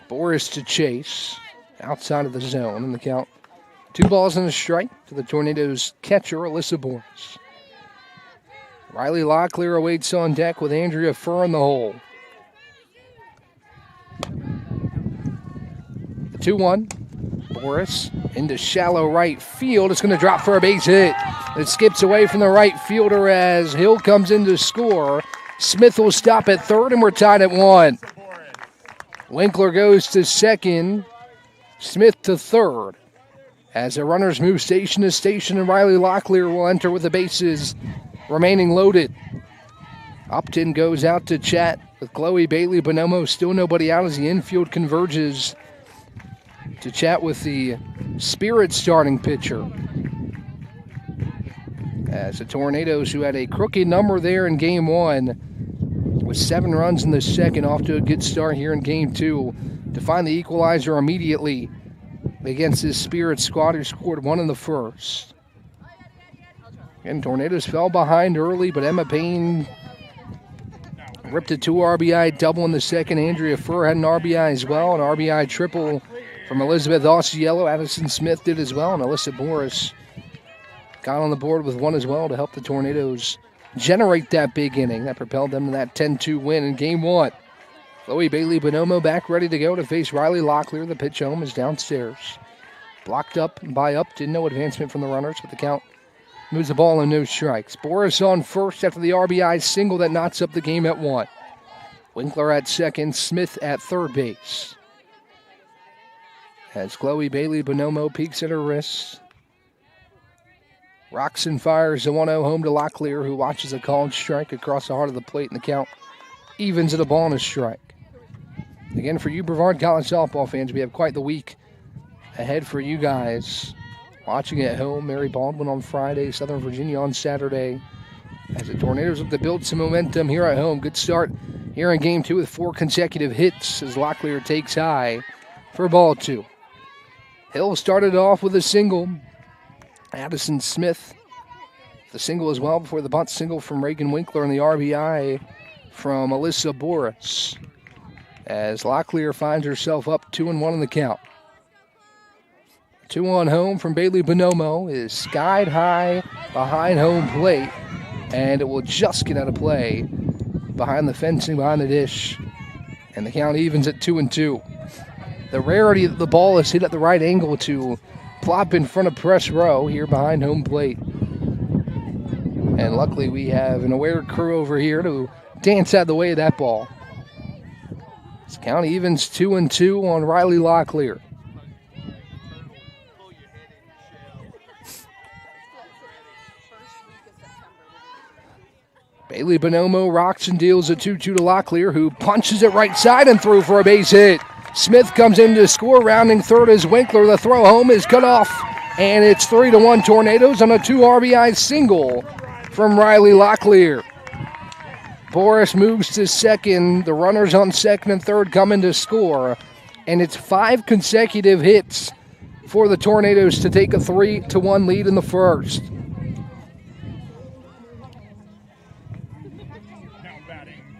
Boris to chase outside of the zone in the count. 2 balls and a strike to the Tornadoes catcher, Alyssa Boris. Riley Locklear awaits on deck with Andrea Furr in the hole. The 2-1. Boris into shallow right field. It's going to drop for a base hit. It skips away from the right fielder as Hill comes in to score. Smith will stop at third, and we're tied at 1. Winkler goes to second. Smith to third. As the runners move station to station, and Riley Locklear will enter with the bases remaining loaded. Upton goes out to chat with Chloe Bailey Bonomo. Still nobody out as the infield converges to chat with the Spirit starting pitcher. As the Tornadoes, who had a crooked number there in game one, with 7 runs in the second, off to a good start here in game 2 to find the equalizer immediately against this Spirit squad who scored 1 in the first. And Tornadoes fell behind early, but Emma Payne ripped a 2 RBI double in the second. Andrea Furr had an RBI as well, an RBI triple from Elizabeth Ausiello. Addison Smith did as well, and Alyssa Boris got on the board with 1 as well to help the Tornadoes generate that big inning that propelled them to that 10-2 win in game 1. Chloe Bailey Bonomo back ready to go to face Riley Locklear. The pitch home is downstairs. Blocked up by Up. Didn't know advancement from the runners, but the count moves the ball and no strikes. Boris on first after the RBI single that knots up the game at 1. Winkler at second, Smith at third base. As Chloe Bailey Bonomo peeks at her wrist. Roxon fires the 1-0 home to Locklear, who watches a called strike across the heart of the plate, and the count evens at a ball and a strike. Again, for you Brevard College softball fans, we have quite the week ahead for you guys. Watching at home, Mary Baldwin on Friday, Southern Virginia on Saturday. As the Tornadoes look to build some momentum here at home. Good start here in game 2 with 4 consecutive hits as Locklear takes high for ball 2. Hill started off with a single. Addison Smith, the single as well before the bunt single from Reagan Winkler and the RBI from Alyssa Boris. As Locklear finds herself up 2-1 in the count. 2 on home from Bailey Bonomo is skied high behind home plate, and it will just get out of play behind the fencing, behind the dish, and the count evens at 2-2. The rarity that the ball is hit at the right angle to plop in front of press row here behind home plate. And luckily we have an aware crew over here to dance out of the way of that ball. This count evens 2-2 on Riley Locklear. Bailey Bonomo rocks and deals a 2-2 to Locklear, who punches it right side and through for a base hit. Smith comes in to score, rounding third as Winkler. The throw home is cut off, and it's 3-1 Tornadoes on a 2 RBI single from Riley Locklear. Boris moves to second. The runners on second and third come in to score, and it's 5 consecutive hits for the Tornadoes to take a 3-1 lead in the first.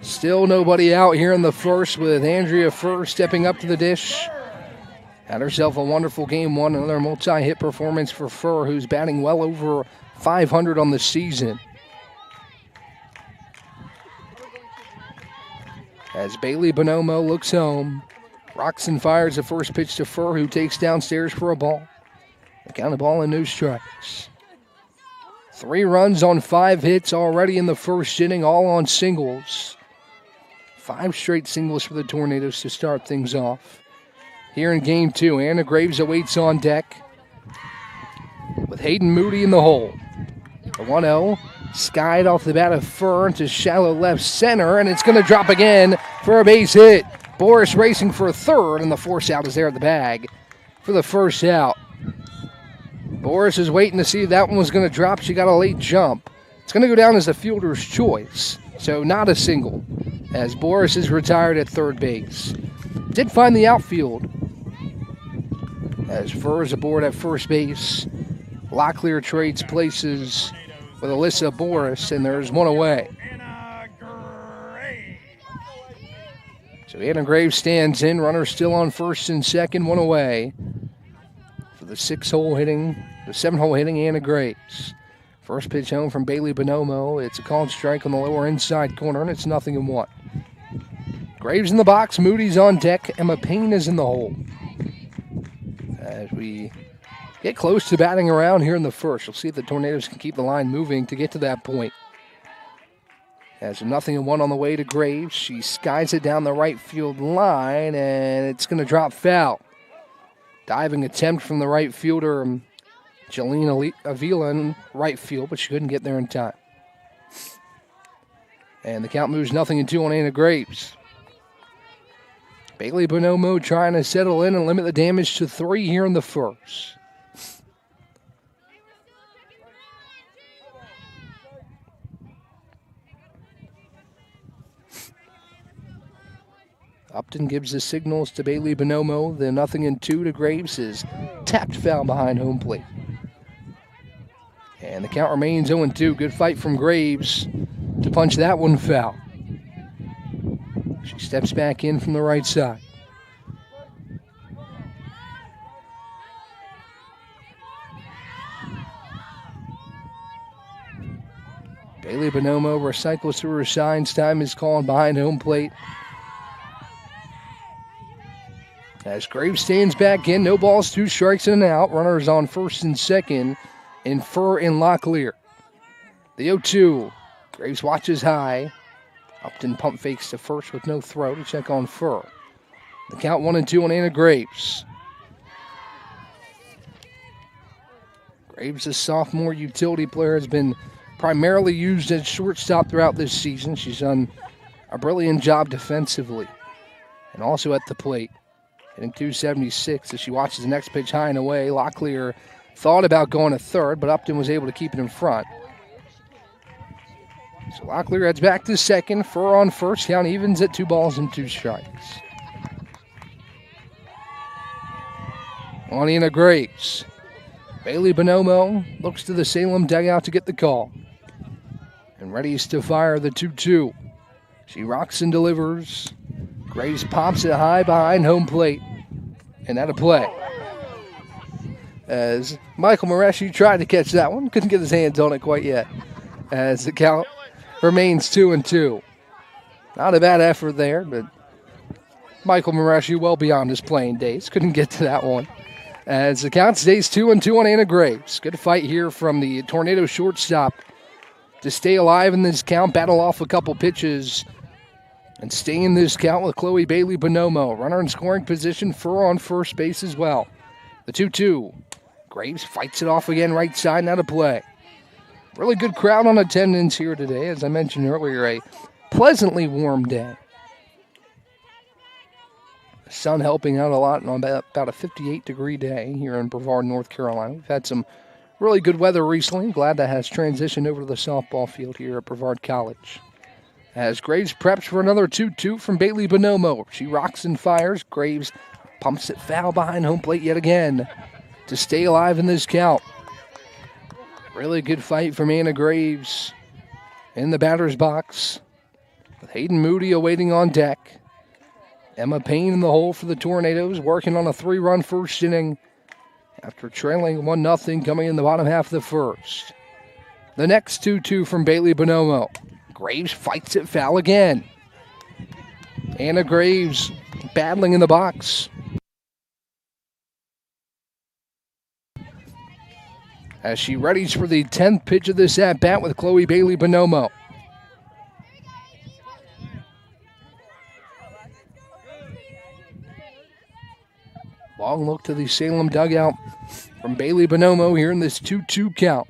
Still nobody out here in the first, with Andrea Furr stepping up to the dish. Had herself a wonderful game 1, another multi-hit performance for Furr, who's batting well over 500 on the season. As Bailey Bonomo looks home, Roxon fires the first pitch to Furr, who takes downstairs for a ball. The count of ball and no strikes. 3 runs on 5 hits already in the first inning, all on singles. 5 straight singles for the Tornadoes to start things off. Here in game 2, Anna Graves awaits on deck with Hayden Moody in the hole. The 1-0 skied off the bat of Furr into shallow left center, and it's going to drop again for a base hit. Boris racing for third, and the force out is there at the bag for the first out. Boris is waiting to see if that one was going to drop. She got a late jump. It's going to go down as a fielder's choice, so not a single, as Boris is retired at third base. Did find the outfield as Furr is aboard at first base. Locklear trades places with Alyssa Boris, and there's one away. So Anna Graves stands in. Runner still on first and second, one away. For the 7-hole hitting Anna Graves. First pitch home from Bailey Bonomo. It's a called strike on the lower inside corner, and it's 0-1. Graves in the box, Moody's on deck, Emma Payne is in the hole. As we get close to batting around here in the first, we'll see if the Tornadoes can keep the line moving to get to that point. As a 0-1 on the way to Graves, she skies it down the right field line, and it's going to drop foul. Diving attempt from the right fielder, Jelena Avila in right field, but she couldn't get there in time. And the count moves 0-2 on Anna Graves. Bailey Bonomo trying to settle in and limit the damage to 3 here in the first. Upton gives the signals to Bailey Bonomo. The 0-2 to Graves is tapped foul behind home plate. And the count remains 0-2. Good fight from Graves to punch that one foul. She steps back in from the right side. Bailey Bonomo recycles through her signs. Time is called behind home plate. As Graves stands back in, no balls, 2 strikes and an out. Runners on first and second in Furr and Locklear. The 0-2. Graves watches high. Upton pump fakes to first with no throw to check on Furr. The count 1-2 on Anna Graves. Graves, a sophomore utility player, has been primarily used as shortstop throughout this season. She's done a brilliant job defensively and also at the plate, hitting .276 as she watches the next pitch high and away. Locklear thought about going to third, but Upton was able to keep it in front. So Locklear heads back to second. Furr on first. Count evens at 2 balls and 2 strikes. On Anna Graves. Bailey Bonomo looks to the Salem dugout to get the call. And readies to fire the 2-2. She rocks and delivers. Graves pops it high behind home plate. And out of play. As Michael Mareshi tried to catch that one. Couldn't get his hands on it quite yet. As the count remains 2-2. Not a bad effort there, but Michael Mareshi well beyond his playing days. Couldn't get to that one. As the count stays 2-2 on Anna Graves. Good fight here from the Tornado shortstop to stay alive in this count, battle off a couple pitches, and stay in this count with Chloe Bailey Bonomo. Runner in scoring position, Furr on first base as well. The 2-2. Graves fights it off again, right side, now to play. Really good crowd on attendance here today. As I mentioned earlier, a pleasantly warm day. The sun helping out a lot on about a 58-degree day here in Brevard, North Carolina. We've had some really good weather recently. Glad that has transitioned over to the softball field here at Brevard College. As Graves preps for another 2-2 from Bailey Bonomo. She rocks and fires. Graves pumps it foul behind home plate yet again to stay alive in this count. Really good fight from Anna Graves in the batter's box with Hayden Moody awaiting on deck. Emma Payne in the hole for the Tornadoes, working on a 3-run first inning after trailing 1-0 coming in the bottom half of the first. The next 2-2 from Bailey Bonomo. Graves fights it foul again. Anna Graves battling in the box. As she readies for the 10th pitch of this at-bat with Chloe Bailey Bonomo. Long look to the Salem dugout from Bailey Bonomo here in this 2-2 count.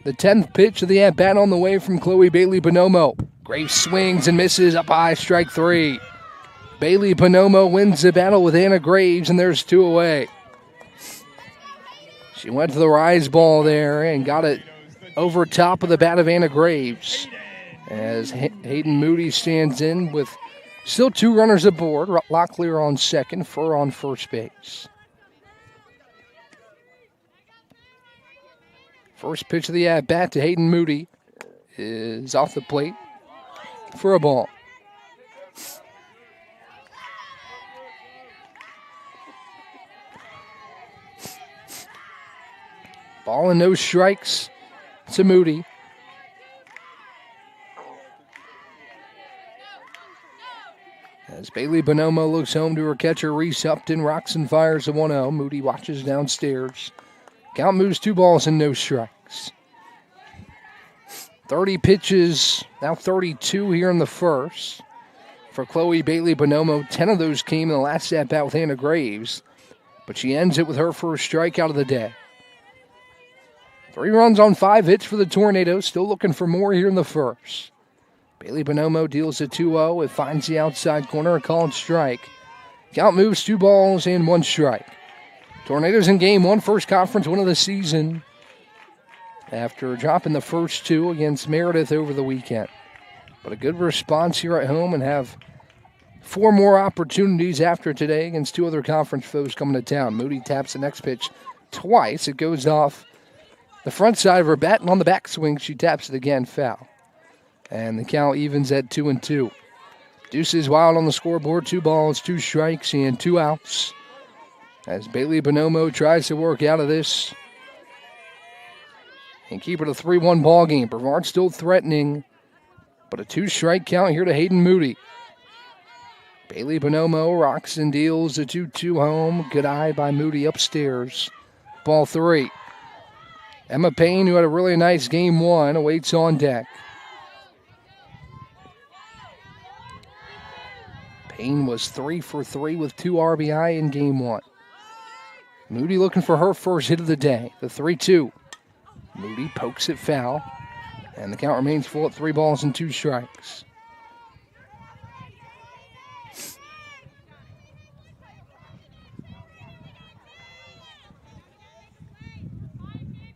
The 10th pitch of the at-bat on the way from Chloe Bailey Bonomo. Graves swings and misses up high, strike 3. Bailey Bonomo wins the battle with Anna Graves, and there's 2 away. She went to the rise ball there and got it over top of the bat of Anna Graves. As Hayden Moody stands in with still 2 runners aboard. Locklear on second, Furr on first base. First pitch of the at-bat to Hayden Moody is off the plate for a ball. Ball and no strikes to Moody. As Bailey Bonomo looks home to her catcher, Reese Upton, rocks and fires a 1-0. Moody watches downstairs. Count moves 2 balls and no strikes. 30 pitches, now 32 here in the first. For Chloe Bailey Bonomo, 10 of those came in the last at-bat with Anna Graves. But she ends it with her first strikeout of the day. 3 runs on 5 hits for the Tornadoes, still looking for more here in the first. Bailey Bonomo deals a 2-0. It finds the outside corner, a called strike. Count moves 2 balls and 1 strike. Tornadoes in game 1, first conference win of the season after dropping the first 2 against Meredith over the weekend. But a good response here at home and have 4 more opportunities after today against 2 other conference foes coming to town. Moody taps the next pitch twice. It goes off the front side of her bat, and on the backswing, she taps it again, foul. And the count evens at 2-2. Deuces wild on the scoreboard, 2 balls, 2 strikes, and 2 outs. As Bailey Bonomo tries to work out of this and keep it a 3-1 ball game. Brevard still threatening, but a 2-strike count here to Hayden Moody. Bailey Bonomo rocks and deals a 2-2 home. Good eye by Moody upstairs. Ball 3. Emma Payne, who had a really nice game 1, awaits on deck. Payne was 3 for 3 with 2 RBI in game 1. Moody looking for her first hit of the day, the 3-2. Moody pokes it foul, and the count remains full at 3 balls and 2 strikes.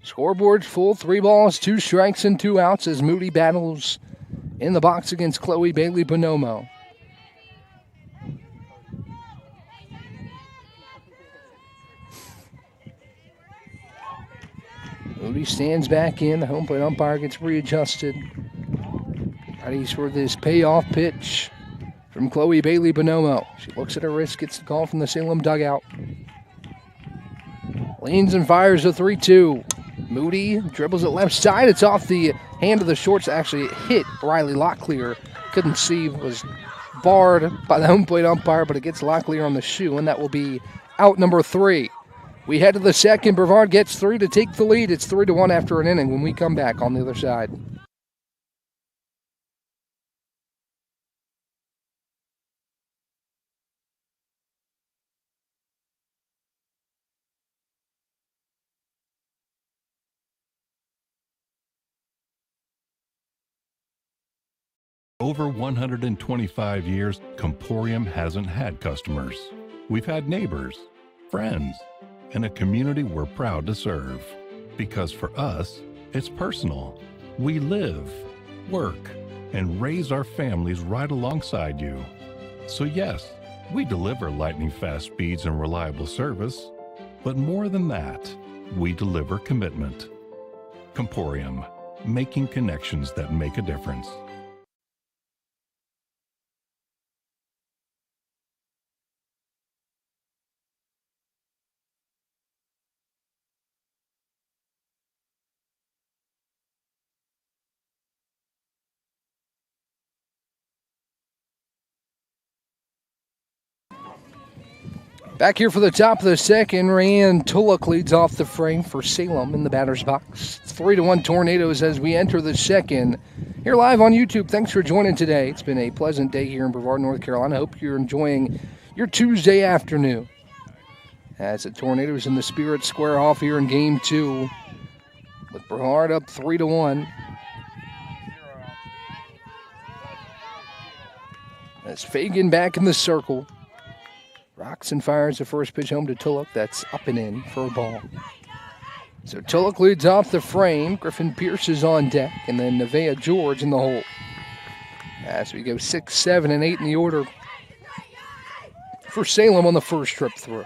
Scoreboard's full, 3 balls, 2 strikes, and 2 outs as Moody battles in the box against Chloe Bailey Bonomo. Moody stands back in. The home plate umpire gets readjusted. Ready for this payoff pitch from Chloe Bailey Bonomo. She looks at her wrist, gets the call from the Salem dugout. Leans and fires a 3-2. Moody dribbles it left side. It's off the hand of the shorts. Actually, it hit Riley Locklear. Couldn't see, was barred by the home plate umpire, but it gets Locklear on the shoe, and that will be out number 3. We head to the second. Brevard gets 3 to take the lead. It's 3-1 after an inning when we come back on the other side. Over 125 years, Comporium hasn't had customers. We've had neighbors, friends, and a community we're proud to serve. Because for us, it's personal. We live, work, and raise our families right alongside you. So yes, we deliver lightning-fast speeds and reliable service, but more than that, we deliver commitment. Comporium, making connections that make a difference. Back here for the top of the second, Ryan Tulloch leads off the frame for Salem in the batter's box. It's 3-1 Tornadoes as we enter the second. Here live on YouTube, thanks for joining today. It's been a pleasant day here in Brevard, North Carolina. I hope you're enjoying your Tuesday afternoon. As the Tornadoes and the Spirits square off here in Game 2 with Brevard up 3-1. As Fagan back in the circle. Rocks and fires the first pitch home to Tulloch. That's up and in for a ball. So Tulloch leads off the frame. Griffin Pierce is on deck. And then Nevaeh George in the hole. As we go 6, 7, and 8 in the order for Salem on the first trip through.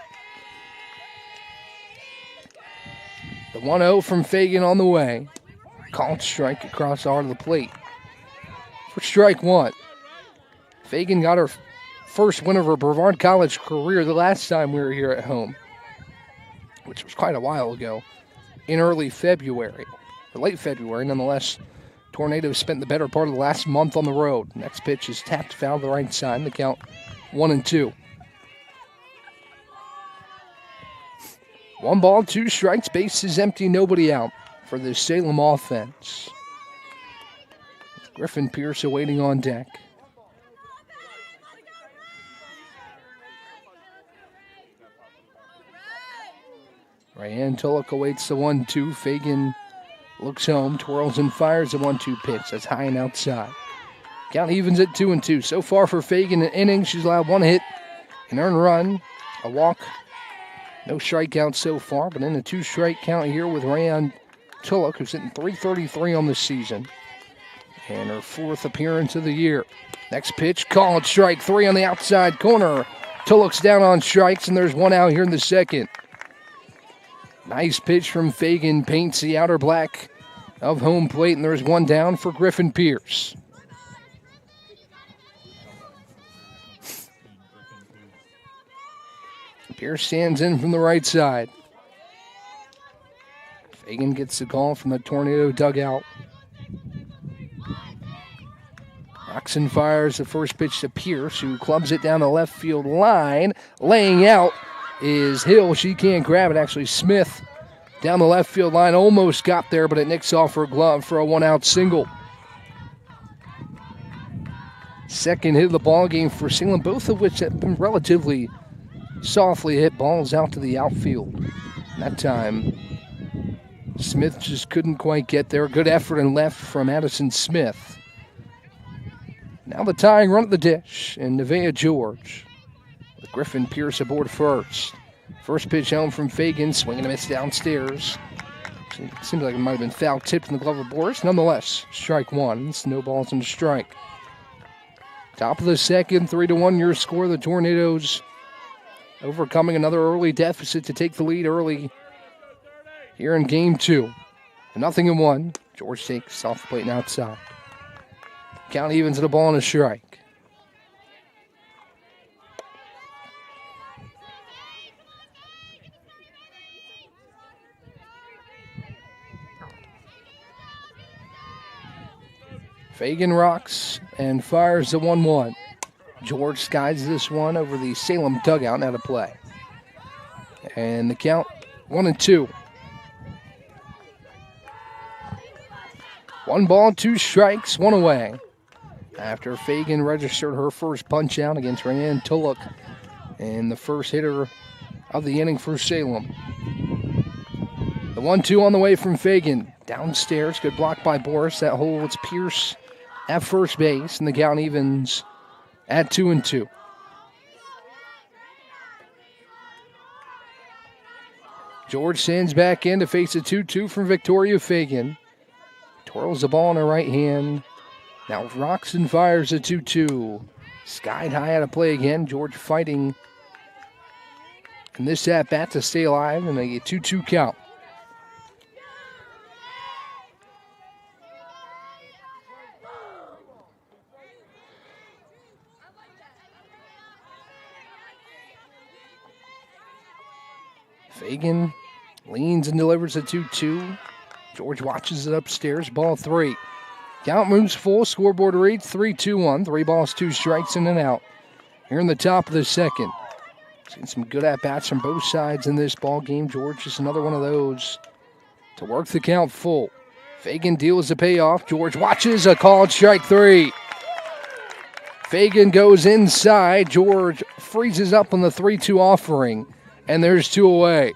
The 1-0 from Fagan on the way. Called strike across the heart of the plate. For strike 1. Fagan got her first win of her Brevard College career the last time we were here at home, which was quite a while ago, in early February, or late February. Nonetheless, Tornadoes spent the better part of the last month on the road. Next pitch is tapped foul to the right side. The count 1-2. 1 ball, 2 strikes. Base is empty, nobody out for the Salem offense. Griffin Pierce awaiting on deck. Ryan Tulloch awaits the 1-2. Fagan looks home, twirls and fires the 1-2 pitch. That's high and outside. Count evens at 2-2. So far for Fagan in innings, she's allowed 1 hit, an earned run, a walk. No strikeouts so far, but in a 2-strike count here with Ryan Tulloch, who's hitting .333 on the season. and her 4th appearance of the year. Next pitch, called strike 3 on the outside corner. Tulloch's down on strikes, and there's one out here in the second. Nice pitch from Fagan, paints the outer black of home plate, and there's one down for Griffin Pierce. Pierce stands in from the right side. Fagan gets the call from the Tornado dugout. Oxen fires the first pitch to Pierce, who clubs it down the left field line. Laying out is Hill. She can't grab it. Actually, Smith down the left field line almost got there, but it nicks off her glove for a 1-out single. Second hit of the ball game for Salem, both of which have been relatively softly hit balls out to the outfield. And that time, Smith just couldn't quite get there. Good effort and left from Addison Smith. Now the tying run at the dish, and Nevaeh George with Griffin Pierce aboard first. First pitch home from Fagan, swinging a miss downstairs. Seems like it might have been foul tipped in the glove of Boris. Nonetheless, strike one, no balls and a strike. Top of the second, 3-1 your score. The Tornadoes overcoming another early deficit to take the lead early here in game 2. 0-1. George takes off the plate and outside. Count evens to the ball and a strike. Fagan rocks and fires the 1-1. George skies this one over the Salem dugout and out of play. And the count 1-2. 1 ball, 2 strikes, 1 away. After Fagan registered her first punch out against Rayanne Tulloch and the first hitter of the inning for Salem. The 1-2 on the way from Fagan. Downstairs, good block by Boris. That holds Pierce at first base, and the count evens at 2-2. George sends back in to face a 2-2 from Victoria Fagan. Twirls the ball in her right hand. Now rocks and fires a 2-2. Skied high out of play again. George fighting in this at-bat to stay alive, and a 2-2 count. Fagan leans and delivers a 2-2. George watches it upstairs. Ball 3. Count moves full. Scoreboard reads 3-2-1. 3 balls, 2 strikes, and an out. Here in the top of the second. Seen some good at-bats from both sides in this ball game. George just another one of those to work the count full. Fagan deals the payoff. George watches a called strike 3. Fagan goes inside. George freezes up on the 3-2 offering. And there's 2 away.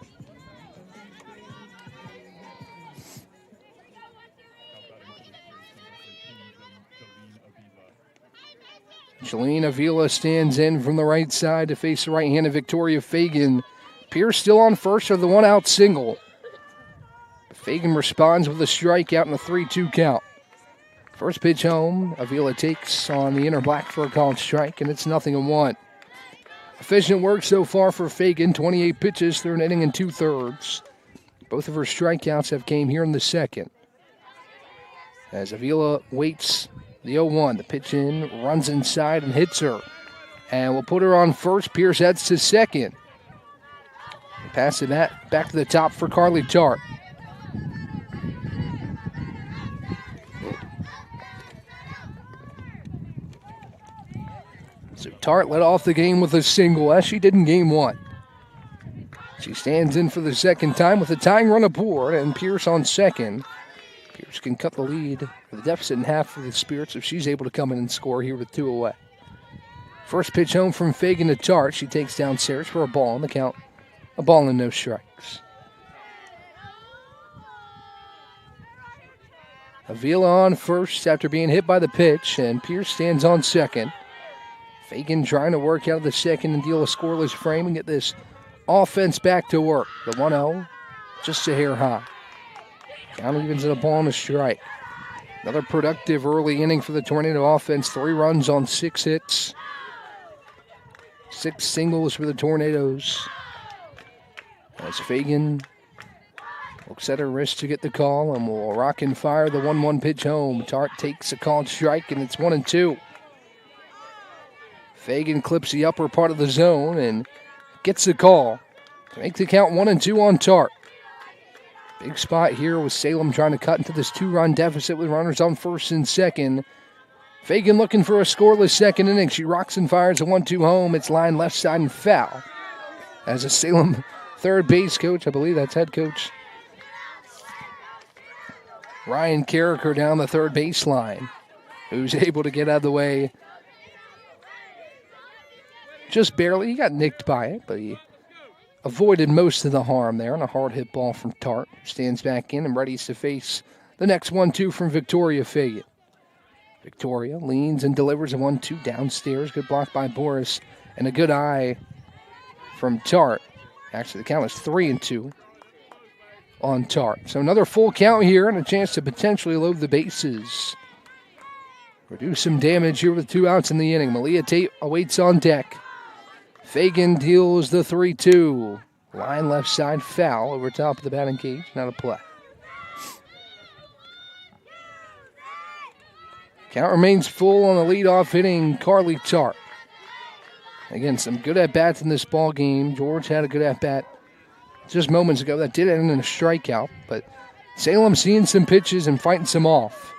Shalene Avila stands in from the right side to face the right-handed Victoria Fagan. Pierce still on first for the 1-out single. Fagan responds with a strikeout and a 3-2 count. First pitch home, Avila takes on the inner black for a called strike, and it's 0-1. Efficient work so far for Fagan. 28 pitches through an inning and 2/3. Both of her strikeouts have came here in the second. As Avila waits the 0-1, the pitch in, runs inside and hits her. And we'll put her on first. Pierce heads to second. Pass it back to the top for Carly Tart. So Tart led off the game with a single, as she did in game 1. She stands in for the second time with a tying run aboard, and Pierce on second. Pierce can cut the lead, or the deficit in half for the Spirits if she's able to come in and score here with 2 away. First pitch home from Fagan to Tart. She takes downstairs for a ball on the count. A ball and no strikes. Avila on first after being hit by the pitch, and Pierce stands on second. Fagan trying to work out of the second and deal a scoreless frame and get this offense back to work. The 1-0, just a hair high. Count evens in a ball and a strike. Another productive early inning for the Tornado offense. 3 runs on 6 hits. 6 singles for the Tornadoes. As Fagan looks at her wrist to get the call and will rock and fire the 1-1 pitch home. Tart takes a called strike, and it's 1-2. Fagan clips the upper part of the zone and gets the call to make the count 1-2 on Tart. Big spot here with Salem trying to cut into this 2-run deficit with runners on first and second. Fagan looking for a scoreless second inning. She rocks and fires a 1-2 home. It's lined left side and foul. As a Salem third base coach, I believe that's head coach Ryan Carricker down the third baseline, who's able to get out of the way just barely. He got nicked by it, but he avoided most of the harm there on a hard hit ball from Tart. Stands back in and readies to face the next 1-2 from Victoria Fagan. Victoria leans and delivers a 1-2 downstairs. Good block by Boris and a good eye from Tart. Actually, the count is 3-2 on Tart. So another full count here and a chance to potentially load the bases. Reduce some damage here with 2 outs in the inning. Malia Tate awaits on deck. Fagan deals the 3-2. Line left side foul over top of the batting cage. Not a play. Count remains full on the leadoff hitting Carly Tart. Again, some good at-bats in this ball game. George had a good at-bat just moments ago. That did end in a strikeout, but Salem seeing some pitches and fighting some off.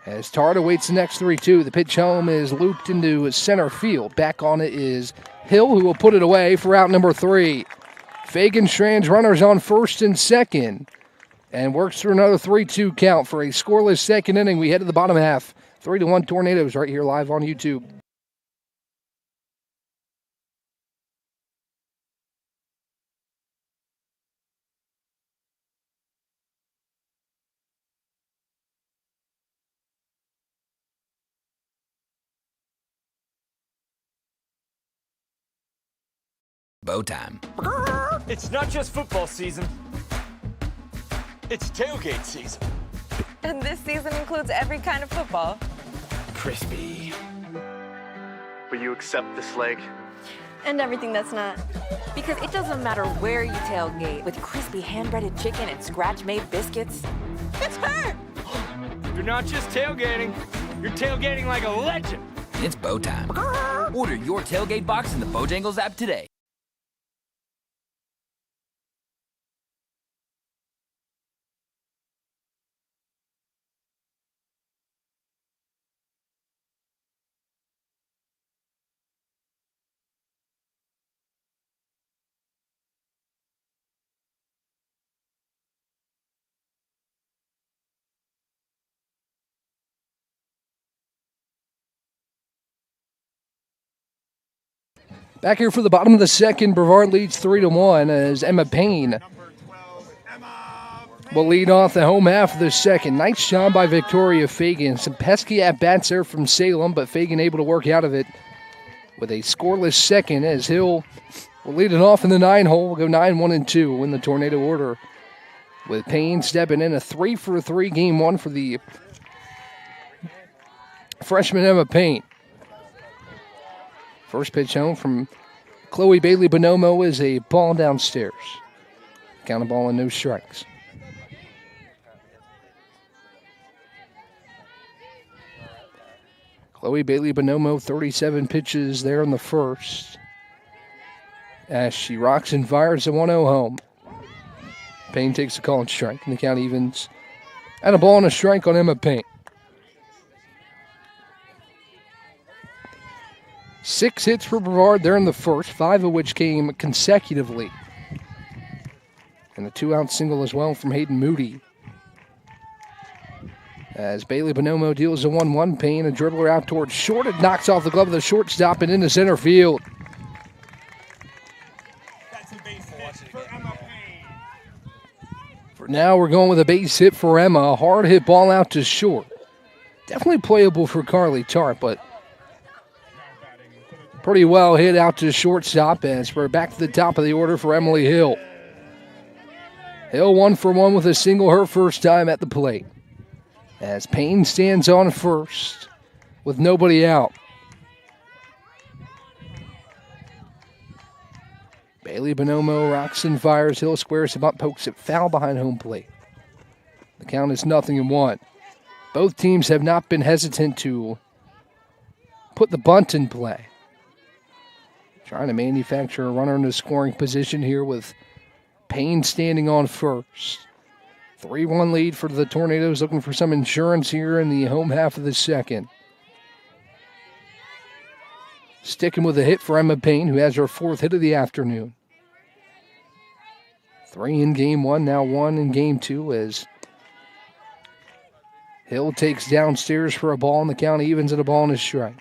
As Tart awaits the next 3-2, the pitch home is looped into center field. Back on it is Hill, who will put it away for out number 3. Fagan strands runners on first and second and works through another 3-2 count for a scoreless second inning. We head to the bottom half. 3-1 Tornadoes right here live on YouTube. Bow time. It's not just football season. It's tailgate season. And this season includes every kind of football. Crispy. Will you accept this leg? And everything that's not. Because it doesn't matter where you tailgate, with crispy hand-breaded chicken and scratch-made biscuits. It's her! You're not just tailgating. You're tailgating like a legend. It's bow time. Order your tailgate box in the Bojangles app today. Back here for the bottom of the second, Brevard leads 3-1 as Emma Payne will lead off the home half of the second. Nice job by Victoria Fagan. Some pesky at-bats there from Salem, but Fagan able to work out of it with a scoreless second as Hill will lead it off in the 9-hole. We'll go 9-1-2 in the Tornado order, with Payne stepping in a 3-for-3 game one for the freshman Emma Payne. First pitch home from Chloe Bailey Bonomo is a ball downstairs. Count a ball and no strikes. Chloe Bailey Bonomo, 37 pitches there in the first, as she rocks and fires a 1-0 home. Payne takes a call and strike, and the count evens at a ball and a strike on Emma Payne. 6 hits for Brevard there in the first, 5 of which came consecutively. And a 2-out single as well from Hayden Moody. As Bailey Bonomo deals a 1-1, Payne, a dribbler out towards short. It knocks off the glove of the shortstop and into center field. That's a base hit for Emma Payne. For now, we're going with a base hit for Emma. A hard hit ball out to short. Definitely playable for Carly Tart, but pretty well hit out to shortstop as we're back to the top of the order for Emily Hill. Hill 1 for 1 with a single, her first time at the plate. as Payne stands on first with nobody out. Bailey Bonomo rocks and fires. Hill squares him up, pokes it foul behind home plate. The count is 0-1. Both teams have not been hesitant to put the bunt in play. Trying to manufacture a runner in the scoring position here with Payne standing on first. 3-1 lead for the Tornadoes, looking for some insurance here in the home half of the second. Sticking with a hit for Emma Payne, who has her 4th hit of the afternoon. 3 in game 1, now 1 in game 2 as Hill takes downstairs for a ball, and the count evens at a ball and a strike.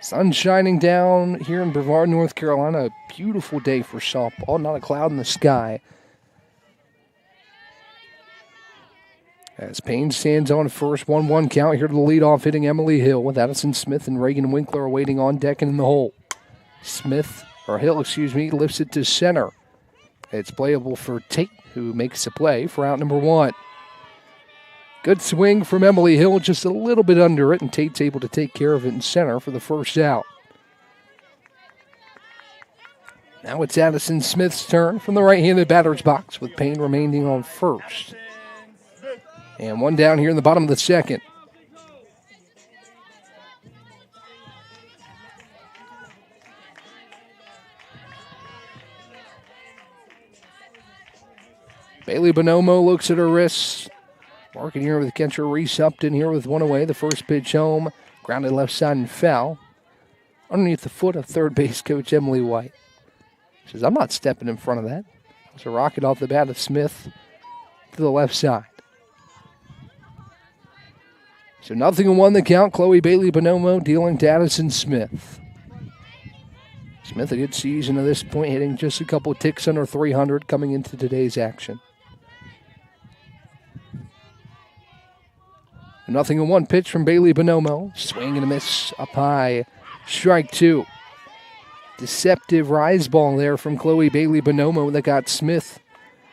Sun shining down here in Brevard, North Carolina. A beautiful day for softball, not a cloud in the sky. As Payne stands on first, 1-1 count here to the leadoff, hitting Emily Hill with Addison Smith and Reagan Winkler waiting on deck and in the hole. Hill lifts it to center. It's playable for Tate, who makes the play for out number 1. Good swing from Emily Hill, just a little bit under it, and Tate's able to take care of it in center for the first out. Now it's Addison Smith's turn from the right-handed batter's box with Payne remaining on first. And one down here in the bottom of the second. Bailey Bonomo looks at her wrists. Working here with catcher Reese Upton here with one away. The first pitch home. Grounded left side and foul. Underneath the foot of third base coach Emily White. Says, I'm not stepping in front of that. It's a rocket off the bat of Smith to the left side. So 0-1 the count. Chloe Bailey Bonomo dealing to Addison Smith. Smith, a good season at this point, hitting just a couple of ticks under 300 coming into today's action. 0-1 pitch from Bailey Bonomo. Swing and a miss up high. Strike 2. Deceptive rise ball there from Chloe Bailey Bonomo that got Smith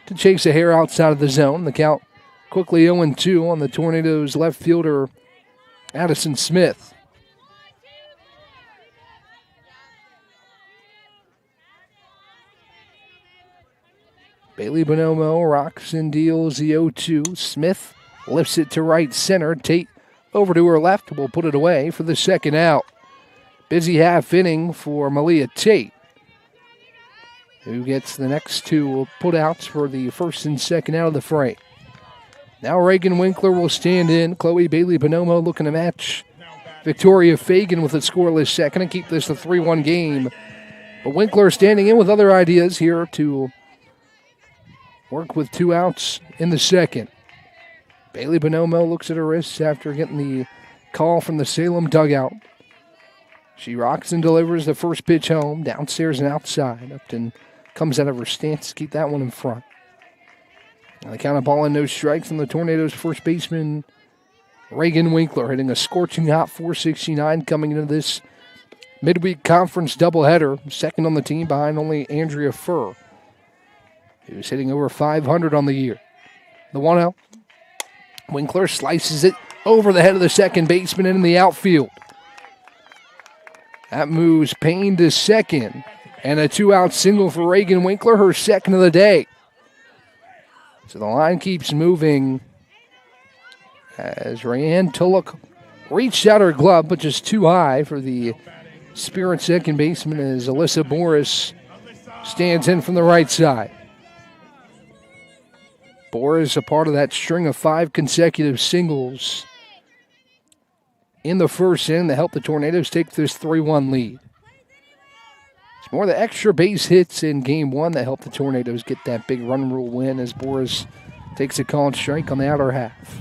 to chase a hair outside of the zone. The count quickly 0-2 on the Tornadoes left fielder Addison Smith. Bailey Bonomo rocks and deals the 0-2. Smith lifts it to right center. Tate over to her left. Will put it away for the second out. Busy half inning for Malia Tate, who gets the next 2 putouts for the first and second out of the frame. Now Reagan Winkler will stand in. Chloe Bailey Bonomo looking to match Victoria Fagan with a scoreless second and keep this a 3-1 game. But Winkler standing in with other ideas here to work with 2 outs in the second. Bailey Bonomo looks at her wrists after getting the call from the Salem dugout. She rocks and delivers the first pitch home, downstairs and outside. Upton comes out of her stance to keep that one in front. Now the count of ball and no strikes from the Tornadoes' first baseman, Reagan Winkler, hitting a scorching hot .469 coming into this midweek conference doubleheader. Second on the team behind only Andrea Furr, who's hitting over 500 on the year. The 1-0. Winkler slices it over the head of the second baseman and in the outfield. That moves Payne to second. And a 2-out single for Reagan Winkler, her second of the day. So the line keeps moving as Rayanne Tulloch reached out her glove, but just too high for the Spirit second baseman as Alyssa Boris stands in from the right side. Boris a part of that string of 5 consecutive singles in the first inning to help the Tornadoes take this 3-1 lead. It's more the extra base hits in game 1 that helped the Tornadoes get that big run rule win as Boris takes a called strike on the outer half.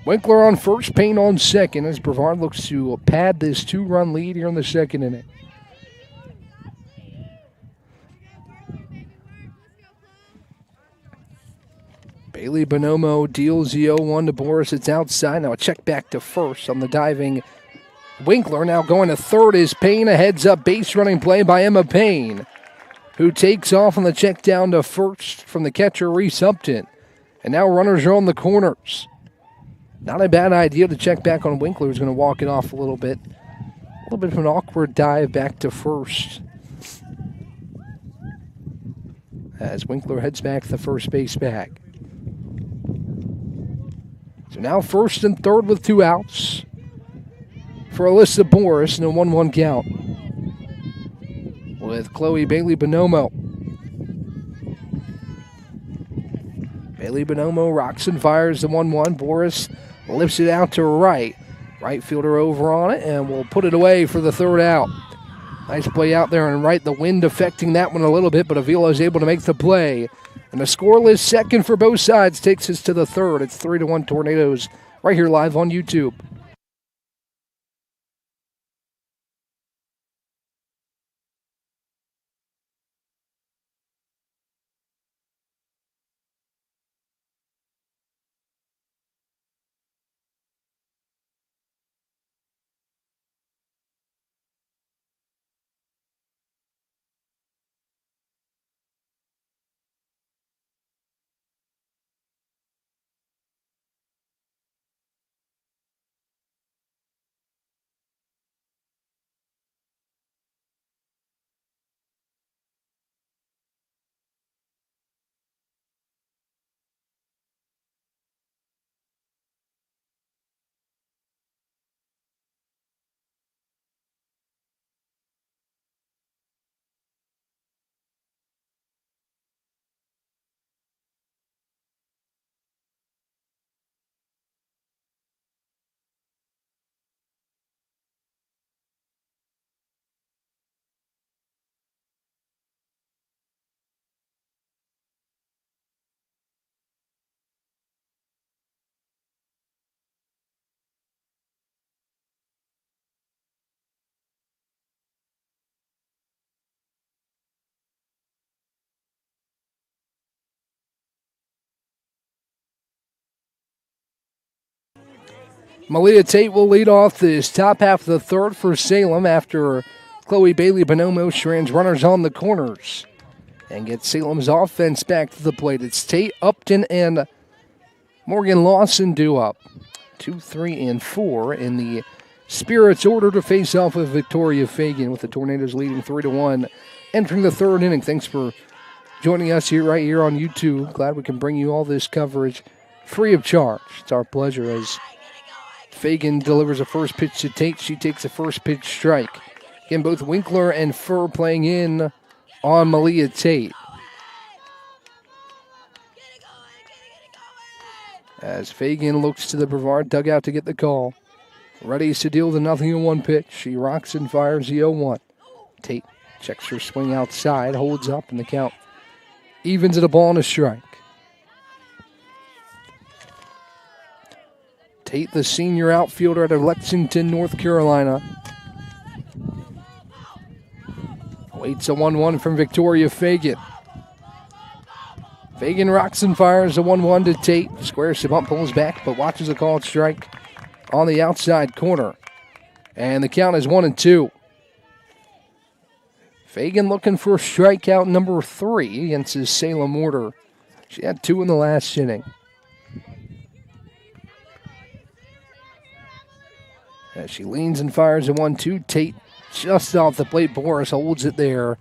Winkler on first, Payne on second as Brevard looks to pad this 2-run lead here in the second inning. Bailey Bonomo deals the 0-1 to Boris. It's outside. Now a check back to first on the diving Winkler. Now going to third is Payne. A heads-up base running play by Emma Payne, who takes off on the check down to first from the catcher, Reese Upton. And now runners are on the corners. Not a bad idea to check back on Winkler, who's going to walk it off a little bit. A little bit of an awkward dive back to first. As Winkler heads back the first base bag. So now first and third with 2 outs for Alyssa Boris in a 1-1 count with Chloe Bailey Bonomo. Bailey Bonomo rocks and fires the 1-1. Boris lifts it out to right. Right fielder over on it, and will put it away for the 3rd out. Nice play out there and right. The wind affecting that one a little bit, but Avila is able to make the play. And the scoreless second for both sides takes us to the 3rd. It's 3-1 Tornadoes right here live on YouTube. Malia Tate will lead off this top half of the 3rd for Salem after Chloe Bailey Bonomo strands runners on the corners and gets Salem's offense back to the plate. It's Tate, Upton, and Morgan Lawson due up. 2, 3, and 4 in the Spirits order to face off with Victoria Fagan, with the Tornadoes leading 3-1 entering the 3rd inning. Thanks for joining us right here on YouTube. Glad we can bring you all this coverage free of charge. It's our pleasure as Fagan delivers a first pitch to Tate. She takes a first pitch strike. Again, both Winkler and Furr playing in on Malia Tate. As Fagan looks to the Brevard dugout to get the call. Ready to deal the 0-1 pitch. She rocks and fires the 0-1. Tate checks her swing outside, holds up, and the count evens at a ball and a strike. Tate, the senior outfielder out of Lexington, North Carolina. Waits a 1-1 from Victoria Fagan. Fagan rocks and fires a 1-1 to Tate. Squares the bump, pulls back, but watches a called strike on the outside corner. And the count is 1-2. Fagan looking for strikeout number 3 against his Salem order. She had 2 in the last inning. As she leans and fires a 1-2, Tate just off the plate. Boris holds it there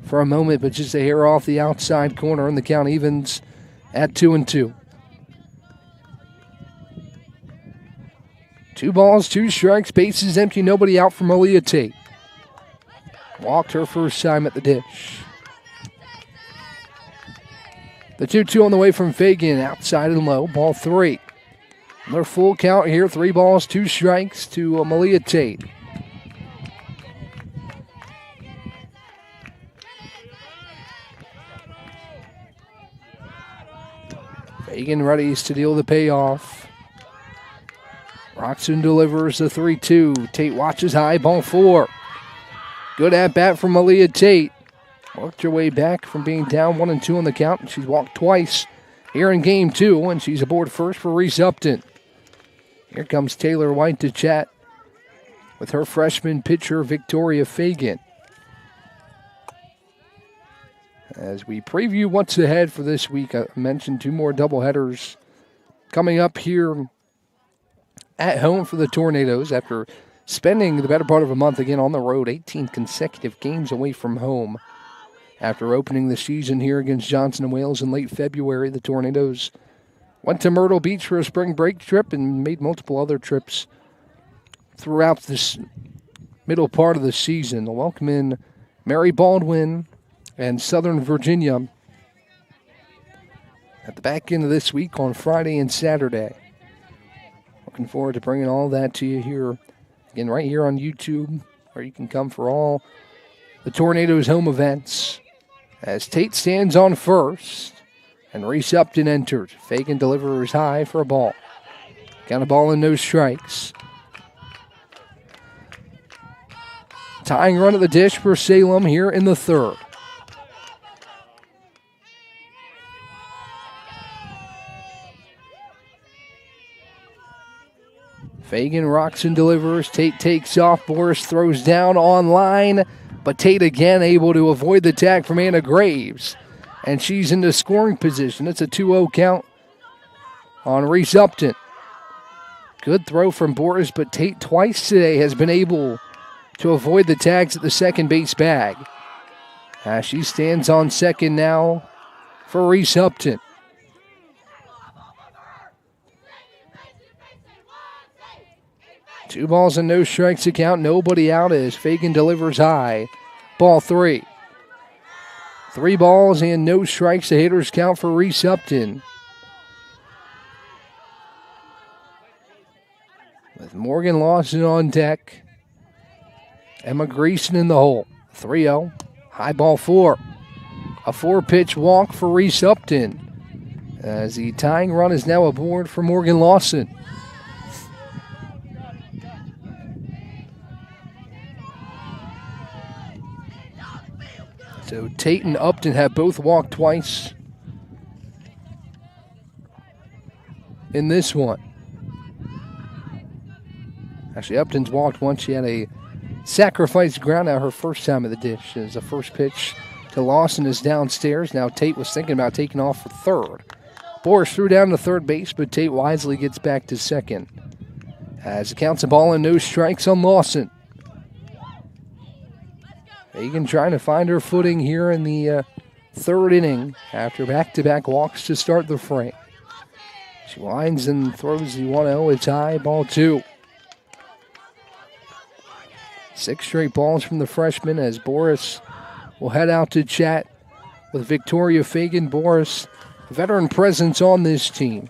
for a moment, but just a hair off the outside corner, and the count evens at 2-2. 2 balls, 2 strikes, bases empty, nobody out for Malia Tate. Walked her first time at the dish. The 2-2 on the way from Fagan, outside and low, ball 3. Another full count here, 3 balls, 2 strikes to Malia Tate. Fagan ready to deal the payoff. Roxon delivers the 3-2. Tate watches high, ball 4. Good at bat from Malia Tate. Worked her way back from being down 1-2 on the count, and she's walked twice here in game 2, and she's aboard first for Reese Upton. Here comes Taylor White to chat with her freshman pitcher, Victoria Fagan. As we preview what's ahead for this week, I mentioned 2 more doubleheaders coming up here at home for the Tornadoes after spending the better part of a month again on the road, 18 consecutive games away from home. After opening the season here against Johnson & Wales in late February, the Tornadoes went to Myrtle Beach for a spring break trip and made multiple other trips throughout this middle part of the season. They'll welcome in Mary Baldwin and Southern Virginia at the back end of this week on Friday and Saturday. Looking forward to bringing all that to you here, again, right here on YouTube, where you can come for all the Tornadoes home events. As Tate stands on first, and Reese Upton enters. Fagan delivers high for a ball. Got a ball and no strikes. Tying run at the dish for Salem here in the third. Fagan rocks and delivers. Tate takes off. Boris throws down on line, but Tate again able to avoid the tag from Anna Graves. And she's into scoring position. It's a 2-0 count on Reese Upton. Good throw from Boris, but Tate twice today has been able to avoid the tags at the second base bag. As she stands on second now for Reese Upton. Two balls and no strikes to count. Nobody out as Fagan delivers high. Ball 3. 3 balls and no strikes. The hitters count for Reese Upton. With Morgan Lawson on deck. Emma Greason in the hole. 3-0. High ball 4. A 4-pitch walk for Reese Upton. As the tying run is now aboard for Morgan Lawson. So Tate and Upton have both walked twice in this one. Actually, Upton's walked once. She had a sacrifice ground out her first time at the dish. As the first pitch to Lawson is downstairs. Now Tate was thinking about taking off for third. Boris threw down to third base, but Tate wisely gets back to second. As it counts a ball and no strikes on Lawson. Fagan trying to find her footing here in the third inning after back-to-back walks to start the frame. She winds and throws the 1-0. It's high, ball 2. 6 straight balls from the freshman as Boris will head out to chat with Victoria Fagan. Boris, veteran presence on this team.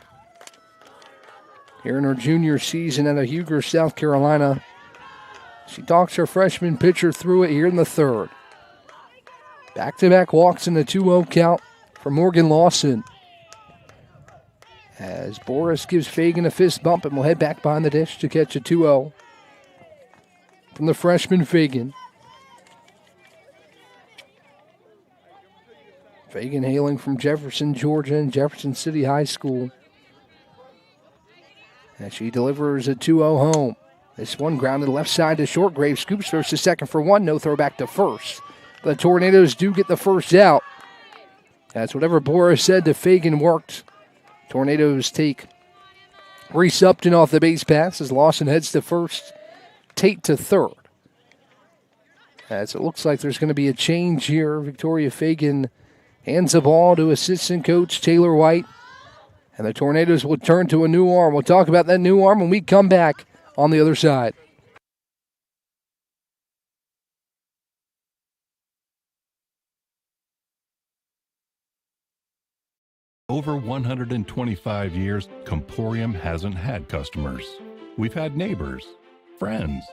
Here in her junior season at Huger, South Carolina. She talks her freshman pitcher through it here in the third. Back-to-back walks in the 2-0 count for Morgan Lawson. As Boris gives Fagan a fist bump and will head back behind the dish to catch a 2-0 from the freshman Fagan. Fagan hailing from Jefferson, Georgia and Jefferson City High School. As she delivers a 2-0 home. This one grounded left side to short. Graves scoops first to second for 1. No throw back to first. The Tornadoes do get the first out. That's whatever Boris said to Fagan worked. Tornadoes take Reese Upton off the base pass as Lawson heads to first. Tate to third. As it looks like there's going to be a change here. Victoria Fagan hands the ball to assistant coach Taylor White. And the Tornadoes will turn to a new arm. We'll talk about that new arm when we come back on the other side. Over 125 years, Comporium hasn't had customers. We've had neighbors, friends,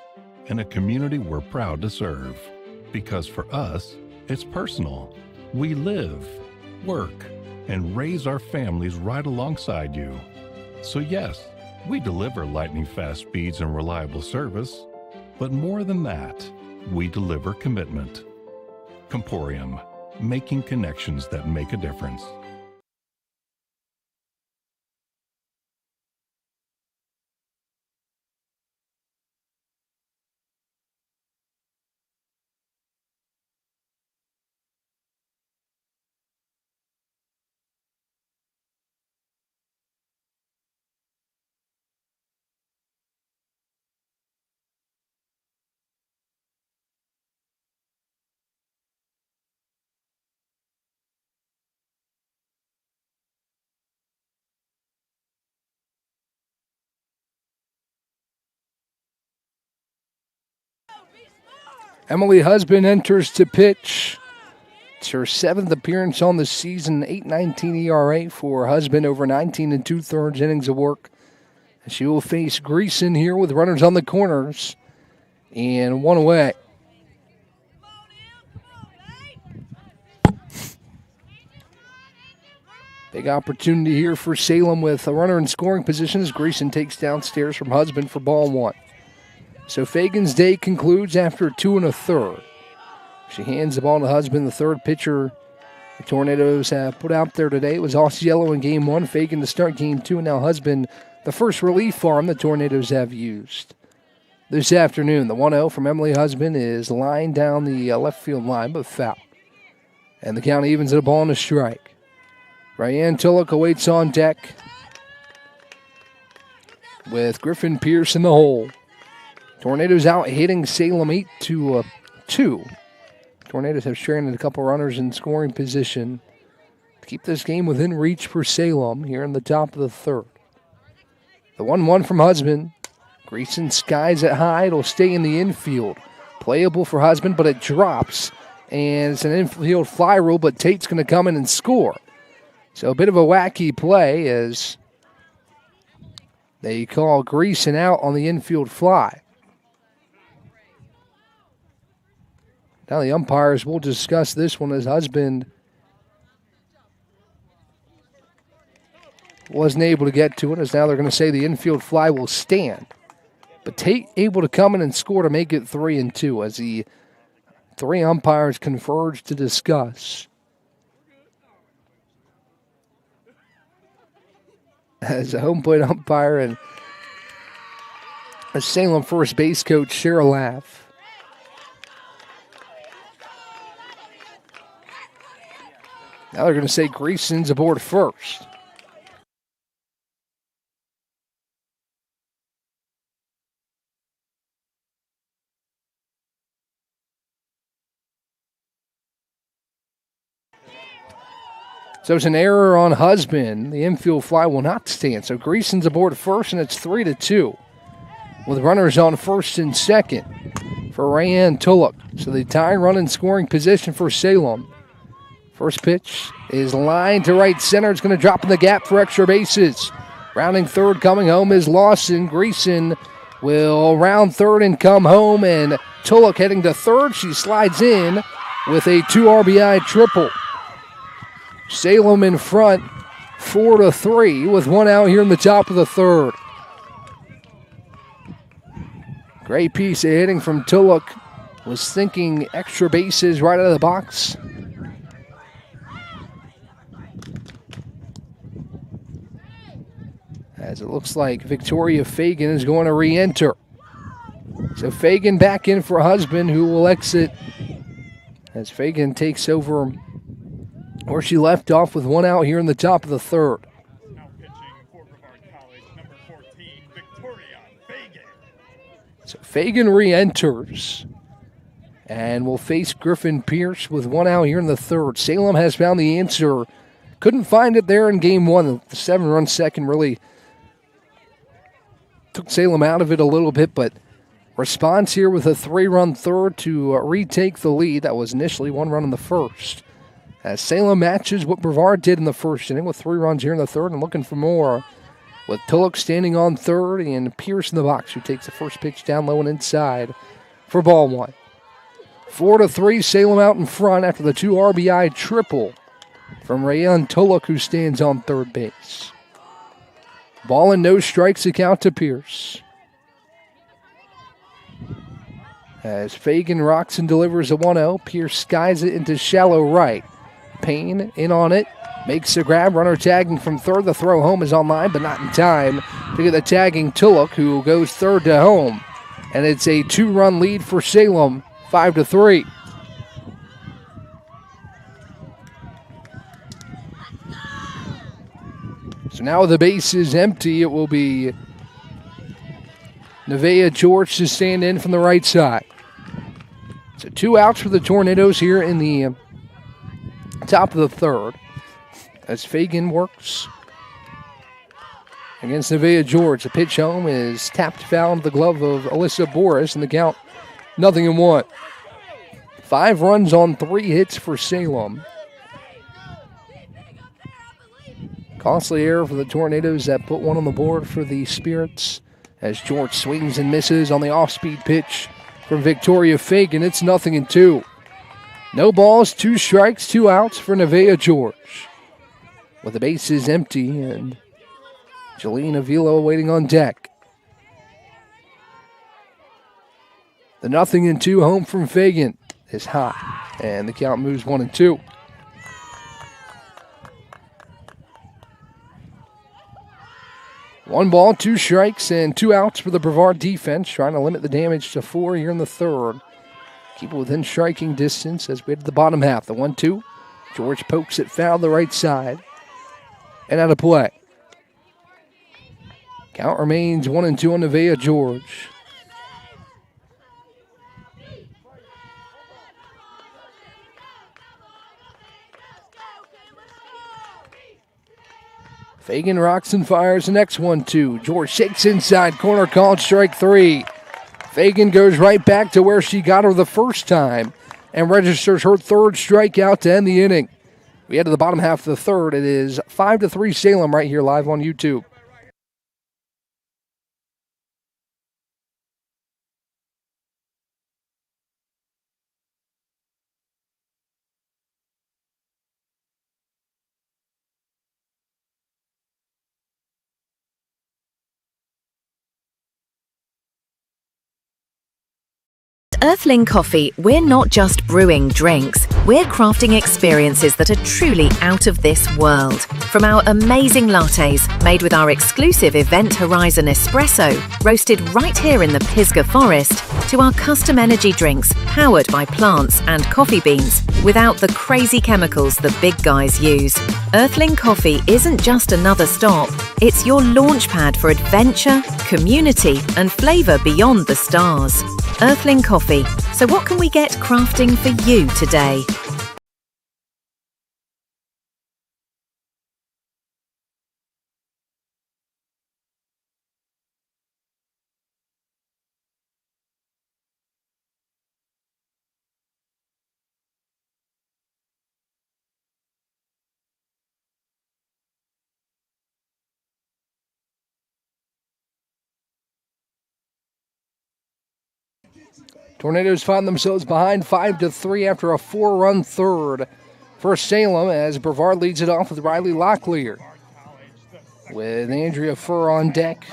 and a community we're proud to serve. Because for us, it's personal. We live, work, and raise our families right alongside you. So yes, we deliver lightning-fast speeds and reliable service, but more than that, we deliver commitment. Comporium, making connections that make a difference. Emily Husband enters to pitch. It's her 7th appearance on the season, 8.19 ERA for Husband over 19 2/3 innings of work. She will face Greason here with runners on the corners and one away. Big opportunity here for Salem with a runner in scoring position as Greason takes downstairs from Husband for ball 1. So Fagan's day concludes after 2 1/3. She hands the ball to Husband, the third pitcher the Tornadoes have put out there today. It was Osceola in game 1, Fagan to start game 2, and now Husband, the first relief arm the Tornadoes have used. This afternoon, the 1-0 from Emily Husband is lined down the left field line, but foul. And the count evens at a ball and a strike. Ryan Tulloch awaits on deck with Griffin Pierce in the hole. Tornadoes out hitting Salem 8-2. Tornadoes have stranded a couple runners in scoring position to keep this game within reach for Salem here in the top of the 3rd. The 1-1 from Husband. Greason skies it high. It'll stay in the infield. Playable for Husband, but it drops. And it's an infield fly rule, but Tate's going to come in and score. So a bit of a wacky play as they call Greason out on the infield fly. Now the umpires will discuss this one as Husband wasn't able to get to it, as now they're going to say the infield fly will stand. But Tate able to come in and score to make it 3-2 as the 3 umpires converge to discuss. As a home plate umpire and a Salem first base coach share a laugh. Now they're going to say Greason's aboard first. So it's an error on Husband. The infield fly will not stand. So Greason's aboard first, and it's 3-2. With runners on first and second for Rayanne Tulloch. So the tying run in scoring position for Salem. First pitch is lined to right center. It's going to drop in the gap for extra bases. Rounding third, coming home is Lawson. Greason will round third and come home. And Tulloch heading to third. She slides in with a 2 RBI triple. Salem in front, 4-3, with 1 out here in the top of the 3rd. Great piece of hitting from Tulloch. Was thinking extra bases right out of the box. As it looks like Victoria Fagan is going to re-enter. So Fagan back in for Husband, who will exit as Fagan takes over where she left off with 1 out here in the top of the 3rd. Now pitching for Brevard College, number 14, Victoria Fagan. So Fagan re-enters and will face Griffin Pierce with 1 out here in the 3rd. Salem has found the answer. Couldn't find it there in game 1. The 7-run second really took Salem out of it a little bit, but response here with a 3-run 3rd to retake the lead. That was initially 1 run in the 1st. As Salem matches what Brevard did in the 1st inning with 3 runs here in the 3rd and looking for more. With Tulloch standing on 3rd and Pierce in the box, who takes the first pitch down low and inside for ball 1. 4-3, Salem out in front after the 2 RBI triple from Rayan Tulloch, who stands on 3rd base. Ball and no strikes account to Pierce. As Fagan rocks and delivers a 1-0, Pierce skies it into shallow right. Payne in on it, makes a grab, runner tagging from 3rd. The throw home is on line, but not in time to get the tagging Tulloch, who goes 3rd to home. And it's a 2-run lead for Salem, 5-3. So now the base is empty. It will be Nevaeh George to stand in from the right side. So 2 outs for the Tornadoes here in the top of the 3rd. As Fagan works against Nevaeh George. The pitch home is tapped foul into the glove of Alyssa Boris, and the count 0-1. 5 runs on 3 hits for Salem. Costly error for the Tornadoes that put one on the board for the Spirits as George swings and misses on the off-speed pitch from Victoria Fagan. It's 0-2. No balls, 2 strikes, 2 outs for Nevaeh George. With the bases empty and Jolene Avila waiting on deck. The 0-2 home from Fagan is high, and the count moves 1-2. One ball, 2 strikes, and 2 outs for the Brevard defense, trying to limit the damage to 4 here in the third. Keep it within striking distance as we head to the bottom half. The 1-2. George pokes it foul the right side. And out of play. Count remains 1-2 on Nevaeh George. Fagan rocks and fires the next 1-2. George shakes inside, corner called, strike 3. Fagan goes right back to where she got her the first time and registers her 3rd strikeout to end the inning. We head to the bottom half of the third. It is 5-3 Salem right here live on YouTube. Earthling Coffee, we're not just brewing drinks, we're crafting experiences that are truly out of this world. From our amazing lattes, made with our exclusive Event Horizon Espresso, roasted right here in the Pisgah Forest, to our custom energy drinks, powered by plants and coffee beans, without the crazy chemicals the big guys use. Earthling Coffee isn't just another stop, it's your launchpad for adventure, community, and flavour beyond the stars. Earthling Coffee. So what can we get crafting for you today? Tornadoes find themselves behind 5-3 after a 4-run third for Salem as Brevard leads it off with Riley Locklear. With Andrea Furr on deck,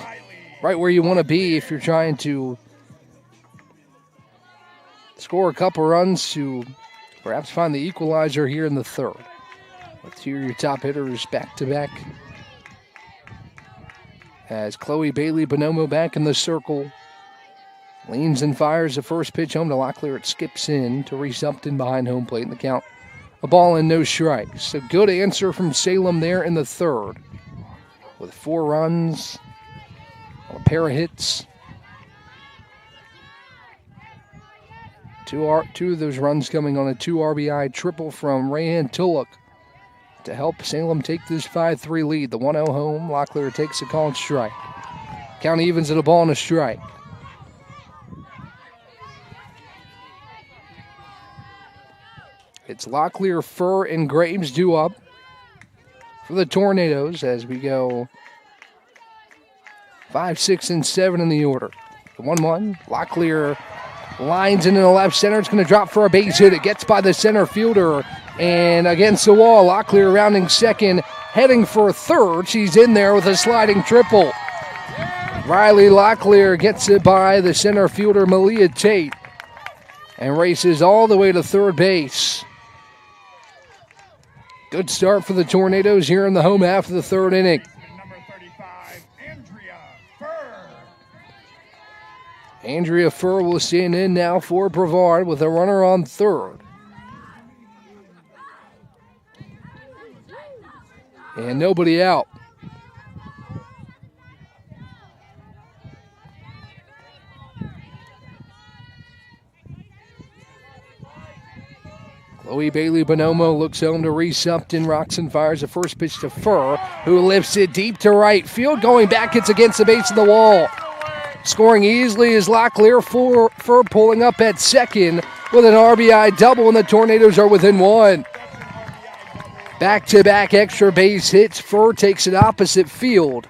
right where you want to be if you're trying to score a couple runs to perhaps find the equalizer here in the third. With 2 of your top hitters back-to-back. As Chloe Bailey Bonomo back in the circle. Leans and fires the first pitch home to Locklear. It skips in to Reese Upton behind home plate in the count. A ball and no strikes. A good answer from Salem there in the third. With 4 runs, a pair of hits. Two of those runs coming on a 2 RBI triple from Rayanne Tulloch to help Salem take this 5-3 lead. The 1-0 home. Locklear takes a called strike. Count evens at a ball and a strike. It's Locklear, Furr, and Graves due up for the Tornadoes as we go 5, 6, and 7 in the order. The 1-1, Locklear lines into the left center. It's going to drop for a base hit. It gets by the center fielder and against the wall. Locklear rounding second, heading for third. She's in there with a sliding triple. Riley Locklear gets it by the center fielder, Malia Tate, and races all the way to third base. Good start for the Tornadoes here in the home half of the third inning. Number 35, Andrea Furr. Andrea Furr will stand in now for Brevard with a runner on third. And nobody out. Chloe Bailey Bonomo looks home to Reese Upton. Rocks and fires the first pitch to Furr, who lifts it deep to right field. Going back, it's against the base of the wall. Scoring easily is Locklear. Furr pulling up at second. with an RBI double, and the Tornadoes are within one. Back-to-back extra base hits. Furr takes it opposite field.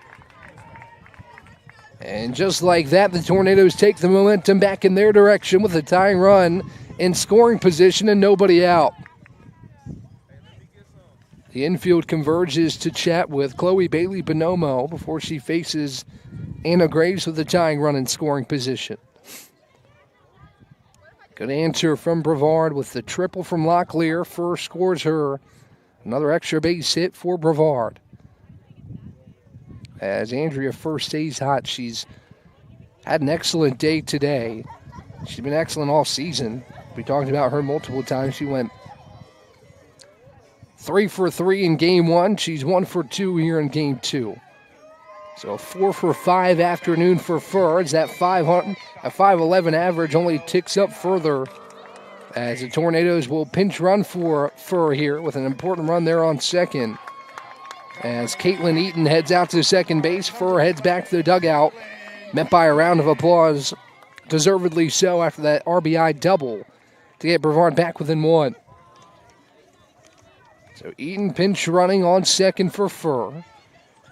And just like that, the Tornadoes take the momentum back in their direction with a tying run in scoring position and nobody out. The infield converges to chat with Chloe Bailey Bonomo before she faces Anna Graves with a tying run in scoring position. Good answer from Brevard with the triple from Locklear. Furr scores her another extra base hit for Brevard. As Andrea Furr stays hot, she's had an excellent day today. She's been excellent all season. We talked about her multiple times. She went 3 for 3 in game 1. She's 1 for 2 here in game 2. So a 4 for 5 afternoon for Furr. As that 5'11" average only ticks up further as the Tornadoes will pinch run for Furr here with an important run there on second. As Caitlin Eaton heads out to second base, Furr heads back to the dugout, met by a round of applause, deservedly so after that RBI double to get Brevard back within one. So Eaton pinch running on second for Furr.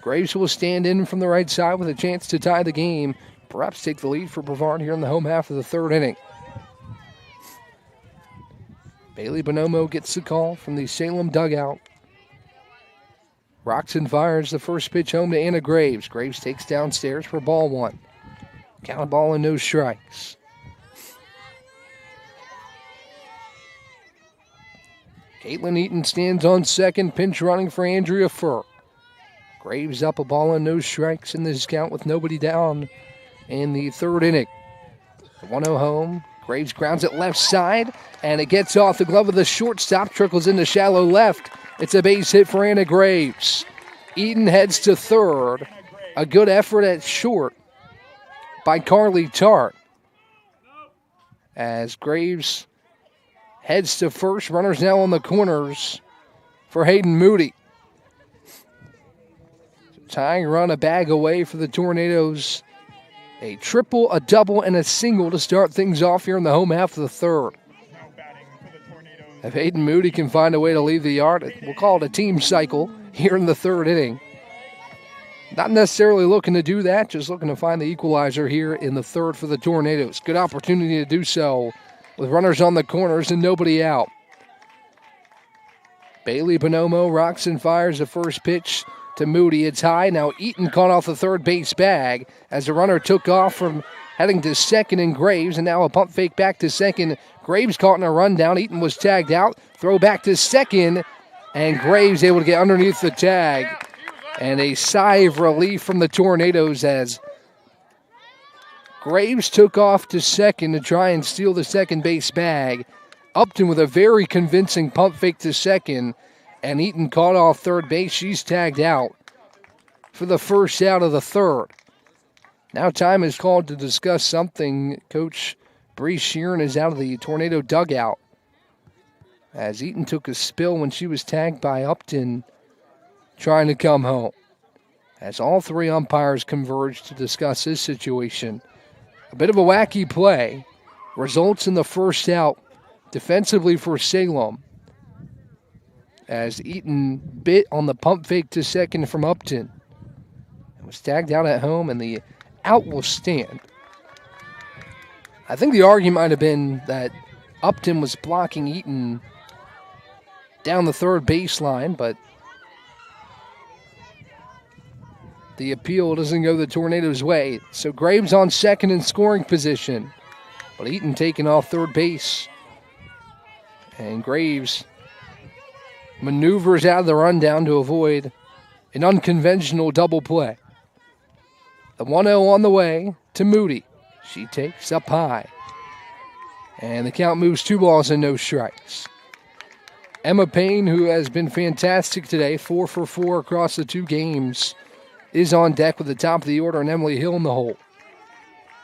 Graves will stand in from the right side with a chance to tie the game, perhaps take the lead for Brevard here in the home half of the third inning. Bailey Bonomo gets the call from the Salem dugout. Rocks and fires the first pitch home to Anna Graves. Graves takes downstairs for ball one. Count ball and no strikes. Caitlin Eaton stands on second, pinch running for Andrea Furr. Graves up a ball and no strikes in this count with nobody down in the third inning. The 1-0 home. Graves grounds it left side, and it gets off the glove of the shortstop, trickles into shallow left. It's a base hit for Anna Graves. Eaton heads to third. A good effort at short by Carly Tart. As Graves heads to first, runners now on the corners for Hayden Moody. Tying run a bag away for the Tornadoes. A triple, a double, and a single to start things off here in the home half of the third. If Hayden Moody can find a way to leave the yard, we'll call it a team cycle here in the third inning. Not necessarily looking to do that, just looking to find the equalizer here in the third for the Tornadoes. Good opportunity to do so with runners on the corners and nobody out. Bailey Bonomo rocks and fires the first pitch to Moody. It's high. Now Eaton caught off the third base bag as the runner took off from heading to second in Graves, and now a pump fake back to second. Graves caught in a rundown. Eaton was tagged out. Throw back to second, and Graves able to get underneath the tag. And a sigh of relief from the Tornadoes as Graves took off to second to try and steal the second base bag. Upton with a very convincing pump fake to second, and Eaton caught off third base. She's tagged out for the first out of the third. Now time is called to discuss something. Coach Bree Sheeran is out of the Tornado dugout as Eaton took a spill when she was tagged by Upton trying to come home. As all three umpires converge to discuss this situation. A bit of a wacky play results in the first out defensively for Salem as Eaton bit on the pump fake to second from Upton. It was tagged out at home, and the out will stand. I think the argument might have been that Upton was blocking Eaton down the third baseline, but the appeal doesn't go the Tornadoes' way. So Graves on second in scoring position, but Eaton taking off third base. And Graves maneuvers out of the rundown to avoid an unconventional double play. The 1-0 on the way to Moody. She takes up high. And the count moves 2 balls and no strikes. Emma Payne, who has been fantastic today, 4 for 4 across the 2 games, is on deck with the top of the order, and Emily Hill in the hole.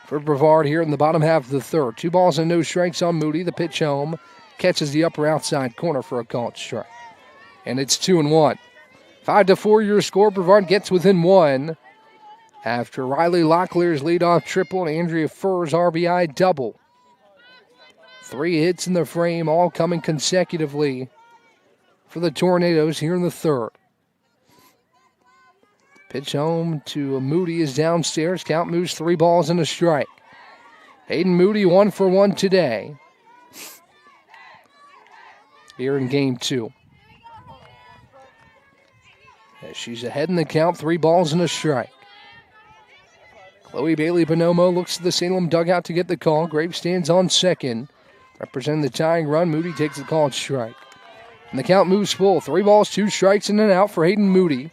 For Brevard here in the bottom half of the third. 2 balls and no strikes on Moody. The pitch home catches the upper outside corner for a called strike. And it's 2-1. 5-4 your score. Brevard gets within 1 after Riley Locklear's leadoff triple and Andrea Furr's RBI double. 3 hits in the frame, all coming consecutively for the Tornadoes here in the third. Pitch home to Moody is downstairs. Count moves 3 balls and a strike. Hayden Moody 1 for 1 today here in game 2. As she's ahead in the count, 3 balls and a strike. Chloe Bailey-Bonomo looks to the Salem dugout to get the call. Graves stands on second. Representing the tying run, Moody takes the call and strike. And the count moves full. 3 balls, 2 strikes, and an out for Hayden Moody.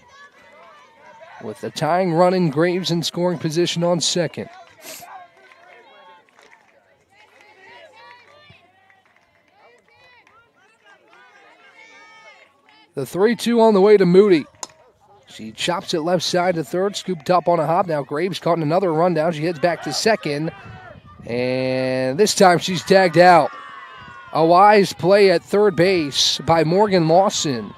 With the tying run in Graves in scoring position on second. The 3-2 on the way to Moody. She chops it left side to third, scooped up on a hop. Now Graves caught in another rundown. She heads back to second. And this time she's tagged out. A wise play at third base by Morgan Lawson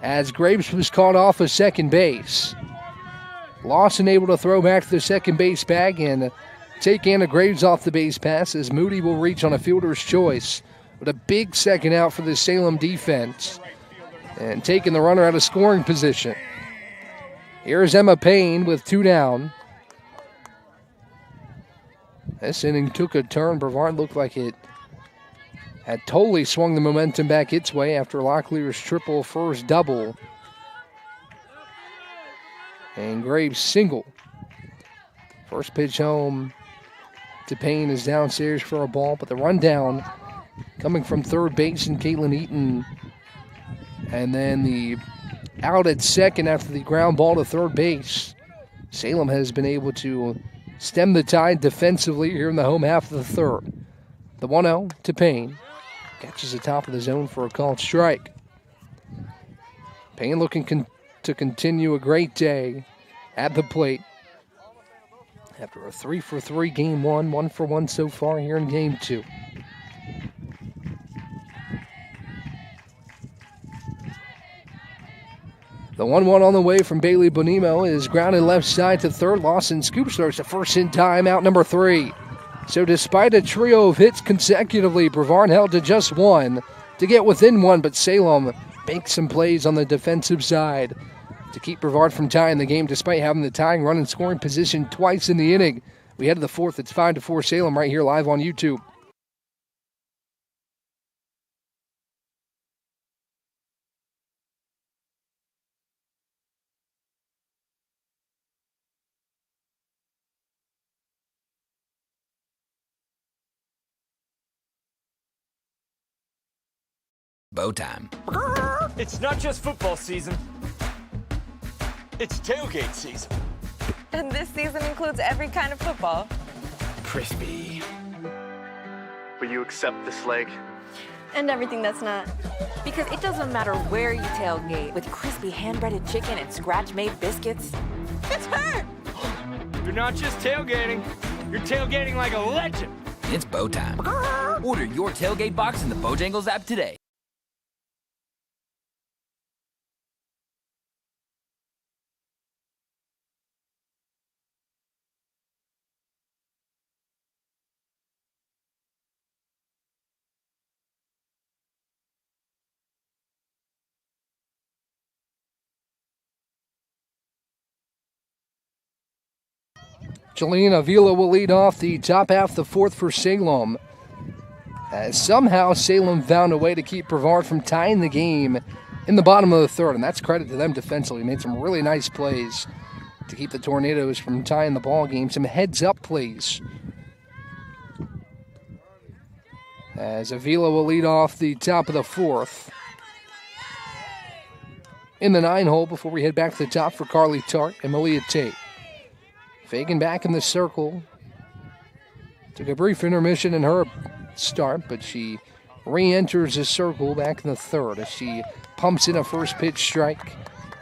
as Graves was caught off of second base. Lawson able to throw back to the second base bag and take Anna Graves off the base pass as Moody will reach on a fielder's choice with a big second out for the Salem defense and taking the runner out of scoring position. Here's Emma Payne with 2 down. This inning took a turn. Brevard looked like it had totally swung the momentum back its way after Locklear's triple first double. And Graves single. First pitch home to Payne is downstairs for a ball, but the rundown coming from third base and Caitlin Eaton. And then the out at second after the ground ball to third base. Salem has been able to stem the tide defensively here in the home half of the third. The 1-0 to Payne. Catches the top of the zone for a called strike. Payne looking to continue a great day at the plate. After a 3-for-3 game 1, 1-for-1 so far here in game 2. The 1-1 on the way from Bailey-Bonomo is grounded left side to third. Lawson scoops starts the first in time, out number 3. So despite a trio of hits consecutively, Brevard held to just 1 to get within 1, but Salem makes some plays on the defensive side to keep Brevard from tying the game despite having the tying run and scoring position twice in the inning. We head to the fourth. It's 5-4 Salem right here live on YouTube. Bow time. It's not just football season. It's tailgate season. And this season includes every kind of football. Crispy. Will you accept this leg? And everything that's not. Because it doesn't matter where you tailgate, with crispy hand-breaded chicken and scratch-made biscuits. It's her! You're not just tailgating. You're tailgating like a legend. It's bow time. Order your tailgate box in the Bojangles app today. Jolene Avila will lead off the top half of the fourth for Salem. As somehow Salem found a way to keep Brevard from tying the game in the bottom of the third, and that's credit to them defensively. Made some really nice plays to keep the Tornadoes from tying the ball game. Some heads-up plays. As Avila will lead off the top of the fourth. In the 9-hole before we head back to the top for Carly Tart and Malia Tate. Fagan back in the circle. Took a brief intermission in her start, but she re-enters the circle back in the third as she pumps in a first pitch strike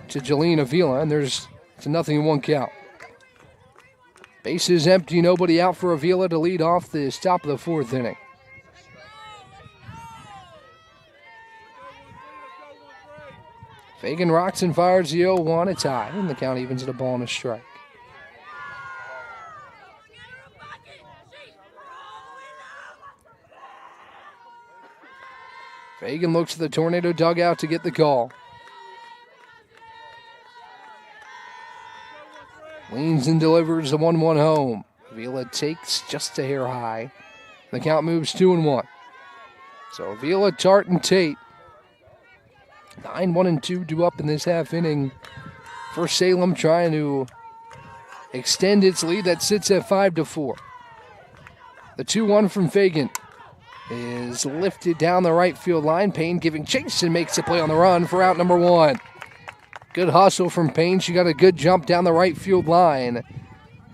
to Jolene Avila, and it's a 0-1 count. Bases empty, nobody out for Avila to lead off the top of the fourth inning. Fagan rocks and fires the 0-1. It's high, and the count evens at a ball and a strike. Fagan looks at the Tornado dugout to get the call. Leans and delivers the 1-1 home. Avila takes just a hair high. The count moves 2-1. So Avila, Tart, and Tate. 9-1-2 due up in this half inning for Salem, trying to extend its lead that sits at 5-4. The 2-1 from Fagan is lifted down the right field line. Payne giving chase and makes the play on the run for out number 1. Good hustle from Payne. She got a good jump down the right field line.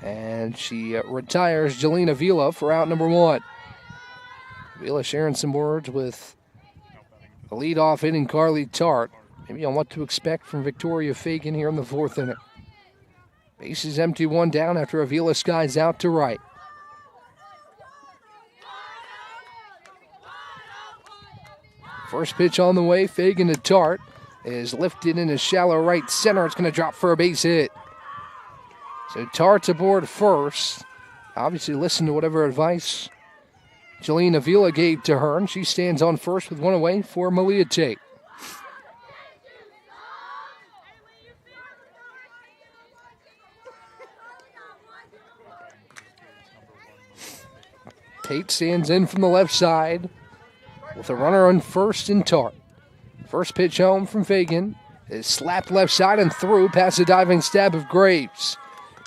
And she retires Jolene Avila for out number 1. Avila sharing some words with the leadoff hitting Carly Tart. Maybe on what to expect from Victoria Fagan here in the 4th inning. Bases empty, 1 down after Avila skies out to right. First pitch on the way, Fagan to Tart is lifted in a shallow right center. It's going to drop for a base hit. So Tart's aboard first. Obviously listen to whatever advice Jolene Avila gave to her, and she stands on first with 1 away for Malia Tate. Tate stands in from the left side with a runner on first and Tart. First pitch home from Fagan is slapped left side and through past the diving stab of Graves.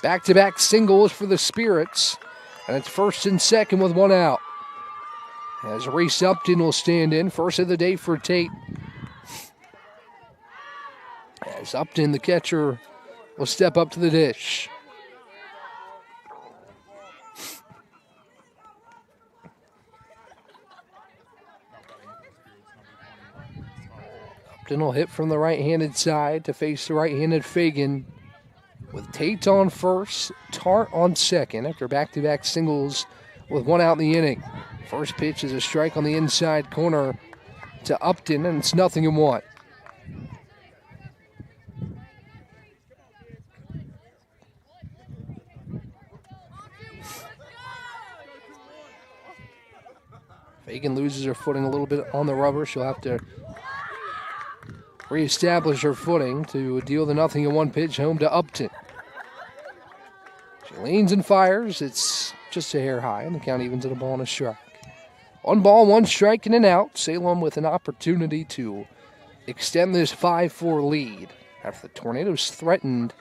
Back-to-back singles for the Spirits, and it's first and second with 1 out. As Reese Upton will stand in, first of the day for Tate. As Upton, the catcher, will step up to the dish. Upton will hit from the right-handed side to face the right-handed Fagan. With Tate on first, Tart on second after back-to-back singles with 1 out in the inning. First pitch is a strike on the inside corner to Upton, and it's 0-1. Fagan loses her footing a little bit on the rubber. She'll have to reestablish her footing to deal the 0-1 pitch home to Upton. She leans and fires. It's just a hair high, and the count evens at a ball and a strike. 1 ball, 1 strike, and an out. Salem with an opportunity to extend this 5-4 lead after the Tornadoes threatened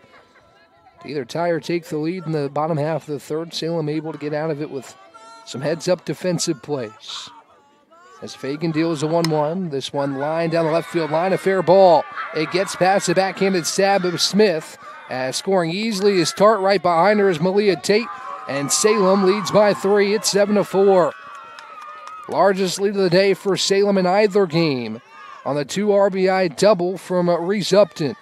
to either tie or take the lead in the bottom half of the 3rd. Salem able to get out of it with some heads-up defensive plays. As Fagan deals a 1-1, this one line down the left field line, a fair ball. It gets past the backhanded stab of Smith. As scoring easily is Tart, right behind her is Malia Tate, and Salem leads by 3. It's 7-4. Largest lead of the day for Salem in either game on the 2 RBI double from Reese Upton.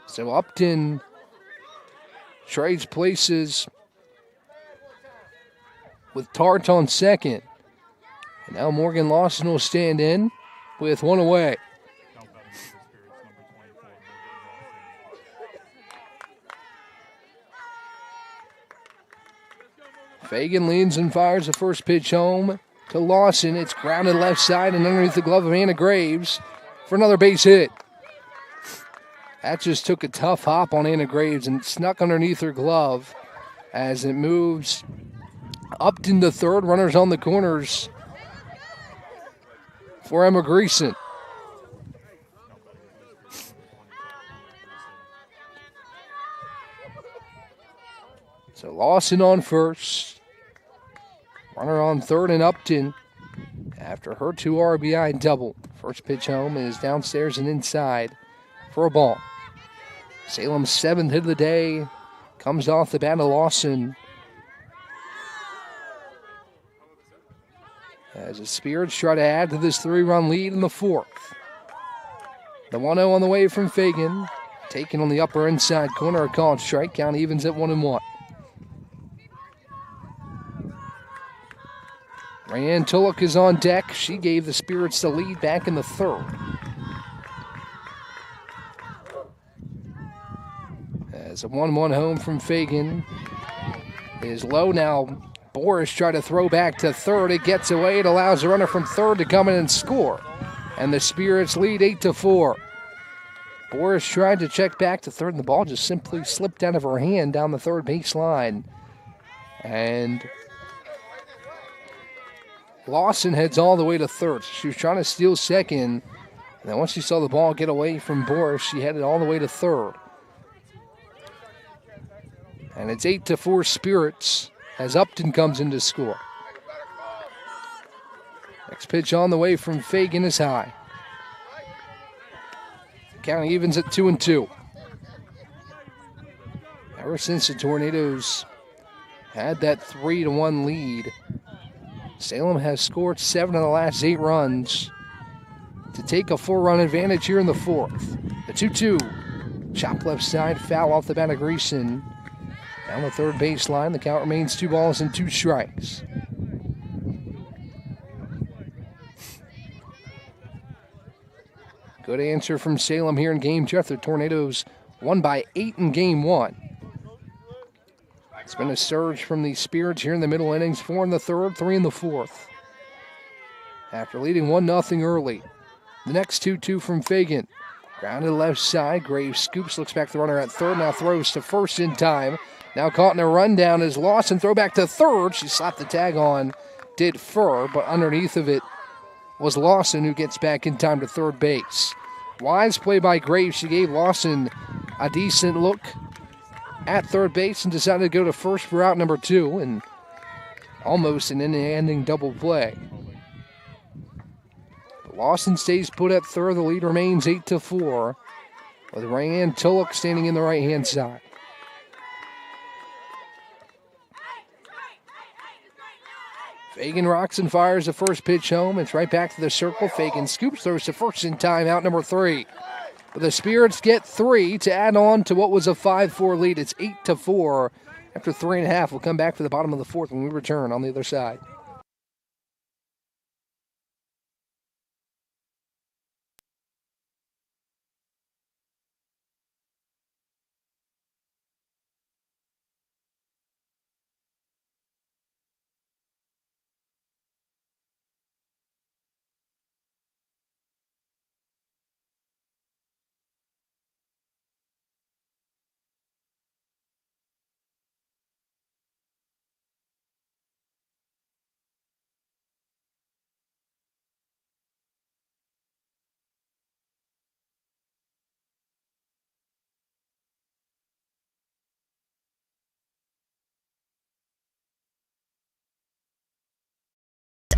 So Upton trades places with Tart on second. And now Morgan Lawson will stand in with 1 away. Fagan leans and fires the first pitch home to Lawson. It's grounded left side and underneath the glove of Anna Graves for another base hit. That just took a tough hop on Anna Graves and snuck underneath her glove as it moves up into third. Runners on the corners for Emma Greason. So Lawson on first. Runner on third and Upton after her 2 RBI double. First pitch home is downstairs and inside for a ball. Salem's 7th hit of the day comes off the bat of Lawson. As the Spirits try to add to this 3-run lead in the 4th. The 1-0 on the way from Fagan. Taken on the upper inside corner, a called strike. Count evens at 1-1. Ryan Tulloch is on deck. She gave the Spirits the lead back in the 3rd. As a 1-1 home from Fagan is low now. Boris tried to throw back to third. It gets away. It allows the runner from third to come in and score. And the Spirits lead 8-4. Boris tried to check back to third, and the ball just simply slipped out of her hand down the third baseline. And Lawson heads all the way to third. She was trying to steal second. And then once she saw the ball get away from Boris, she headed all the way to third. And it's 8-4 Spirits as Upton comes in to score. Next pitch on the way from Fagan is high. Counting evens at 2-2. Ever since the Tornadoes had that 3-1 lead, Salem has scored 7 of the last 8 runs to take a 4-run advantage here in the fourth. The 2-2. Chop left side, foul off the bat of Greason. Down the third baseline, the count remains 2 balls and 2 strikes. Good answer from Salem here in Game 2. The Tornadoes won by 8 in Game 1. It's been a surge from the Spirits here in the middle innings. 4 in the third, 3 in the fourth. After leading 1-0 early. The next 2-2 from Fagan. Grounded left side. Graves scoops, looks back the runner at third. Now throws to first in time. Now caught in a rundown is Lawson. Throw back to third. She slapped the tag on. Did Fur, but underneath of it was Lawson, who gets back in time to third base. Wise play by Graves. She gave Lawson a decent look at third base and decided to go to first for out number 2, and almost an inning-ending double play. But Lawson stays put at third. The lead remains 8-4, with Rayanne Tulloch standing in the right-hand side. Fagan rocks and fires the first pitch home. It's right back to the circle. Fagan scoops, throws to first in time, out number 3. But the Spirits get 3 to add on to what was a 5-4 lead. It's 8-4 after 3.5. We'll come back for the bottom of the fourth when we return on the other side.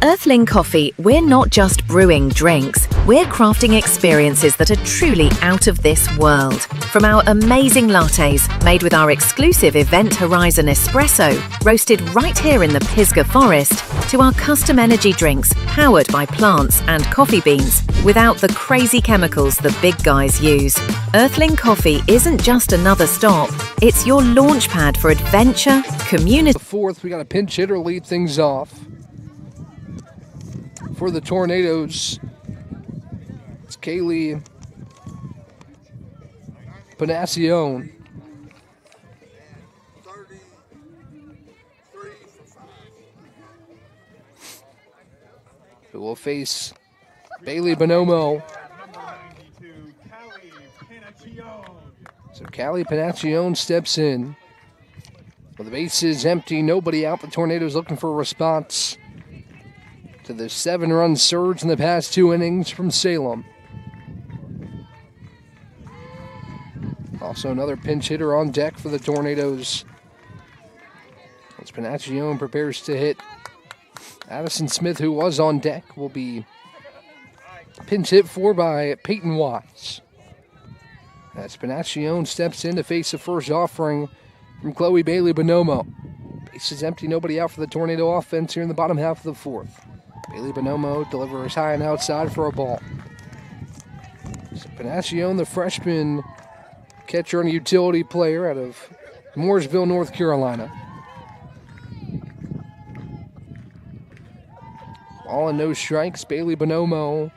Earthling Coffee, we're not just brewing drinks, we're crafting experiences that are truly out of this world. From our amazing lattes, made with our exclusive Event Horizon espresso, roasted right here in the Pisgah Forest, to our custom energy drinks, powered by plants and coffee beans, without the crazy chemicals the big guys use. Earthling Coffee isn't just another stop, it's your launch pad for adventure, community. The fourth, we got a pinch hitter lead things off. For the Tornadoes, it's Kaylee Panacione. Who will face Bailey Bonomo. So Callie Panacione steps in. With the bases empty, nobody out, the Tornadoes looking for a response to the 7-run surge in the past 2 innings from Salem. Also another pinch hitter on deck for the Tornadoes. As Panacione prepares to hit, Addison Smith, who was on deck, will be pinch hit for by Peyton Watts. As Panacione steps in to face the first offering from Chloe Bailey Bonomo. Bases empty, nobody out for the Tornado offense here in the bottom half of the fourth. Bailey Bonomo delivers high and outside for a ball. So Panacione, the freshman catcher and utility player out of Mooresville, North Carolina. Ball and no strikes. Bailey Bonomo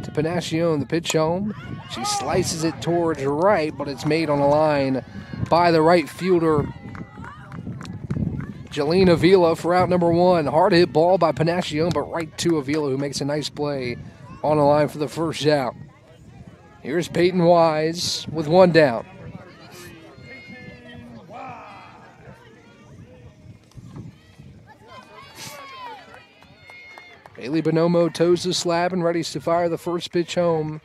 to Panacione, the pitch home. She slices it towards right, but it's made on a line by the right fielder, Jelena Avila for out number 1. Hard hit ball by Panachione, but right to Avila, who makes a nice play on the line for the first out. Here's Peyton Wise with 1 down. Bailey Bonomo toes the slab and readies to fire the first pitch home.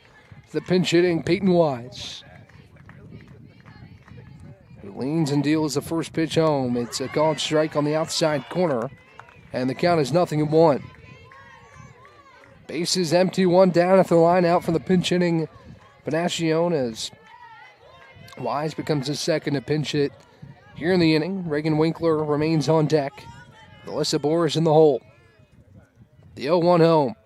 The pinch hitting Peyton Wise, who leans and deals the first pitch home. It's a called strike on the outside corner, and the count is 0-1. Bases empty, 1 down at the line out from the pinch hitting Panachione as Wise becomes the second to pinch hit here in the inning. Reagan Winkler remains on deck. Alyssa Boris in the hole. The 0-1 home.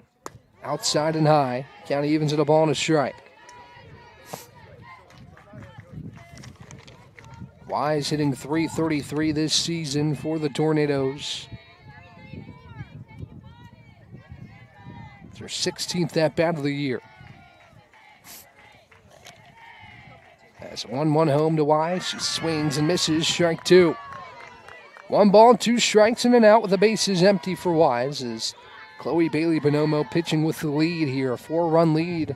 Outside and high. Count evens at a ball and a strike. Wise hitting .333 this season for the Tornadoes. It's their 16th at-bat of the year. As 1-1 home to Wise. She swings and misses. Strike 2. 1 ball, 2 strikes and an out with the bases empty for Wise as Chloe Bailey Bonomo pitching with the lead here. 4-run lead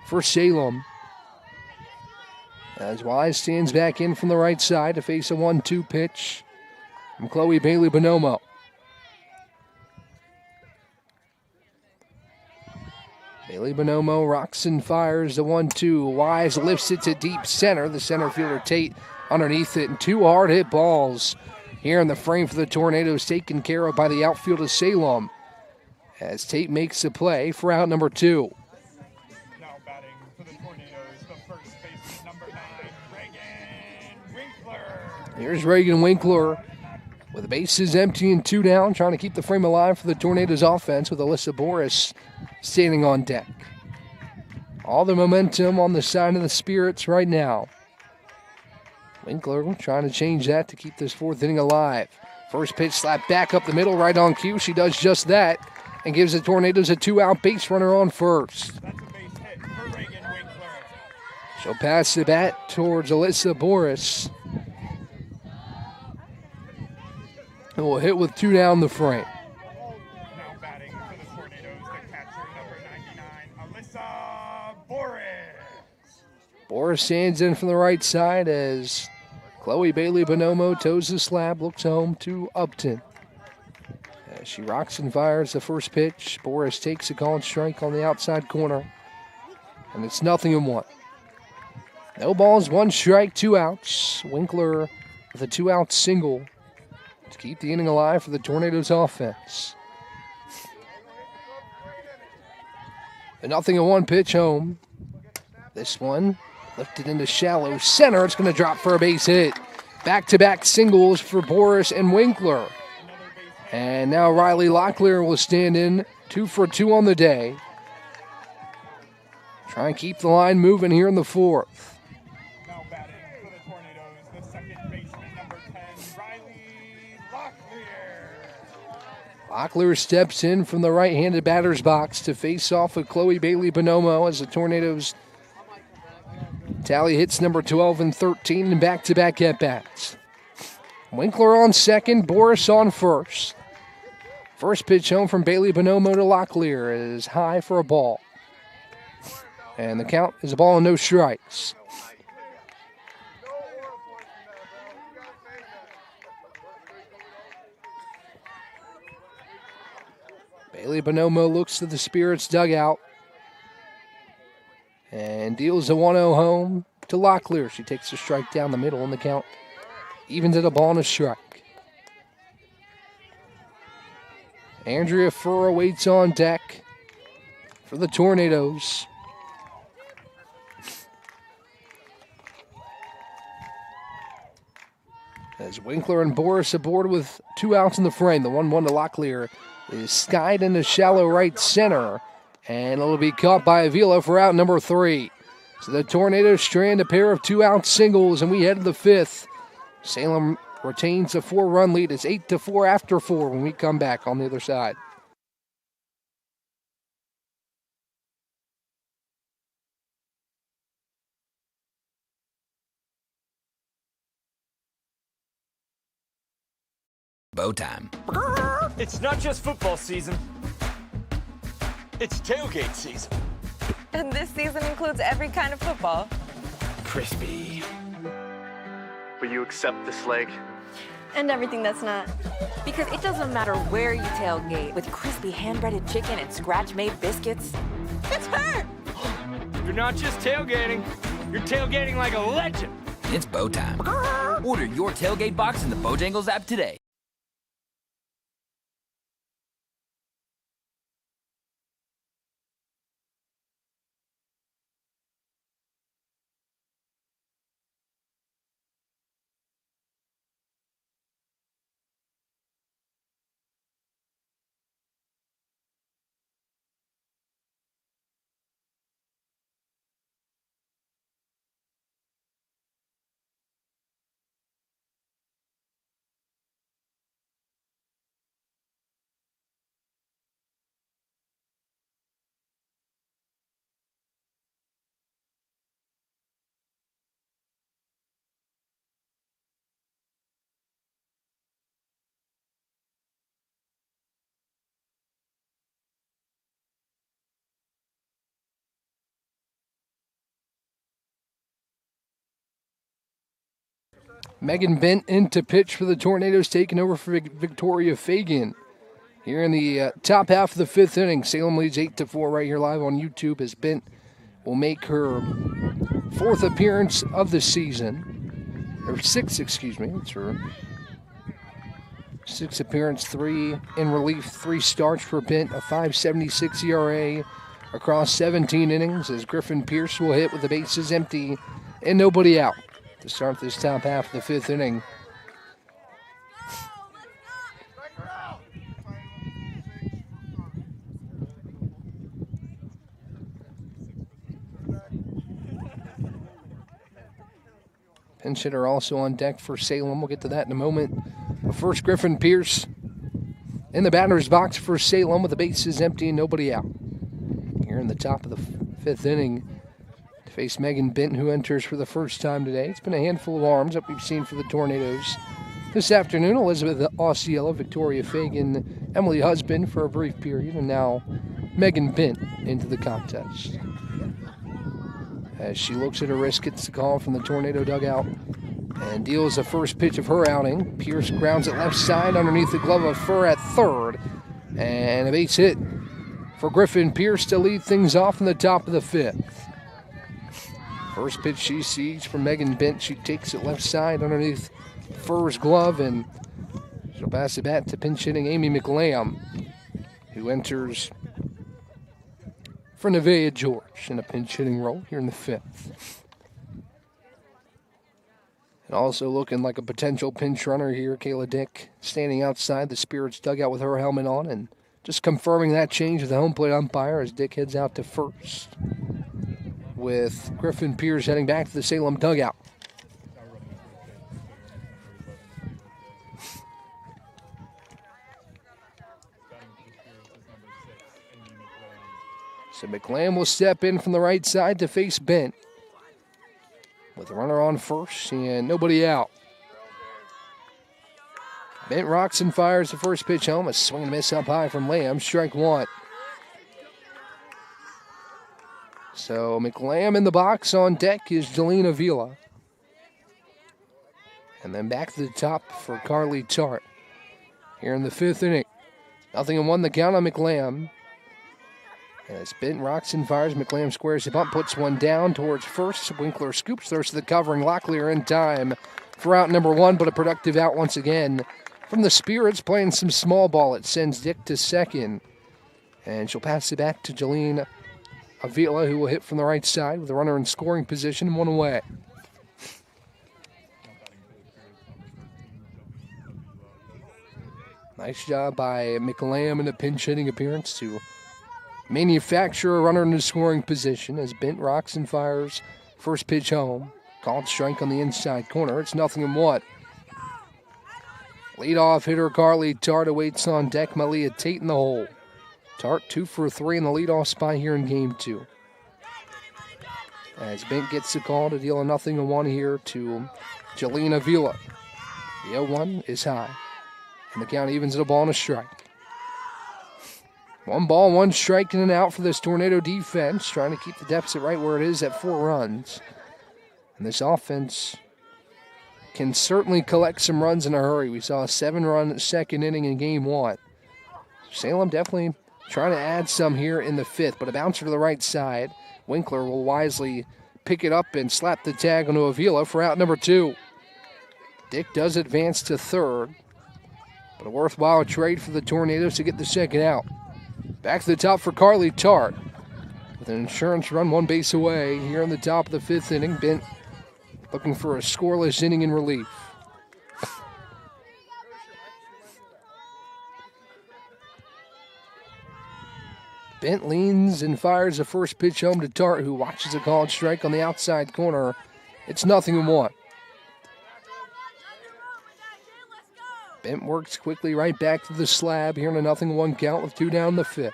for Salem. As Wise stands back in from the right side to face a 1-2 pitch from Chloe Bailey Bonomo. Bailey Bonomo rocks and fires the 1-2. Wise lifts it to deep center. The center fielder Tate underneath it, and 2 hard hit balls here in the frame for the Tornadoes, taken care of by the outfield of Salem, as Tate makes the play for out number 2. Now batting for the Tornadoes, the first baseman, number 9, Reagan Winkler. Here's Reagan Winkler with the bases empty and 2 down, trying to keep the frame alive for the Tornadoes offense with Alyssa Boris standing on deck. All the momentum on the side of the Spirits right now. Winkler trying to change that to keep this 4th inning alive. First pitch slapped back up the middle, right on cue. She does just that and gives the Tornadoes a 2-out base runner on first. That's a base hit for Reagan Winkler. She'll pass the bat towards Alyssa Boris, and will hit with 2 down the frame. Now batting for the Tornadoes, the catcher, number 99, Alyssa Boris. Boris stands in from the right side as Chloe Bailey Bonomo toes the slab, looks home to Upton. As she rocks and fires the first pitch, Boris takes a called strike on the outside corner, and it's 0-1. No balls, 1 strike, 2 outs. Winkler with a 2-out single to keep the inning alive for the Tornadoes offense. A 0-1 pitch home. This one lifted into shallow center. It's going to drop for a base hit. Back-to-back singles for Boris and Winkler. And now Riley Locklear will stand in 2 for 2 on the day. Try and keep the line moving here in the 4th. Now batting for the Tornadoes, the second baseman, number 10, Riley Locklear. Locklear steps in from the right-handed batter's box to face off with Chloe Bailey Bonomo as the Tornadoes tally hits number 12 and 13 in back-to-back at-bats. Winkler on second, Boris on first. First pitch home from Bailey Bonomo to Locklear is high for a ball. And the count is a ball and no strikes. Bailey Bonomo looks to the Spirits dugout and deals a 1-0 home to Locklear. She takes a strike down the middle, and the count evens at a ball and a strike. Andrea Furrow waits on deck for the Tornadoes. As Winkler and Boris aboard with 2 outs in the frame. The 1-1 to Locklear is skied into shallow right center, and it'll be caught by Avila for out number 3. So the Tornadoes strand a pair of 2-out singles, and we head to the 5th. Salem retains a 4-run lead. It's 8-4 after 4 when we come back on the other side. bow time. It's not just football season. It's tailgate season. And this season includes every kind of football. Crispy. Will you accept this leg? And everything that's not. Because it doesn't matter where you tailgate, with crispy hand-breaded chicken and scratch-made biscuits. It's her! You're not just tailgating. You're tailgating like a legend. It's bow time. Order your tailgate box in the Bojangles app today. Megan Bent in to pitch for the Tornadoes, taking over for Victoria Fagan. Here in the top half of the fifth inning, Salem leads 8-4 right here live on YouTube as Bent will make her fourth appearance of the season. Or sixth, excuse me. It's her sixth appearance, 3 in relief, 3 starts for Bent, a 5.76 ERA across 17 innings as Griffin Pierce will hit with the bases empty and nobody out to start this top half of the fifth inning. Pinch hitter also on deck for Salem. We'll get to that in a moment. But first, Griffin Pierce in the batter's box for Salem with the bases empty and nobody out. Here in the top of the fifth inning to face Megan Bent, who enters for the first time today. It's been a handful of arms that we've seen for the Tornadoes this afternoon. Elizabeth Osceola, Victoria Fagan, Emily Husband for a brief period, and now Megan Bent into the contest. As she looks at her wrist, gets the call from the Tornado dugout and deals the first pitch of her outing. Pierce grounds it left side underneath the glove of Fur at third. And a base hit for Griffin Pierce to lead things off in the top of the fifth. First pitch she sees from Megan Bent. She takes it left side underneath Fur's glove, and she'll pass the bat to pinch hitting Amy McLam, who enters for Nevaeh George in a pinch hitting role here in the fifth. And also looking like a potential pinch runner here, Kayla Dick standing outside the Spirits dugout with her helmet on and just confirming that change of the home plate umpire as Dick heads out to first, with Griffin Pierce heading back to the Salem dugout. So McLam will step in from the right side to face Bent, with a runner on first and nobody out. Bent rocks and fires the first pitch home. A swing and a miss up high from Lamb. Strike one. So McLam in the box. On deck is Jelena Vila. And then back to the top for Carly Tart here in the fifth inning. 0-1 the count on McLam. As Bent rocks and fires, McLam squares the bunt, puts one down towards first. Winkler scoops, throws to the covering. Locklear in time for out number one, but a productive out once again from the Spirits, playing some small ball. It sends Dick to second. And she'll pass it back to Jelena Avila, who will hit from the right side with a runner in scoring position and one away. Nice job by McLam in a pinch hitting appearance to manufacture a runner in the scoring position as Bent rocks and fires first pitch home. Called strike on the inside corner. It's 0-1. Leadoff hitter Carly Tart awaits on deck. Malia Tate in the hole. Tart 2 for 3 in the leadoff spot here in game 2. As Bent gets the call to deal a 0-1 here to Jelena Vila. The 0-1 is high. And the count evens at a ball and a strike. 1 ball, 1 strike and an out for this Tornado defense, trying to keep the deficit right where it is at 4 runs. And this offense can certainly collect some runs in a hurry. We saw a 7-run second inning in game 1. Salem definitely trying to add some here in the 5th, but a bouncer to the right side. Winkler will wisely pick it up and slap the tag onto Avila for out number 2. Dick does advance to 3rd, but a worthwhile trade for the Tornadoes to get the second out. Back to the top for Carly Tart with an insurance run 1 base away here in the top of the 5th inning. Bent looking for a scoreless inning in relief. Bent leans and fires the first pitch home to Tart, who watches a called strike on the outside corner. It's 0-1. Bent works quickly right back to the slab here in a 0-1 count with 2 down the 5th.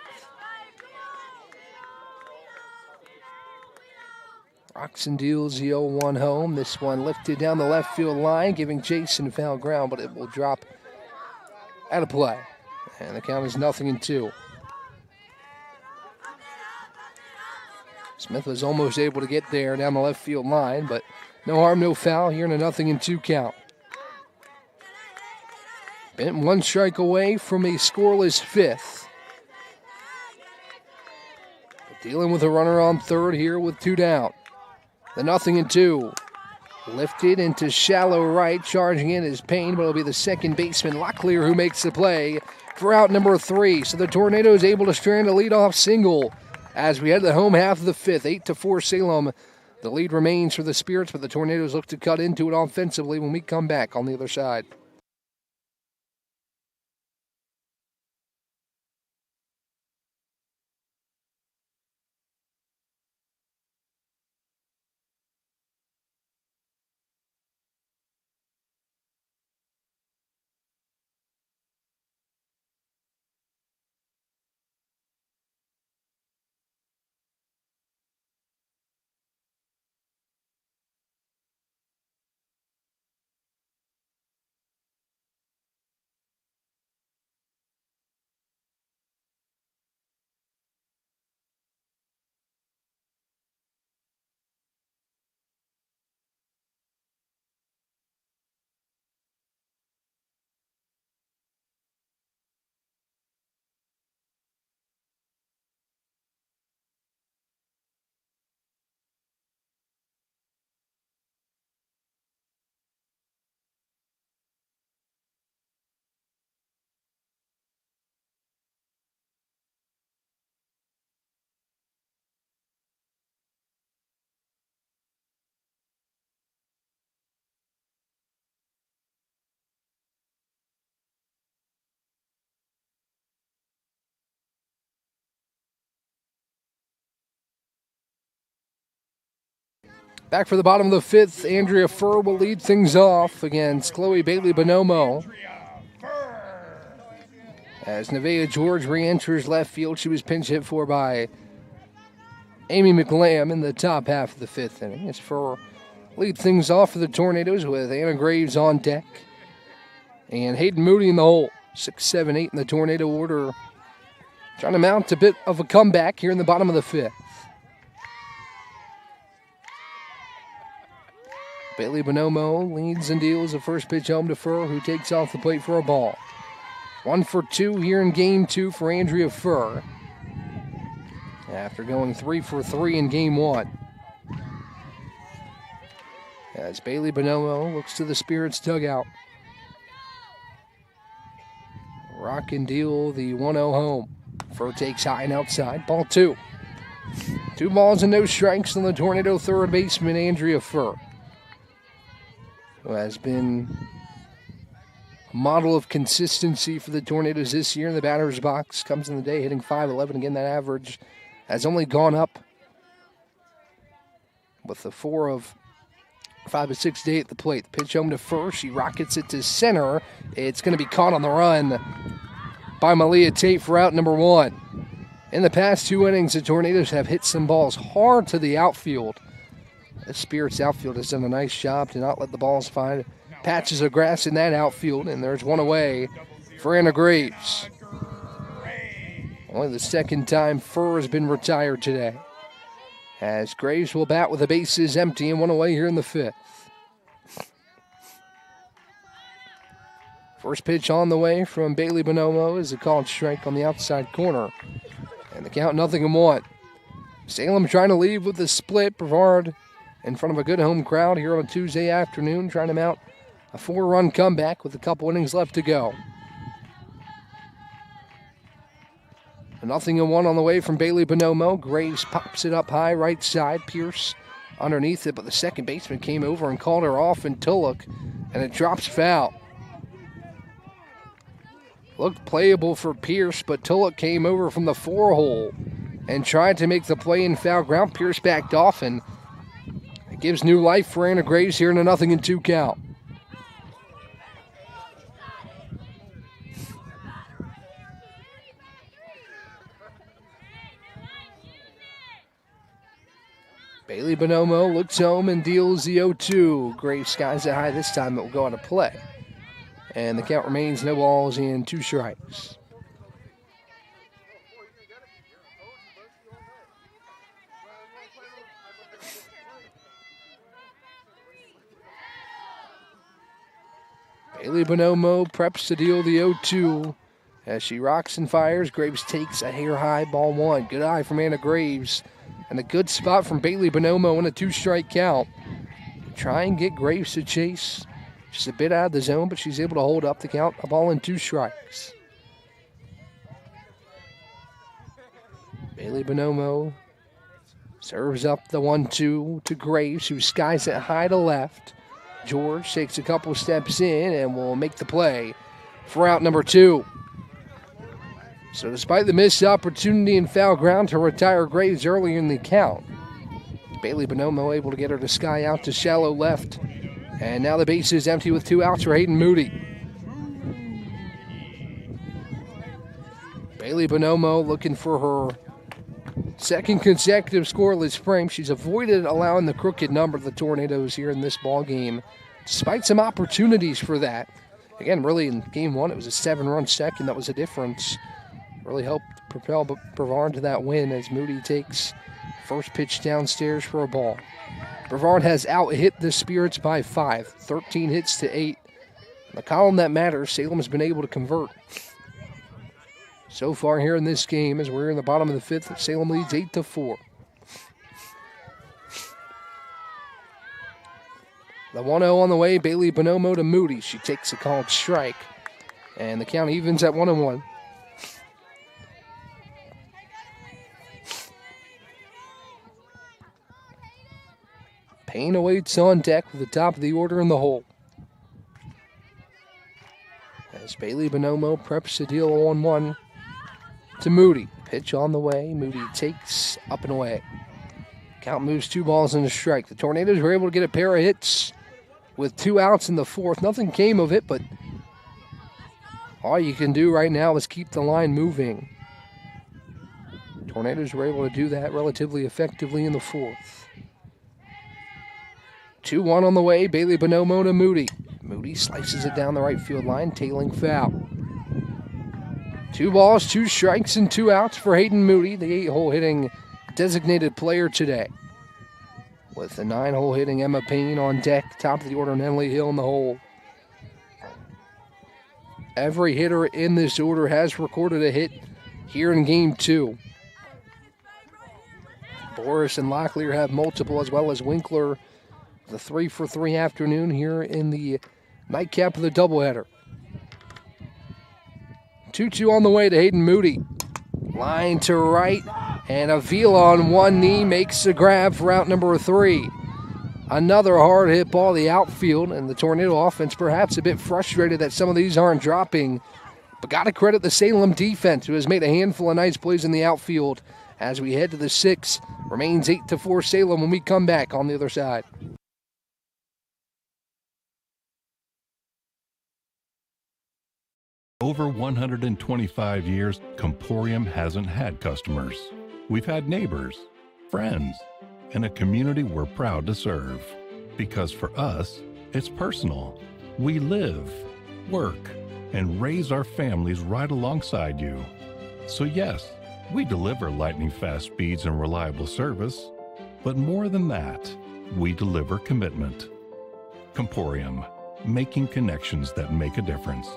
Roxon deals the 0-1 home. This one lifted down the left field line, giving Jason foul ground, but it will drop out of play. And the count is 0-2. Smith was almost able to get there down the left field line, but no harm, no foul here in a 0-2 count. Bent 1 strike away from a scoreless 5th. But dealing with a runner on 3rd here with 2 down. The 0-2. Lifted into shallow right, charging in is Payne, but it'll be the second baseman, Locklear, who makes the play for out number 3. So the Tornadoes able to strand a leadoff single as we head to the home half of the 5th. 8-4 Salem. The lead remains for the Spirits, but the Tornadoes look to cut into it offensively when we come back on the other side. Back for the bottom of the 5th, Andrea Furr will lead things off against Chloe Bailey-Bonomo. As Nevaeh George re-enters left field, she was pinch hit for by Amy McLam in the top half of the 5th inning. As Furr lead things off for the Tornadoes with Anna Graves on deck and Hayden Moody in the hole. 6, 7, 8 in the Tornado order. Trying to mount a bit of a comeback here in the bottom of the 5th. Bailey-Bonomo leads and deals the first pitch home to Furr, who takes off the plate for a ball. 1 for 2 here in game 2 for Andrea Furr, after going 3 for 3 in game 1. As Bailey-Bonomo looks to the Spirits dugout. Rock and deal the 1-0 home. Furr takes high and outside. Ball 2. 2 balls and no strikes on the Tornado third baseman, Andrea Furr, who has been a model of consistency for the Tornadoes this year in the batter's box. Comes in the day hitting .511. Again, that average has only gone up with the 4 of 5 of 6 day at the plate. The pitch home to Furr. She rockets it to center. It's going to be caught on the run by Malia Tate for out number 1. In the past 2 innings, the Tornadoes have hit some balls hard to the outfield. The Spirits outfield has done a nice job to not let the balls find patches of grass in that outfield, and there's one away for Anna Graves. Only the second time Furr has been retired today. As Graves will bat with the bases empty and one away here in the fifth. First pitch on the way from Bailey Bonomo is a called strike on the outside corner. And the count 0-1. Salem trying to lead with the split. Brevard in front of a good home crowd here on a Tuesday afternoon, trying to mount a 4-run comeback with a couple innings left to go. A 0-1 on the way from Bailey Bonomo. Graves pops it up high, right side. Pierce underneath it, but the second baseman came over and called her off in Tulloch, and it drops foul. Looked playable for Pierce, but Tulloch came over from the 4-hole and tried to make the play in foul ground. Pierce backed off, and it gives new life for Anna Graves here in a 0-2 count. Bailey Bonomo looks home and deals the 0-2. Graves skies it high this time. It will go out of play. And the count remains no balls and 2 strikes. Bailey Bonomo preps to deal the 0-2 as she rocks and fires. Graves takes a hair high, ball 1. Good eye from Anna Graves. And a good spot from Bailey Bonomo in a 2-strike count. Try and get Graves to chase. She's a bit out of the zone, but she's able to hold up the count. A ball and 2 strikes. Bailey Bonomo serves up the 1-2 to Graves, who skies it high to left. George takes a couple steps in and will make the play for out number 2. So despite the missed opportunity in foul ground to retire Graves earlier in the count, Bailey Bonomo able to get her to sky out to shallow left. And now the base is empty with 2 outs for Hayden Moody. Bailey Bonomo looking for her second consecutive scoreless frame. She's avoided allowing the crooked number of the Tornadoes here in this ball game, despite some opportunities for that. Again, really in game 1, it was a 7-run second. That was the difference. Really helped propel Brevard to that win as Moody takes first pitch downstairs for a ball. Brevard has out-hit the Spirits by 5, 13 hits to 8. In the column that matters, Salem has been able to convert. So far here in this game, as we're in the bottom of the 5th, Salem leads 8-4. The 1-0 on the way, Bailey Bonomo to Moody. She takes a called strike, and the count evens at 1-1. Payne awaits on deck with the top of the order in the hole. As Bailey Bonomo preps to deal 1-1 to Moody. Pitch on the way. Moody takes up and away. Count moves 2 balls and a strike. The Tornadoes were able to get a pair of hits with 2 outs in the 4th. Nothing came of it, but all you can do right now is keep the line moving. Tornadoes were able to do that relatively effectively in the 4th. 2-1 on the way, Bailey Bonomo to Moody. Moody slices it down the right field line, tailing foul. 2 balls, 2 strikes, and 2 outs for Hayden Moody, the 8-hole hitting designated player today. With the 9-hole hitting Emma Payne on deck, top of the order, Nellie Hill in the hole. Every hitter in this order has recorded a hit here in game 2. Boris and Locklear have multiple, as well as Winkler. The 3-for-3 afternoon here in the nightcap of the doubleheader. 2-2 on the way to Hayden Moody. Line to right, and Avila on one knee makes the grab for out number 3. Another hard hit ball, the outfield, and the Tornado offense perhaps a bit frustrated that some of these aren't dropping. But got to credit the Salem defense, who has made a handful of nice plays in the outfield as we head to the 6th. Remains 8-4 Salem when we come back on the other side. Over 125 years, Comporium hasn't had customers. We've had neighbors, friends, and a community we're proud to serve. Because for us, it's personal. We live, work, and raise our families right alongside you. So yes, we deliver lightning-fast speeds and reliable service, but more than that, we deliver commitment. Comporium, making connections that make a difference.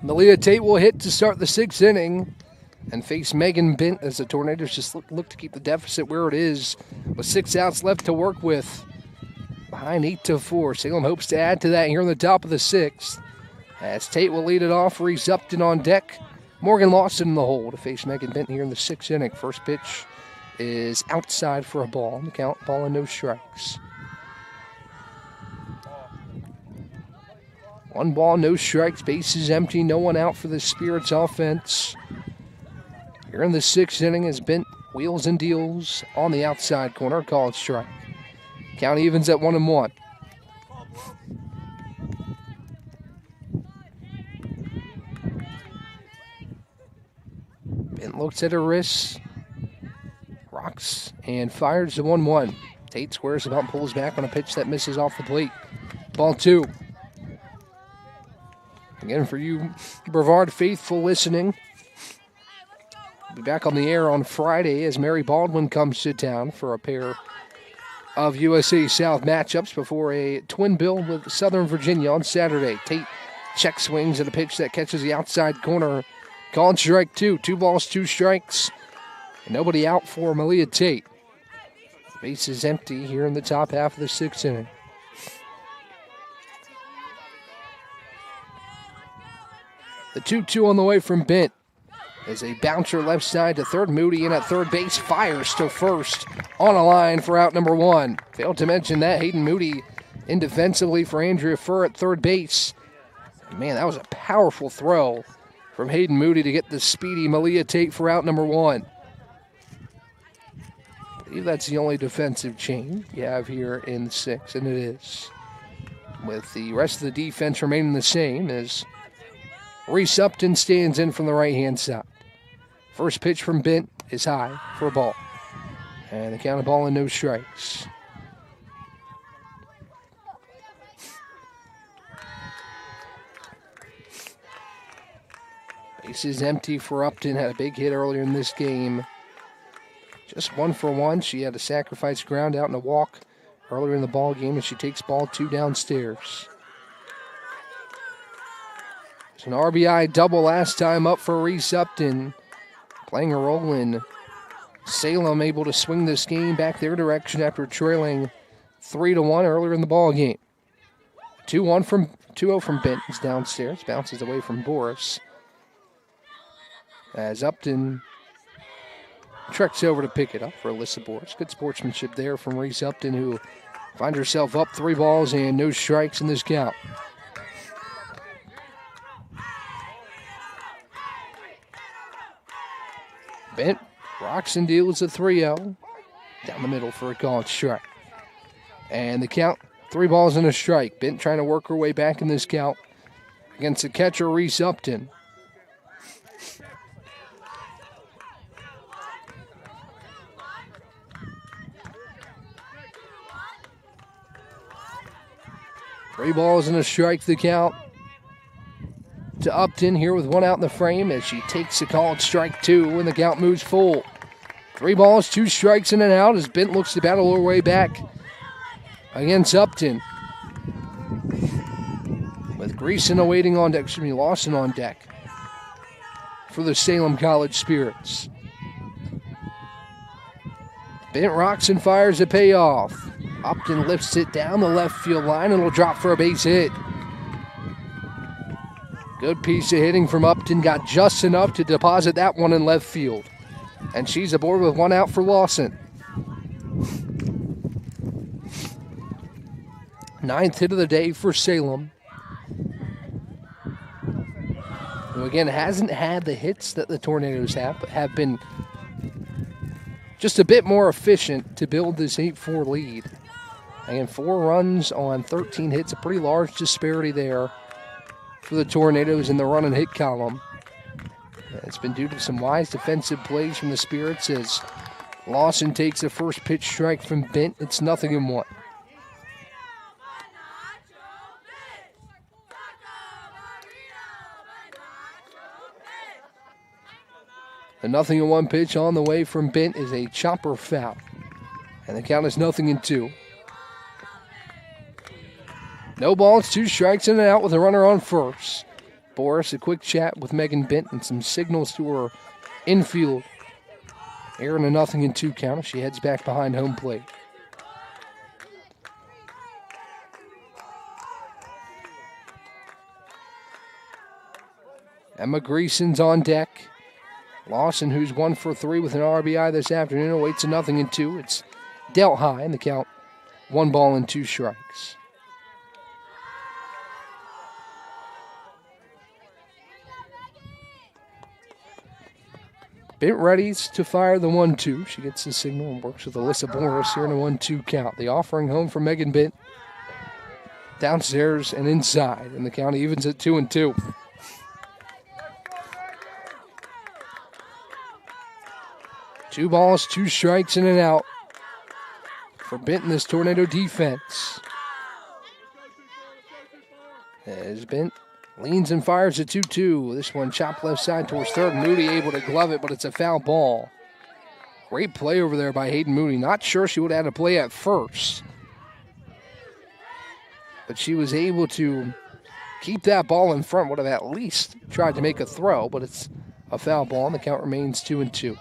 Malia Tate will hit to start the 6th inning and face Megan Bent as the Tornadoes just look to keep the deficit where it is with 6 outs left to work with. Behind 8-4. Salem hopes to add to that here in the top of the 6th. As Tate will lead it off, Reese Upton on deck. Morgan Lawson in the hole to face Megan Bent here in the 6th inning. First pitch is outside for a ball. The count, ball and no strikes. 1 ball, no strikes, bases empty, no one out for the Spirits offense. Here in the 6th inning as Bent wheels and deals on the outside corner, called strike. Count evens at 1-1. Bent looks at her wrists, rocks, and fires the 1-1. Tate squares about and pulls back on a pitch that misses off the plate. Ball 2. Again, for you Brevard faithful listening, we'll be back on the air on Friday as Mary Baldwin comes to town for a pair of USA South matchups before a twin bill with Southern Virginia on Saturday. Tate check swings at a pitch that catches the outside corner. Called strike 2. 2 balls, 2 strikes. And nobody out for Malia Tate. Base is empty here in the top half of the 6th inning. The 2-2 on the way from Bent as a bouncer left side to third. Moody in at third base, fires to first on a line for out number 1. Failed to mention that Hayden Moody in defensively for Andrea Furr at third base. Man, that was a powerful throw from Hayden Moody to get the speedy Malia Tate for out number 1. I believe that's the only defensive change you have here in the 6th, and it is. With the rest of the defense remaining the same as Reese Upton stands in from the right-hand side. First pitch from Bent is high for a ball. And the count of ball and no strikes. Base is empty for Upton. Had a big hit earlier in this game. Just 1 for 1. She had a sacrifice ground out and a walk earlier in the ball game, and she takes ball 2 downstairs. It's an RBI double last time up for Reese Upton. Playing a role in Salem, able to swing this game back their direction after trailing 3-1 earlier in the ball game. 2-0 from Bent is downstairs, bounces away from Boris. As Upton treks over to pick it up for Alyssa Boris. Good sportsmanship there from Reese Upton, who finds herself up 3 balls and no strikes in this count. Bent rocks and deals a 3-0. Down the middle for a called strike. And the count, 3 balls and a strike. Bent trying to work her way back in this count against the catcher, Reese Upton. Three balls and a strike, the count to Upton here with 1 out in the frame as she takes a called strike 2 when the count moves full. 3 balls, 2 strikes and an out as Bent looks to battle her way back against Upton. With Greason awaiting on deck, Lawson on deck for the Salem College Spirits. Bent rocks and fires a payoff. Upton lifts it down the left field line and will drop for a base hit. Good piece of hitting from Upton. Got just enough to deposit that one in left field. And she's aboard with one out for Lawson. 9th hit of the day for Salem. Who again hasn't had the hits that the Tornadoes have, but have been just a bit more efficient to build this 8-4 lead. Again, 4 runs on 13 hits, a pretty large disparity there for the Tornadoes in the run and hit column. It's been due to some wise defensive plays from the Spirits as Lawson takes the first pitch strike from Bent. It's 0-1. The 0-1 pitch on the way from Bent is a chopper foul. And the count is 0-2. No balls, 2 strikes in and out with a runner on first. Boris, a quick chat with Megan Bent and some signals to her infield. Aaron, a 0-2 count as she heads back behind home plate. Emma Greason's on deck. Lawson, who's 1 for 3 with an RBI this afternoon, awaits a 0-2. It's dealt high in the count. 1 ball and 2 strikes. Bent readies to fire the 1-2. She gets the signal and works with Alyssa Boris here in a 1-2 count. The offering home for Megan Bent. Downstairs and inside, and the count evens at 2-2. Two balls, 2 strikes in and out for Bent in this Tornado defense. As Bent leans and fires a 2-2. This one chopped left side towards third. Moody able to glove it, but it's a foul ball. Great play over there by Hayden Moody. Not sure she would have had a play at first, but she was able to keep that ball in front. Would have at least tried to make a throw, but it's a foul ball, and the count remains 2-2.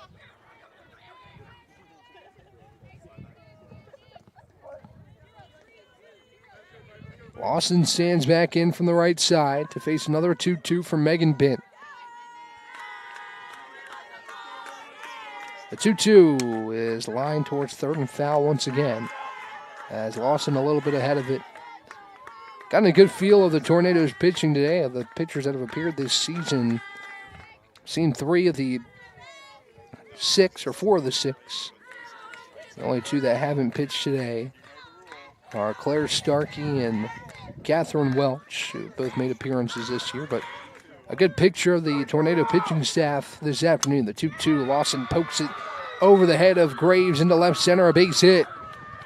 Lawson stands back in from the right side to face another 2-2 from Megan Bent. The 2-2 is lined towards third and foul once again, as Lawson a little bit ahead of it. Gotten a good feel of the Tornadoes pitching today, of the pitchers that have appeared this season. Seen 3 of the 6, or 4 of the 6. The only 2 that haven't pitched today are Claire Starkey and Catherine Welch, who both made appearances this year. But a good picture of the Tornado pitching staff this afternoon. The 2-2, Lawson pokes it over the head of Graves into left center, a base hit.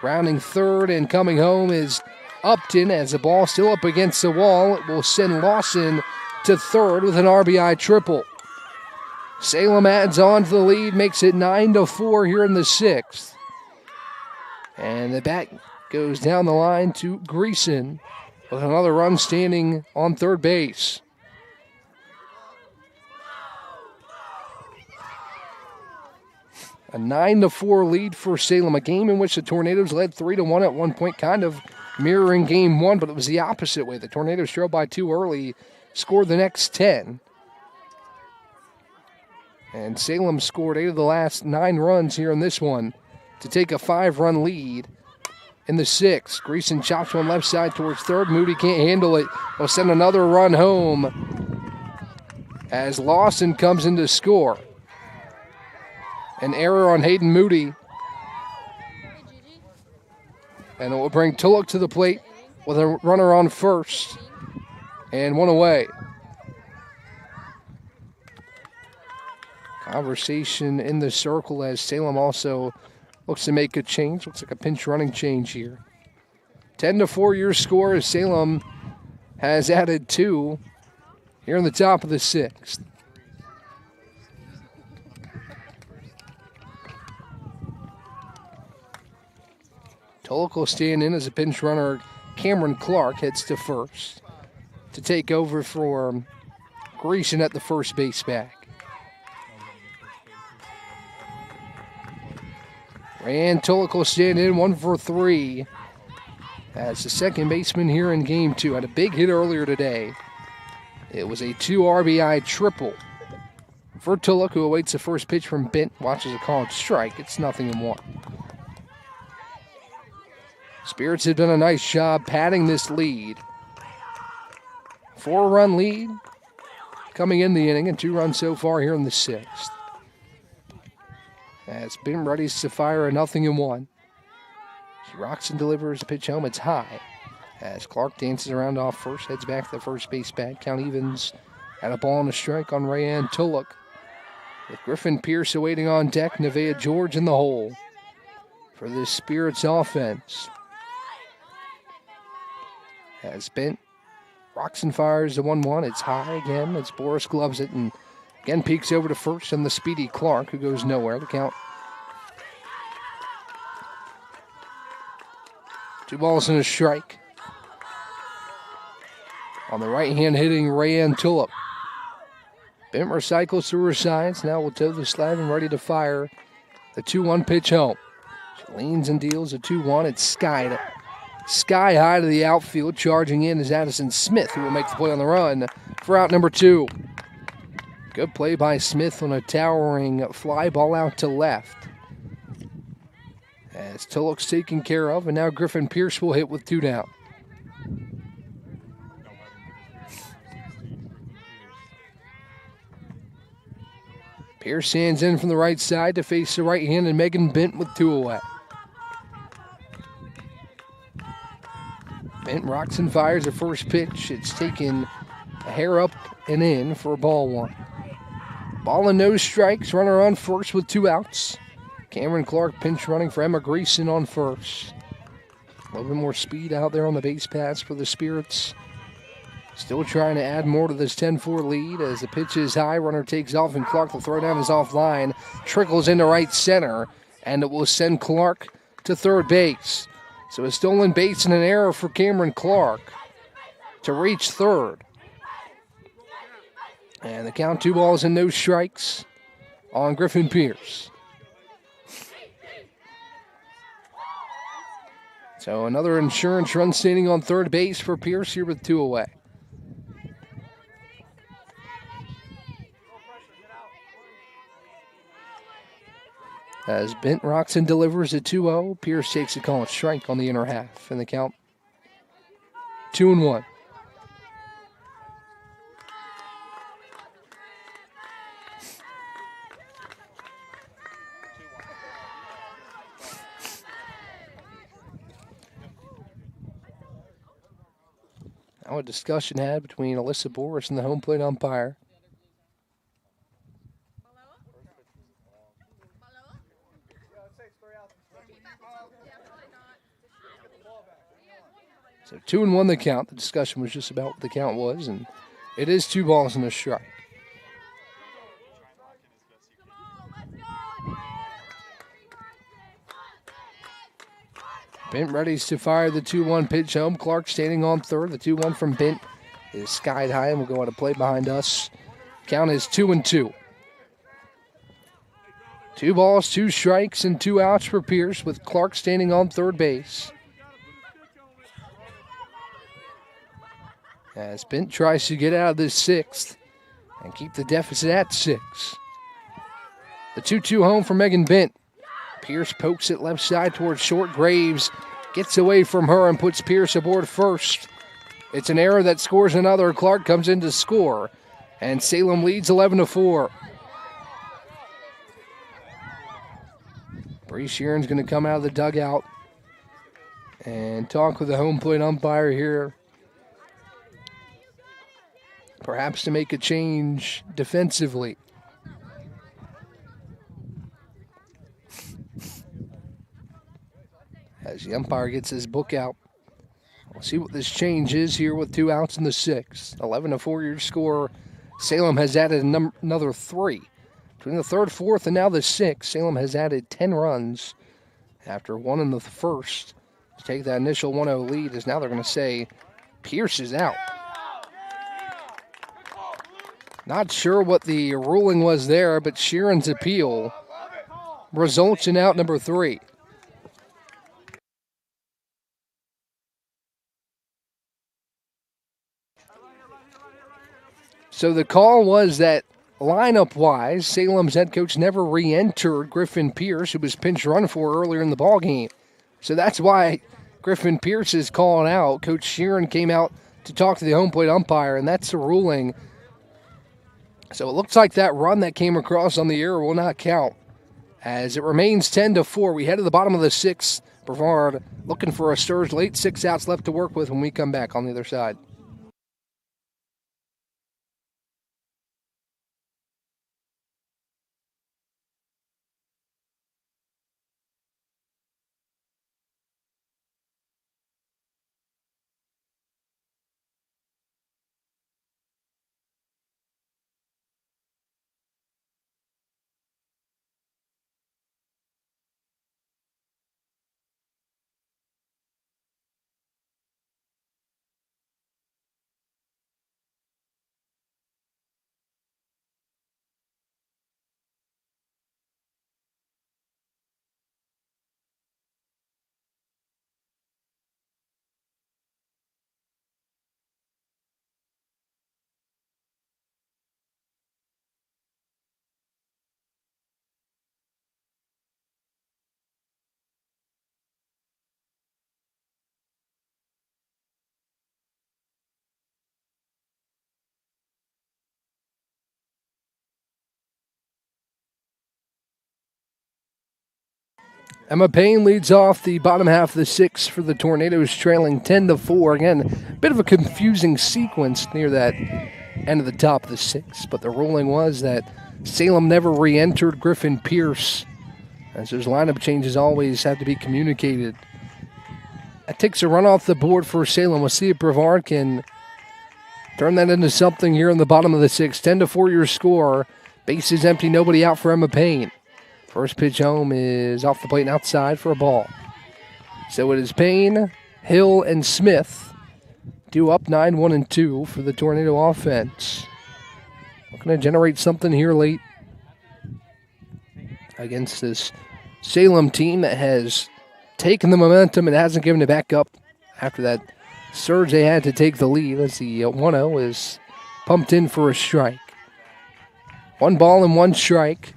Rounding third and coming home is Upton as the ball still up against the wall. It will send Lawson to third with an RBI triple. Salem adds on to the lead, makes it 9-4 here in the 6th. And the bat goes down the line to Greason with another run standing on third base. A 9-4 lead for Salem, a game in which the Tornadoes led 3-1 at one point, kind of mirroring game 1, but it was the opposite way. The Tornadoes trailed by 2 early, scored the next 10. And Salem scored 8 of the last 9 runs here in this one to take a 5-run lead. In the 6th, Greason chops one left side towards third. Moody can't handle it. Will send another run home as Lawson comes in to score. An error on Hayden Moody. And it will bring Tulloch to the plate with a runner on first and 1 away. Conversation in the circle as Salem also looks to make a change. Looks like a pinch running change here. 10-4 your score as Salem has added 2 here in the top of the 6th. Tulloch will stand in as a pinch runner. Cameron Clark heads to first to take over for Greason at the first base bag. And Tulloch will stand in 1 for 3 as the second baseman here in game 2. Had a big hit earlier today It was a 2 RBI triple for Tulloch, who awaits the first pitch from Bent. Watches a called strike. It's 0-1. Spirits have done a nice job padding this lead. 4-run lead coming in the inning, and 2 runs so far here in the 6th. As Bent ready to fire a 0-1. She rocks and delivers a pitch home. It's high. As Clark dances around off first, heads back to the first base pad. Count evens at a ball and a strike on Rayanne Tulloch. With Griffin Pierce awaiting on deck, Nevaeh George in the hole for this Spirits offense. As Bent rocks and fires the 1-1. It's high again as Boris gloves it and again peeks over to first, and the speedy Clark, who goes nowhere. The count. 2 balls and a strike. On the right hand hitting Rayanne Tulloch. Bent recycles through her sides. Now will toe the slab and ready to fire the 2-1 pitch home. She leans and deals a 2-1. It's sky high to the outfield. Charging in is Addison Smith, who will make the play on the run for out number 2. Good play by Smith on a towering fly ball out to left. As Tulloch's taken care of, and now Griffin Pierce will hit with 2 down. Pierce stands in from the right side to face the right-handed Megan Bent with 2 away. Bent rocks and fires the first pitch. It's taken a hair up and in for ball 1. Ball and no strikes. Runner on first with 2 outs. Cameron Clark pinch running for Emma Greason on first. A little bit more speed out there on the base paths for the Spirits. Still trying to add more to this 10-4 lead as the pitch is high. Runner takes off, and Clark will throw down his offline. Trickles into right center, and it will send Clark to third base. So a stolen base and an error for Cameron Clark to reach third. And the count 2 balls and no strikes on Griffin Pierce. So another insurance run standing on third base for Pierce here with 2 away. As Bent rocks and delivers a 2-0, Pierce takes a call and strike on the inner half, and the count 2-1. Now a discussion had between Alyssa Boris and the home plate umpire. So 2-1 the count. The discussion was just about what the count was, and it is 2 balls and a strike. Bent ready to fire the 2-1 pitch home. Clark standing on third. The 2-1 from Bent is skied high and will go on a play behind us. Count is 2-2. 2 balls, 2 strikes, and 2 outs for Pierce with Clark standing on third base. As Bent tries to get out of this 6th and keep the deficit at 6. The 2-2 home for Megan Bent. Pierce pokes it left side towards short. Graves gets away from her and puts Pierce aboard first. It's an error that scores another. Clark comes in to score, and Salem leads 11-4. Bree Sheeran's going to come out of the dugout and talk with the home plate umpire here. Perhaps to make a change defensively. As the umpire gets his book out. We'll see what this change is here with 2 outs in the 6th. 11-4 your score. Salem has added another 3. Between the 3rd, 4th, and now the 6th, Salem has added 10 runs after 1 in the 1st. To take that initial 1-0 lead, as now they're going to say Pierce is out. Not sure what the ruling was there, but Sheeran's appeal results in out number 3. So the call was that lineup-wise, Salem's head coach never re-entered Griffin Pierce, who was pinch run for earlier in the ballgame. So that's why Griffin Pierce is calling out. Coach Sheeran came out to talk to the home plate umpire, and that's the ruling. So it looks like that run that came across on the error will not count, as it remains 10-4. We head to the bottom of the sixth. Brevard looking for a surge late, 6 outs left to work with when we come back on the other side. Emma Payne leads off the bottom half of the sixth for the Tornadoes, trailing 10-4. Again, a bit of a confusing sequence near that end of the top of the sixth, but the ruling was that Salem never re-entered Griffin Pierce, as those lineup changes always have to be communicated. That takes a run off the board for Salem. We'll see if Brevard can turn that into something here in the bottom of the sixth. 10-4 your score. Bases empty, nobody out for Emma Payne. First pitch home is off the plate and outside for a ball. So it is Payne, Hill, and Smith due up 9-1-2 for the Tornado offense. Looking to generate something here late against this Salem team that has taken the momentum and hasn't given it back up after that surge they had to take the lead. Let's see, 1-0 is pumped in for a strike. 1 ball and 1 strike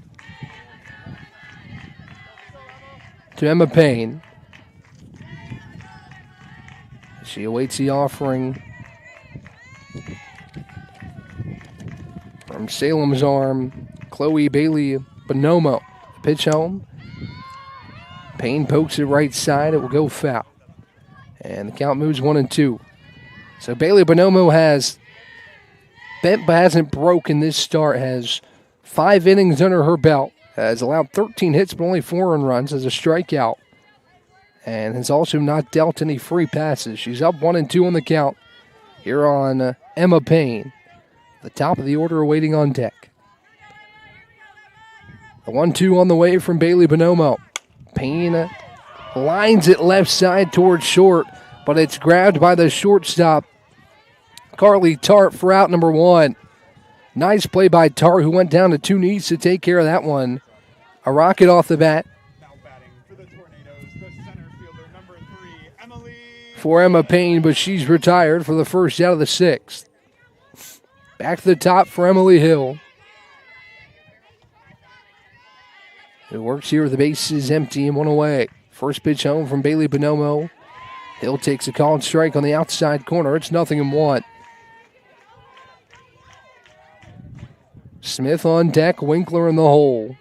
to Emma Payne. She awaits the offering from Salem's arm, Chloe Bailey Bonomo. Pitch home. Payne pokes it right side. It will go foul. And the count moves 1-2. So Bailey Bonomo has bent but hasn't broken this start, has 5 innings under her belt, has allowed 13 hits but only 4 earned runs as a strikeout, and has also not dealt any free passes. She's up 1-2 on the count here on Emma Payne. The top of the order awaiting on deck. The 1-2 on the way from Bailey Bonomo. Payne lines it left side towards short, but it's grabbed by the shortstop, Carly Tart, for out number 1. Nice play by Tart, who went down to 2 knees to take care of that one. A rocket off the bat. Now batting for the Tornadoes, the center fielder, number 3, Emily. For Emma Payne, but she's retired for the first out of the 6th. Back to the top for Emily Hill, who works here with the bases empty and 1 away. First pitch home from Bailey Bonomo. Hill takes a called strike on the outside corner. It's 0-1. Smith on deck, Winkler in the hole.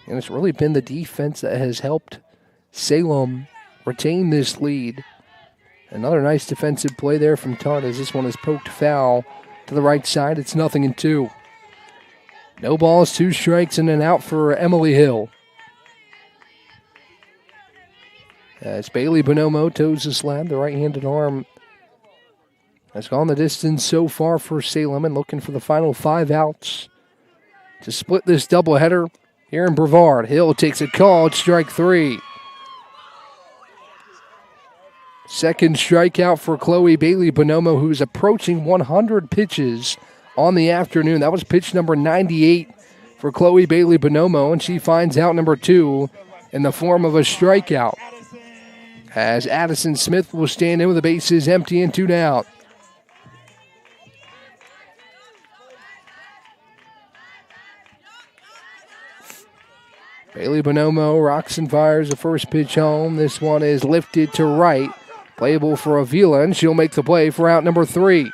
And it's really been the defense that has helped Salem retain this lead. Another nice defensive play there from Tart as this one is poked foul to the right side. It's 0-2. No balls, 2 strikes, and an out for Emily Hill. As Bailey Bonomo toes the slab, the right-handed arm has gone the distance so far for Salem, and looking for the final 5 outs to split this doubleheader here in Brevard. Hill takes a call at strike 3. Second strikeout for Chloe Bailey Bonomo, who's approaching 100 pitches on the afternoon. That was pitch number 98 for Chloe Bailey Bonomo, and she finds out number 2 in the form of a strikeout, as Addison Smith will stand in with the bases empty and 2 down. Bailey Bonomo rocks and fires the first pitch home. This one is lifted to right. Playable for Avila, and she'll make the play for out number 3.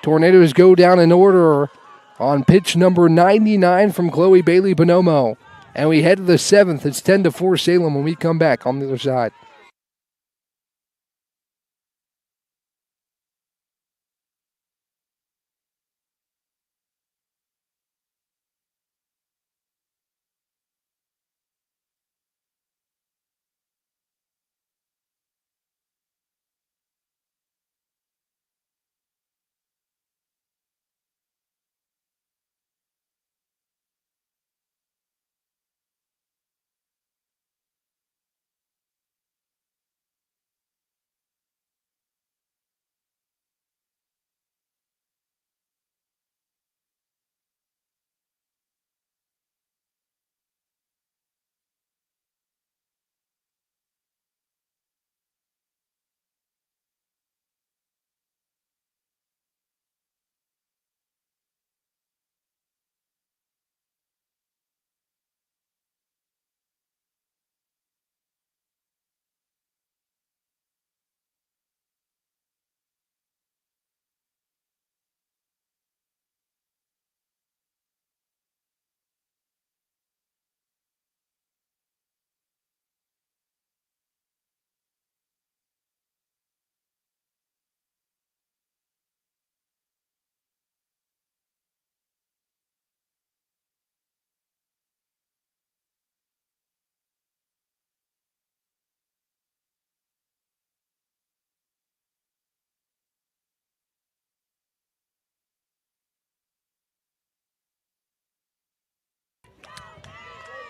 Tornadoes go down in order on pitch number 99 from Chloe Bailey Bonomo. And we head to the 7th. It's 10-4 Salem when we come back on the other side.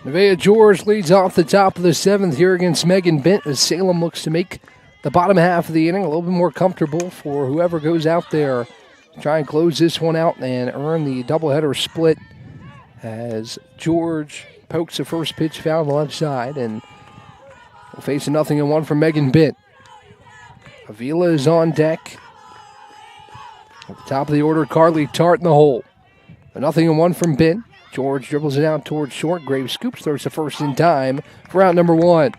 Nevaeh George leads off the top of the 7th here against Megan Bent as Salem looks to make the bottom half of the inning a little bit more comfortable for whoever goes out there. Try and close this one out and earn the doubleheader split as George pokes the first pitch foul on the left side, and we'll face a 0-1 from Megan Bent. Avila is on deck. At the top of the order, Carly Tart in the hole. A 0-1 from Bent. George dribbles it out towards short. Graves scoops, throws the first in time for out number 1.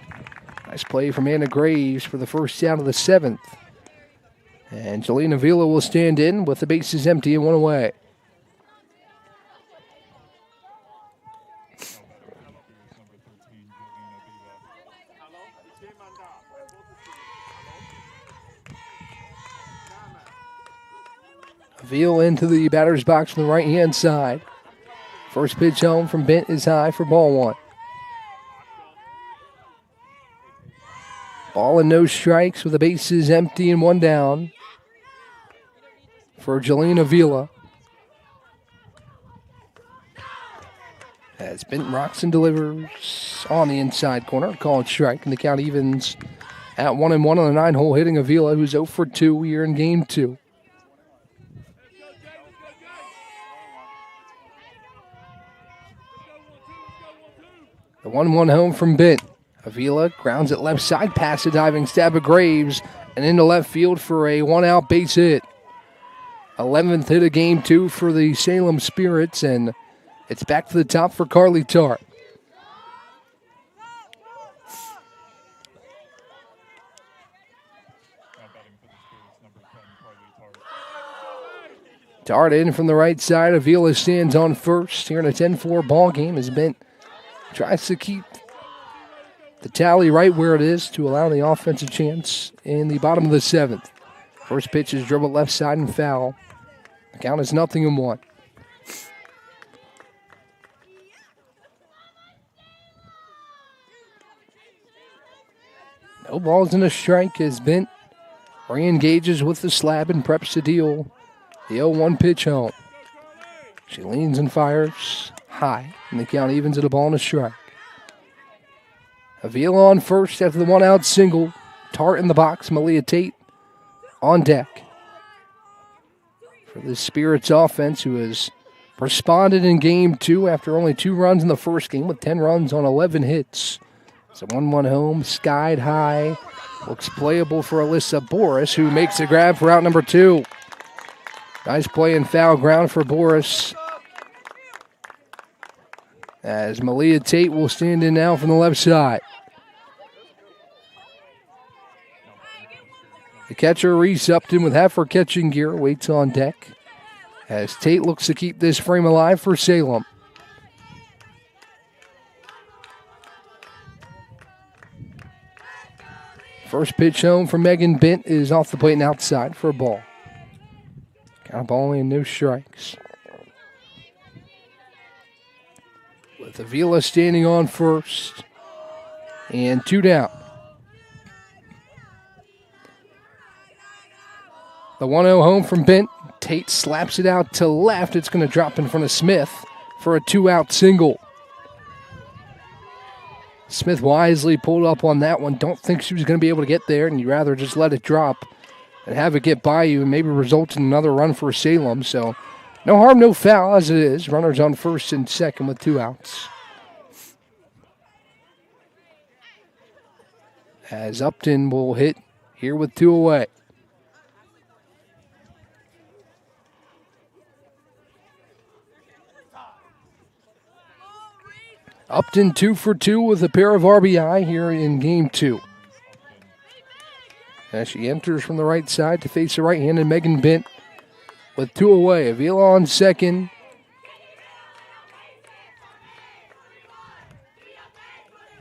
Nice play from Anna Graves for the first out of the 7th. And Jelena Avila will stand in with the bases empty and 1 away. Avila into the batter's box from the right-hand side. First pitch home from Bent is high for ball 1. Ball and no strikes with the bases empty and 1 down for Jelena Avila. As Bent rocks and delivers on the inside corner. Called strike, and the count evens at 1-1 on the 9-hole hitting Avila, who's 0 for 2 here in game 2. The 1-1 home from Bent. Avila grounds it left side, past a diving stab of Graves, and into left field for a 1-out base hit. 11th hit of game 2 for the Salem Spirits, and it's back to the top for Carly Tart. Tart in from the right side. Avila stands on first here in a 10-4 ball game as Bent tries to keep the tally right where it is to allow the offense a chance in the bottom of the 7th. First pitch is dribbled left side and foul. The count is 0-1. No balls and a strike as Bent re-engages with the slab and preps to deal the 0-1 pitch home. She leans and fires high, and the count evens at a ball and a strike. Avila on first after the 1-out single. Tart in the box. Malia Tate on deck for the Spirits offense, who has responded in game 2 after only 2 runs in the first game with 10 runs on 11 hits. It's a 1-1 home, skied high. Looks playable for Alyssa Boris, who makes the grab for out number 2. Nice play and foul ground for Boris. as Malia Tate will stand in now from the left side. The catcher, Reese Upton, with half her catching gear, waits on deck as Tate looks to keep this frame alive for Salem. First pitch home from Megan Bent is off the plate and outside for a ball. Count ball only and no strikes. With Avila standing on first and 2 down. The 1-0 home from Bent. Tate slaps it out to left. It's going to drop in front of Smith for a 2-out single. Smith wisely pulled up on that one. Don't think she was going to be able to get there, and you'd rather just let it drop and have it get by you and maybe result in another run for Salem. So no harm, no foul as it is. Runners on first and second with 2 outs. As Upton will hit here with 2 away. Upton 2 for 2 with a pair of RBI here in game 2. As she enters from the right side to face the right-handed Megan Bent with 2 away. Avila on second.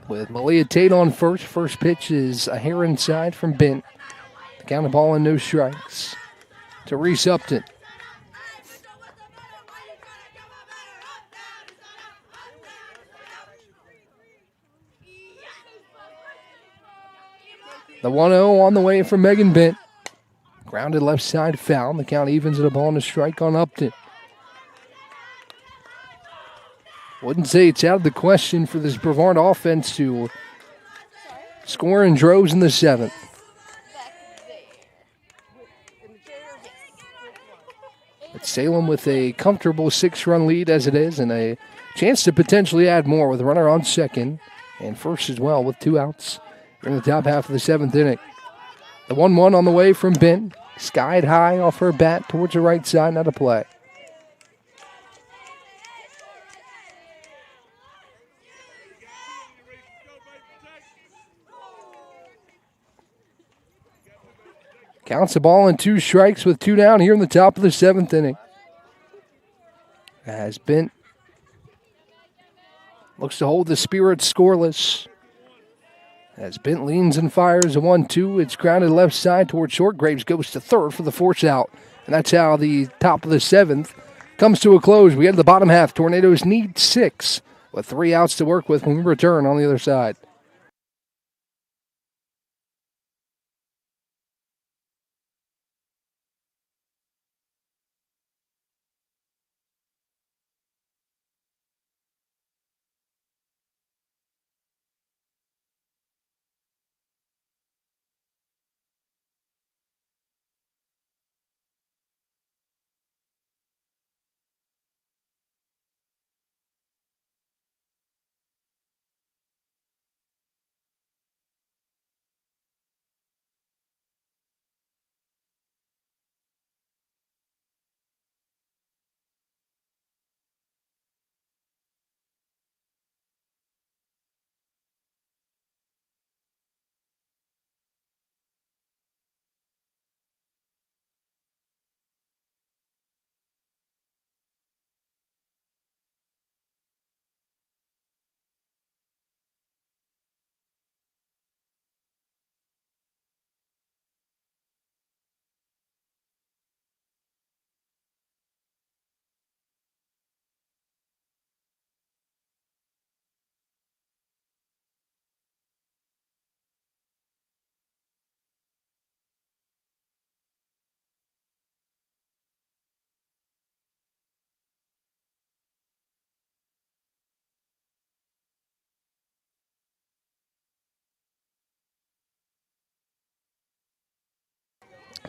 With Malia Tate on first. First pitch is a hair inside from Bent. The count of ball and no strikes to Reese Upton. The 1-0 on the way from Megan Bent. Grounded left side foul. The count evens at a ball and a strike on Upton. Wouldn't say it's out of the question for this Brevard offense to score in droves in the 7th. But Salem with a comfortable 6-run lead as it is and a chance to potentially add more with a runner on second and first as well with 2 outs in the top half of the 7th inning. The 1-1 on the way from Bent. Skied high off her bat towards the right side, not a play. Counts the ball and 2 strikes with 2 down here in the top of the 7th inning. As Bent looks to hold the Spirits scoreless. As Bent leans and fires a 1-2, it's grounded left side towards short. Graves goes to third for the force out. And that's how the top of the 7th comes to a close. We get to the bottom half. Tornadoes need 6 with 3 outs to work with when we return on the other side.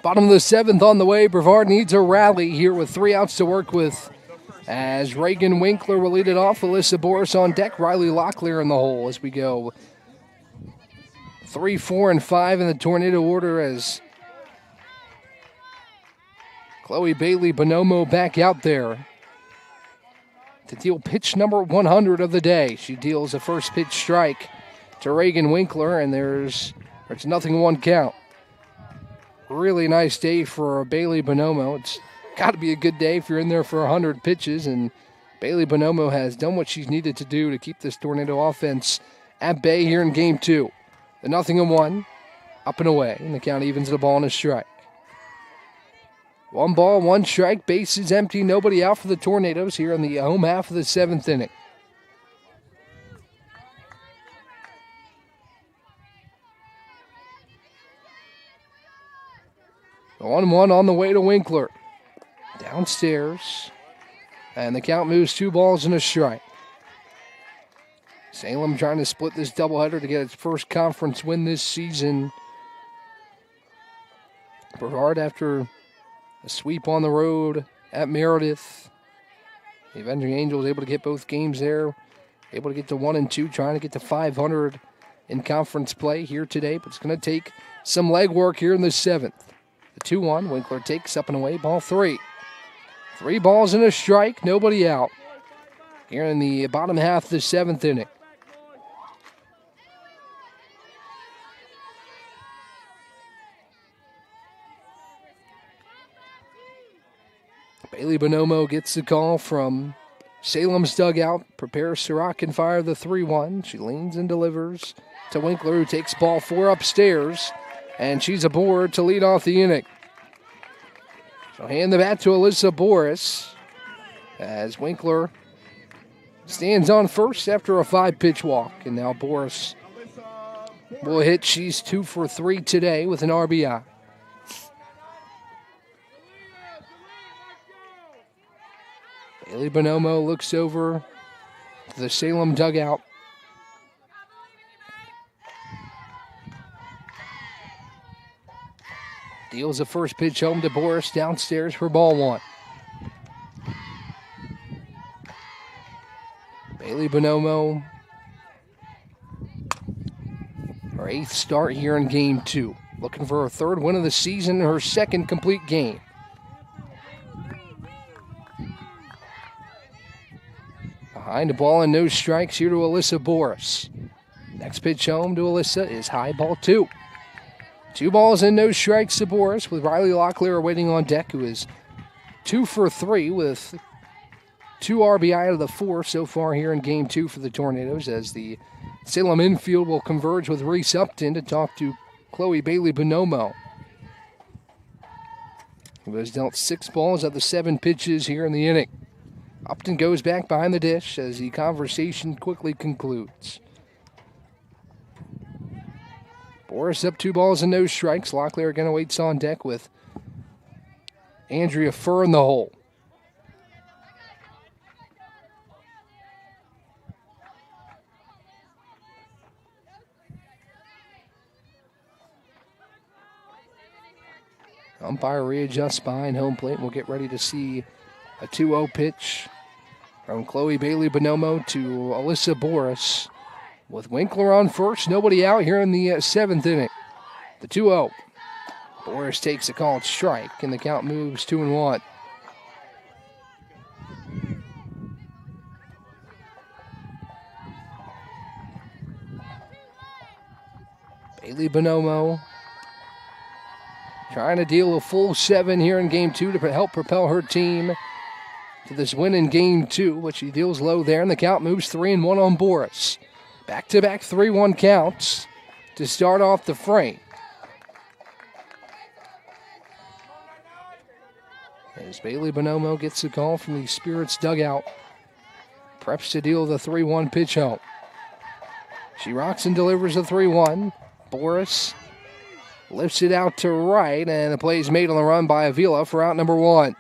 Bottom of the 7th on the way. Brevard needs a rally here with 3 outs to work with. As Reagan Winkler will lead it off. Alyssa Boris on deck. Riley Locklear in the hole as we go 3, 4, and 5 in the tornado order as Chloe Bailey Bonomo back out there to deal pitch number 100 of the day. She deals the first pitch strike to Reagan Winkler, and there's 0-1 count. Really nice day for Bailey Bonomo. It's got to be a good day if you're in there for 100 pitches, and Bailey Bonomo has done what she's needed to do to keep this Tornado offense at bay here in game 2. The 0-1, up and away, and the count evens the ball and a strike. 1 ball, 1 strike, bases empty, nobody out for the Tornadoes here in the home half of the 7th inning. The 1-1 on the way to Winkler. Downstairs. And the count moves 2 balls and a strike. Salem trying to split this doubleheader to get its first conference win this season. Brevard after a sweep on the road at Meredith. The Avenging Angels able to get both games there. Able to get to 1-2, trying to get to 500 in conference play here today. But it's going to take some legwork here in the 7th. The 2-1, Winkler takes up and away, ball 3. 3 balls and a strike, nobody out. Here in the bottom half of the 7th inning. Bailey Bonomo gets the call from Salem's dugout, prepares to rock and fire the 3-1. She leans and delivers to Winkler, who takes ball 4 upstairs, and she's aboard to lead off the inning. She'll hand the bat to Alyssa Boris as Winkler stands on first after a 5-pitch walk, and now Boris will hit. She's 2 for 3 today with an RBI. Bailey Bonomo looks over to the Salem dugout. Deals the first pitch home to Boris downstairs for ball 1. Bailey Bonomo, her 8th start here in game 2. Looking for her 3rd win of the season, her 2nd complete game. Behind the ball and no strikes here to Alyssa Boris. Next pitch home to Alyssa is high, ball 2. 2 balls and no strikes to Boris, with Riley Locklear waiting on deck, who is 2 for 3 with 2 RBI out of the 4 so far here in game 2 for the Tornadoes, as the Salem infield will converge with Reese Upton to talk to Chloe Bailey Bonomo, who has dealt 6 balls out of the 7 pitches here in the inning. Upton goes back behind the dish as the conversation quickly concludes. Boris up 2 balls and no strikes. Locklear again awaits on deck with Andrea Furr in the hole. Umpire readjusts behind home plate, and we'll get ready to see a 2-0 pitch from Chloe Bailey Bonomo to Alyssa Boris. With Winkler on first, nobody out here in the 7th inning. The 2-0. Boris takes a called strike, and the count moves 2-1. Bailey Bonomo trying to deal a full 7 here in game 2 to help propel her team to this win in game 2, but she deals low there, and the count moves 3-1 on Boris. Back-to-back 3-1 counts to start off the frame. As Bailey Bonomo gets the call from the Spirits dugout, preps to deal the 3-1 pitch home. She rocks and delivers a 3-1. Boris lifts it out to right, and the play is made on the run by Avila for out number 1.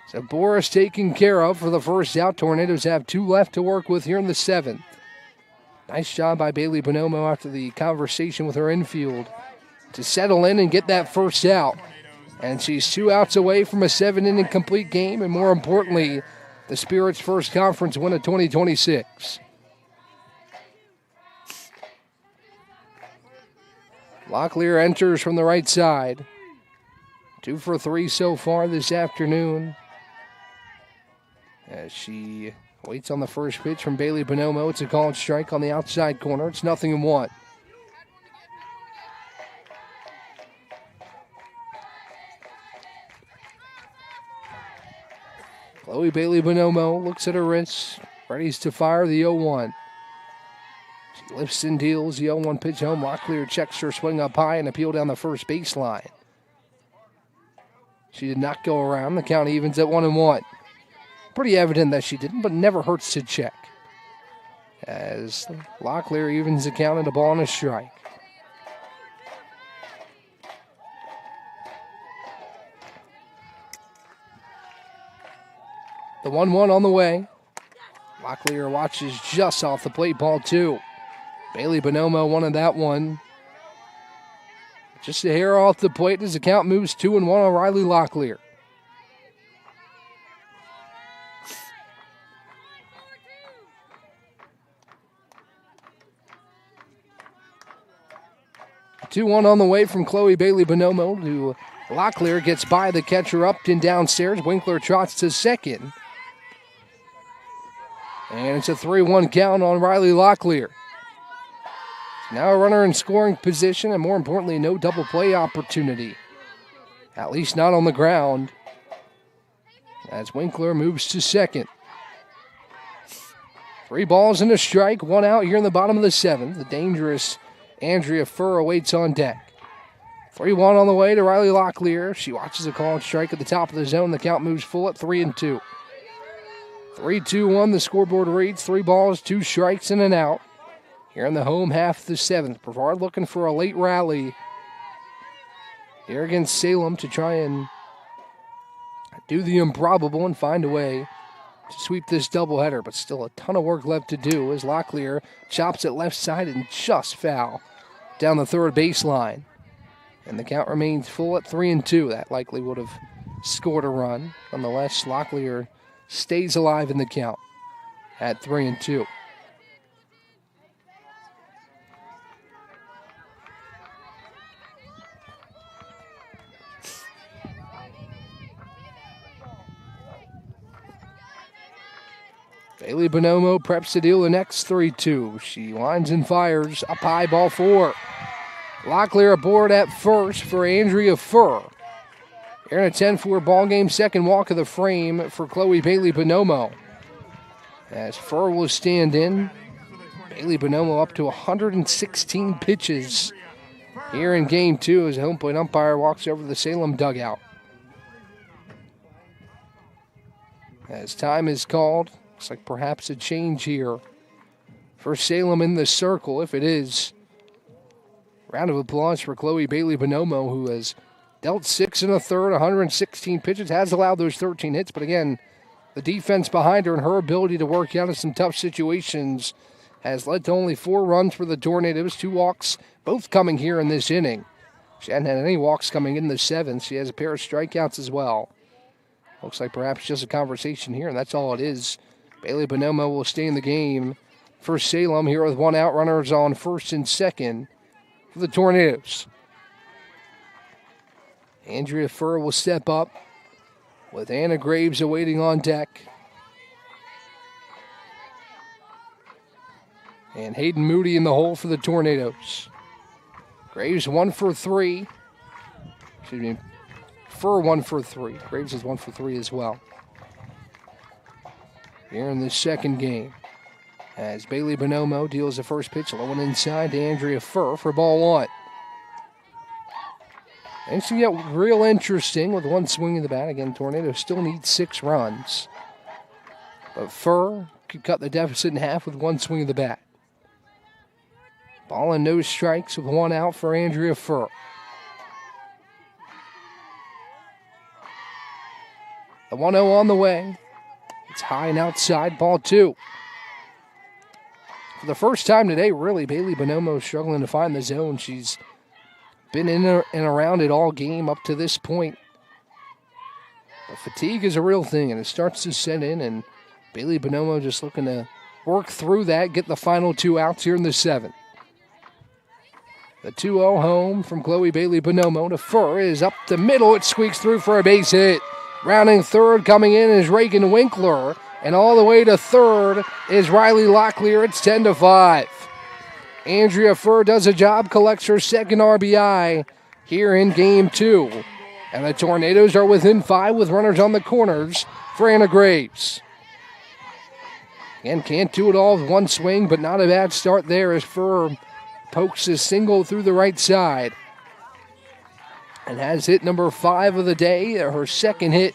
So Boris taken care of for the first out. Tornadoes have 2 left to work with here in the 7th. Nice job by Bailey Bonomo after the conversation with her infield to settle in and get that first out. And she's 2 outs away from a 7-inning complete game, and more importantly, the Spirits' first conference win of 2026. Locklear enters from the right side. 2 for 3 so far this afternoon, as she Waits on the first pitch from Bailey Bonomo. It's a called strike on the outside corner. It's 0-1. Chloe Bailey Bonomo looks at her wrist, ready to fire the 0-1. She lifts and deals the 0-1 pitch home. Locklear checks her swing up high and appeal down the first baseline. She did not go around. The count evens at 1-1. Pretty evident that she didn't, but never hurts to check. As Locklear evens the count at a ball and a strike. The 1-1 on the way. Locklear watches just off the plate, ball 2. Bailey Bonomo wanted that one. Just a hair off the plate as the count moves 2-1 on Riley Locklear. Two 2-1 on the way from Chloe Bailey Bonomo to Locklear. Gets by the catcher up and downstairs. Winkler trots to second. And it's a 3-1 count on Riley Locklear. Now a runner in scoring position, and more importantly, no double play opportunity. At least not on the ground. As Winkler moves to second. 3 balls and a strike, 1 out here in the bottom of the 7th. The dangerous Andrea Furr awaits on deck. 3-1 on the way to Riley Locklear. She watches a called strike at the top of the zone. The count moves full at 3-2. 3-2-1, the scoreboard reads. 3 balls, 2 strikes, and an out. Here in the home half of the 7th. Brevard looking for a late rally here against Salem to try and do the improbable and find a way to sweep this doubleheader, but still a ton of work left to do as Locklear chops it left side and just foul down the third baseline. And the count remains full at 3-2. That likely would have scored a run. Nonetheless, Locklear stays alive in the count at 3-2. Bailey Bonomo preps to deal the next 3-2. She winds and fires up high, ball 4. Locklear aboard at first for Andrea Furr. Here in a 10-4 ball game, second walk of the frame for Chloe Bailey Bonomo. As Furr will stand in. Bailey Bonomo up to 116 pitches here in game 2 as the home plate umpire walks over to the Salem dugout. As time is called, looks like perhaps a change here for Salem in the circle. If it is, round of applause for Chloe Bailey Bonomo, who has dealt 6 1/3, 116 pitches, has allowed those 13 hits. But again, the defense behind her and her ability to work out of some tough situations has led to only 4 runs for the Tornadoes, 2 walks, both coming here in this inning. She hadn't had any walks coming in the 7th. She has a pair of strikeouts as well. Looks like perhaps just a conversation here, and that's all it is. Bailey Bonomo will stay in the game for Salem here with 1 out, runners on first and second for the Tornadoes. Andrea Furr will step up with Anna Graves awaiting on deck. And Hayden Moody in the hole for the Tornadoes. Graves 1 for 3. Excuse me, Furr 1 for 3. Graves is 1 for 3 as well. Here in the second game, as Bailey Bonomo deals the first pitch, low and inside to Andrea Furr for ball 1. And it's going to get real interesting with 1 swing of the bat. Again, Tornadoes still need 6 runs. But Furr could cut the deficit in half with 1 swing of the bat. Ball and no strikes with 1 out for Andrea Furr. The 1-0 on the way. It's high and outside, ball 2. For the first time today, really, Bailey Bonomo struggling to find the zone. She's been in and around it all game up to this point. But fatigue is a real thing, and it starts to set in, and Bailey Bonomo just looking to work through that, get the final 2 outs here in the 7th. The 2-0 home from Chloe Bailey Bonomo to Furr is up the middle. It squeaks through for a base hit. Rounding third, coming in is Reagan Winkler. And all the way to third is Riley Locklear. It's 10-5. Andrea Furr does a job, collects her second RBI here in game 2. And the Tornadoes are within 5 with runners on the corners for Anna Graves. Again, can't do it all with one swing, but not a bad start there as Furr pokes a single through the right side. And has hit number 5 of the day, her second hit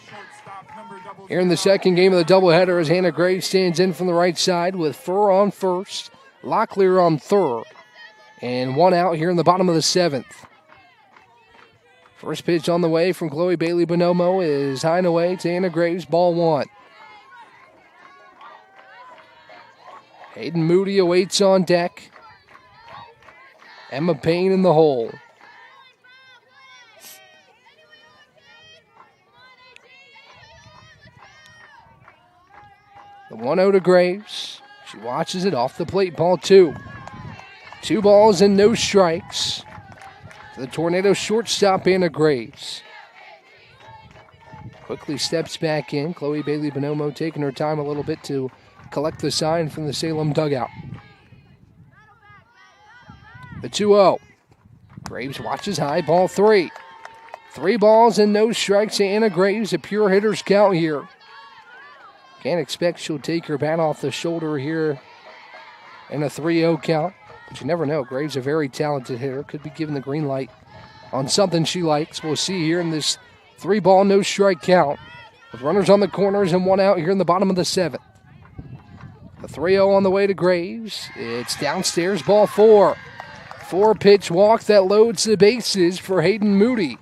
here in the second game of the doubleheader as Hannah Graves stands in from the right side with Furr on first, Locklear on third, and one out here in the bottom of the 7th. First pitch on the way from Chloe Bailey Bonomo is high and away to Anna Graves, ball 1. Hayden Moody awaits on deck. Emma Payne in the hole. The 1-0 to Graves. She watches it off the plate, ball 2. 2 balls and no strikes. The Tornado shortstop, Anna Graves. Quickly steps back in. Chloe Bailey Bonomo taking her time a little bit to collect the sign from the Salem dugout. The 2-0. Graves watches high, ball 3. 3 balls and no strikes to Anna Graves, a pure hitter's count here. Can't expect she'll take her bat off the shoulder here in a 3-0 count. But you never know. Graves a very talented hitter. Could be given the green light on something she likes. We'll see here in this 3-ball, no strike count. With runners on the corners and one out here in the bottom of the 7th. The 3-0 on the way to Graves. It's downstairs, ball 4. 4-pitch walk that loads the bases for Hayden Moody.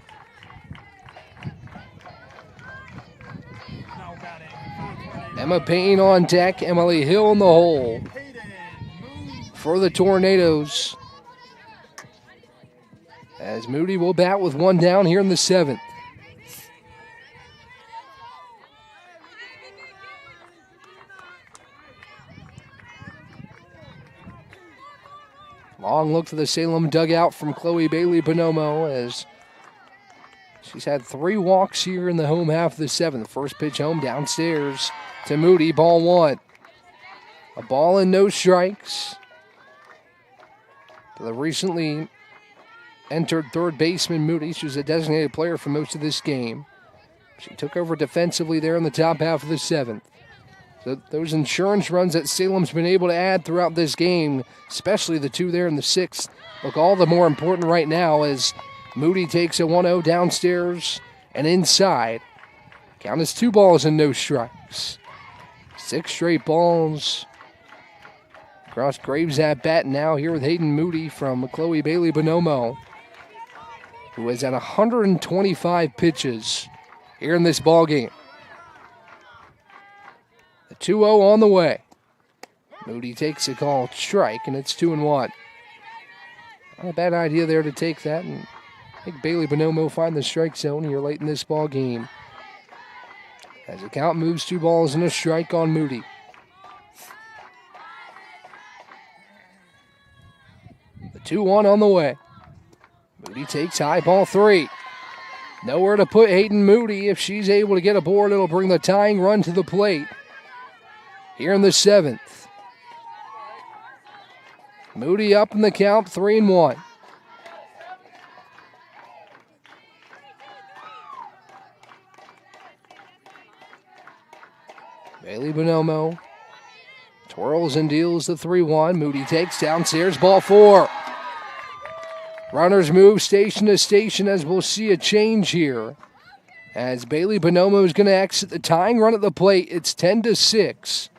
Emma Payne on deck, Emily Hill in the hole for the Tornadoes. As Moody will bat with one down here in the 7th. Long look to the Salem dugout from Chloe Bailey Bonomo as she's had 3 walks here in the home half of the 7th. First pitch home downstairs to Moody, ball 1. A ball and no strikes. To the recently entered third baseman Moody. She was a designated player for most of this game. She took over defensively there in the top half of the 7th. So those insurance runs that Salem's been able to add throughout this game, especially the 2 there in the 6th, look all the more important right now as Moody takes a 1-0 downstairs and inside. Count is 2 balls and no strikes. 6 straight balls. Across Graves at bat now here with Hayden Moody from Chloe Bailey Bonomo, who is at 125 pitches here in this ball game. The 2-0 on the way. Moody takes a called strike, and it's 2-1. Not a bad idea there to take that, and I think Bailey Bonomo find the strike zone here late in this ball game. As the count moves, 2 balls and a strike on Moody. The 2-1 on the way. Moody takes high, ball 3. Nowhere to put Hayden Moody. If she's able to get aboard, it'll bring the tying run to the plate here in the 7th. Moody up in the count, 3-1. Bailey Bonomo twirls and deals the 3-1. Moody takes downstairs, ball 4. Runners move station to station as we'll see a change here. As Bailey Bonomo is going to exit the tying run at the plate, it's 10-6.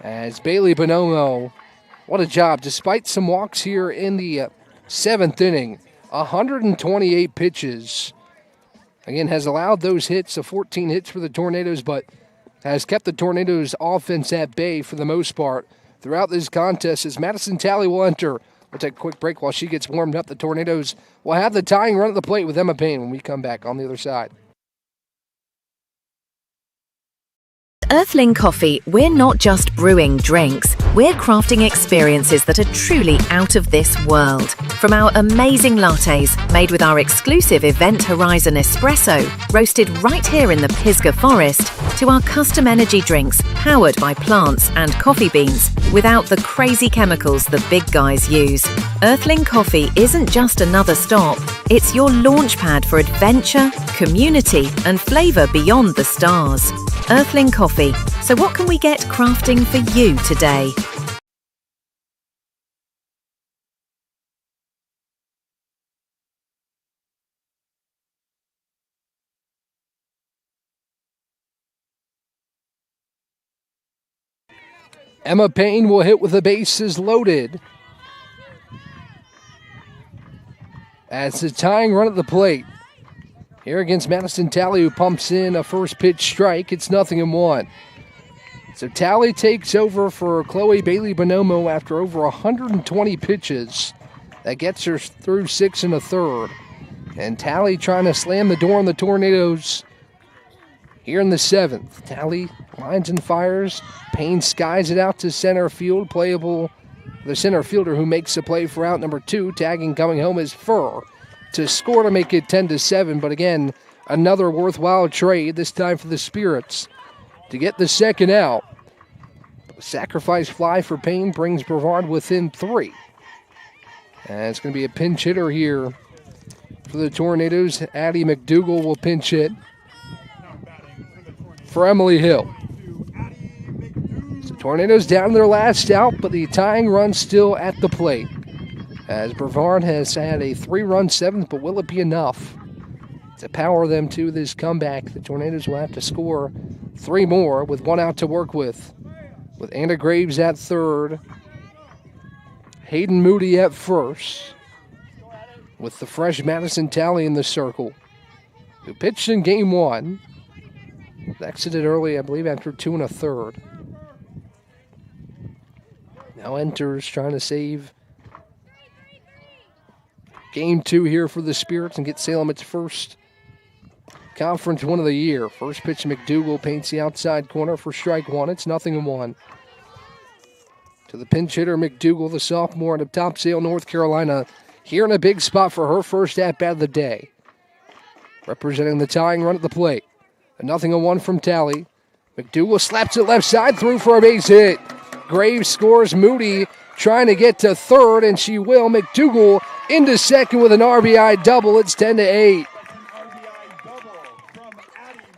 As Bailey Bonomo, what a job. Despite some walks here in the 7th inning, 128 pitches. Again, has allowed those hits, the 14 hits for the Tornadoes, but has kept the Tornadoes' offense at bay for the most part throughout this contest as Madison Talley will enter. We'll take a quick break while she gets warmed up. The Tornadoes will have the tying run at the plate with Emma Payne when we come back on the other side. Earthling Coffee, we're not just brewing drinks, we're crafting experiences that are truly out of this world. From our amazing lattes, made with our exclusive Event Horizon espresso, roasted right here in the Pisgah Forest, to our custom energy drinks, powered by plants and coffee beans, without the crazy chemicals the big guys use. Earthling Coffee isn't just another stop, it's your launchpad for adventure, community, and flavour beyond the stars. Earthling Coffee. So what can we get crafting for you today? Emma Payne will hit with the bases loaded. As the tying run at the plate. Here against Madison Talley, who pumps in a first pitch strike. It's 0-1. So Talley takes over for Chloe Bailey Bonomo after over 120 pitches. That gets her through 6 1/3. And Talley trying to slam the door on the Tornadoes here in the 7th. Talley lines and fires. Payne skies it out to center field. Playable, the center fielder who makes the play for out number 2. Tagging coming home is Furr to score to make it 10-7. But again, another worthwhile trade, this time for the Spirits, to get the second out. A sacrifice fly for Payne brings Brevard within 3. And it's going to be a pinch hitter here for the Tornadoes. Addie McDougal will pinch hit for Emily Hill. So Tornadoes down to their last out, but the tying run still at the plate. As Brevard has had a 3-run 7th, but will it be enough to power them to this comeback? The Tornadoes will have to score 3 more with 1 out to work with Anna Graves at third, Hayden Moody at first, with the fresh Madison Talley in the circle, who pitched in game 1. Exited early, I believe, after 2 1/3. Now enters trying to save game 2 here for the Spirits and get Salem its first conference win of the year. First pitch, McDougal paints the outside corner for strike 1. It's 0-1. To the pinch hitter, McDougal, the sophomore out of Topsail, North Carolina, here in a big spot for her first at-bat of the day. Representing the tying run at the plate. A 0-1 from Talley. McDougal slaps it left side, through for a base hit. Graves scores. Moody trying to get to third, and she will. McDougal into second with an RBI double. It's 10-8.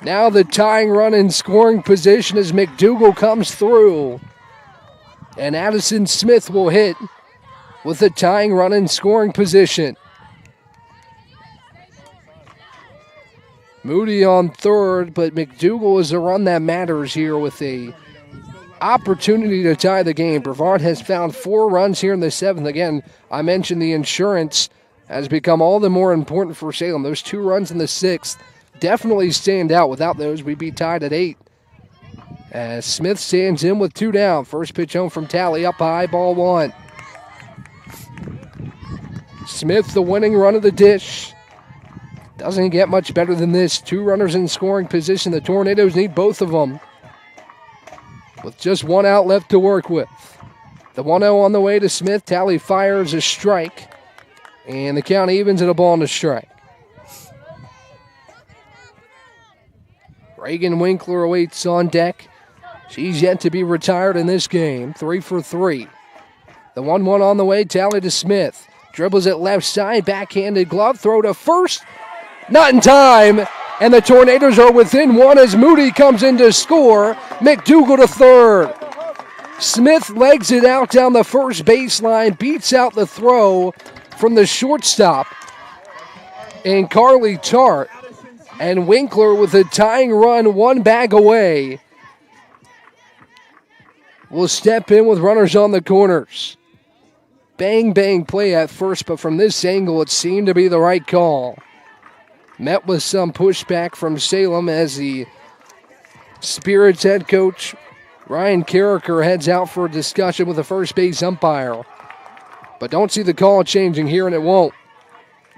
Now the tying run in scoring position as McDougal comes through. And Addison Smith will hit with the tying run in scoring position. Moody on third, but McDougal is the run that matters here with a opportunity to tie the game. Brevard has found 4 runs here in the 7th. Again, I mentioned the insurance has become all the more important for Salem. Those 2 runs in the 6th definitely stand out. Without those, we'd be tied at 8. As Smith stands in with 2 down. First pitch home from Talley, up high, ball 1. Smith, the winning run of the dish. Doesn't get much better than this. 2 runners in scoring position. The Tornadoes need both of them, with just 1 out left to work with. The 1-0 on the way to Smith. Talley fires a strike, and the count evens at a ball and a strike. Reagan Winkler awaits on deck. She's yet to be retired in this game. 3 for 3. The 1-1 on the way. Talley to Smith. Dribbles it left side. Backhanded glove throw to first. Not in time. And the Tornadoes are within 1 as Moody comes in to score. McDougal to third. Smith legs it out down the first baseline. Beats out the throw from the shortstop and Carly Tart. And Winkler with a tying run 1 bag away will step in with runners on the corners. Bang, bang play at first, but from this angle it seemed to be the right call. Met with some pushback from Salem as the Spirits head coach Ryan Carricker heads out for a discussion with the first base umpire. But don't see the call changing here, and it won't.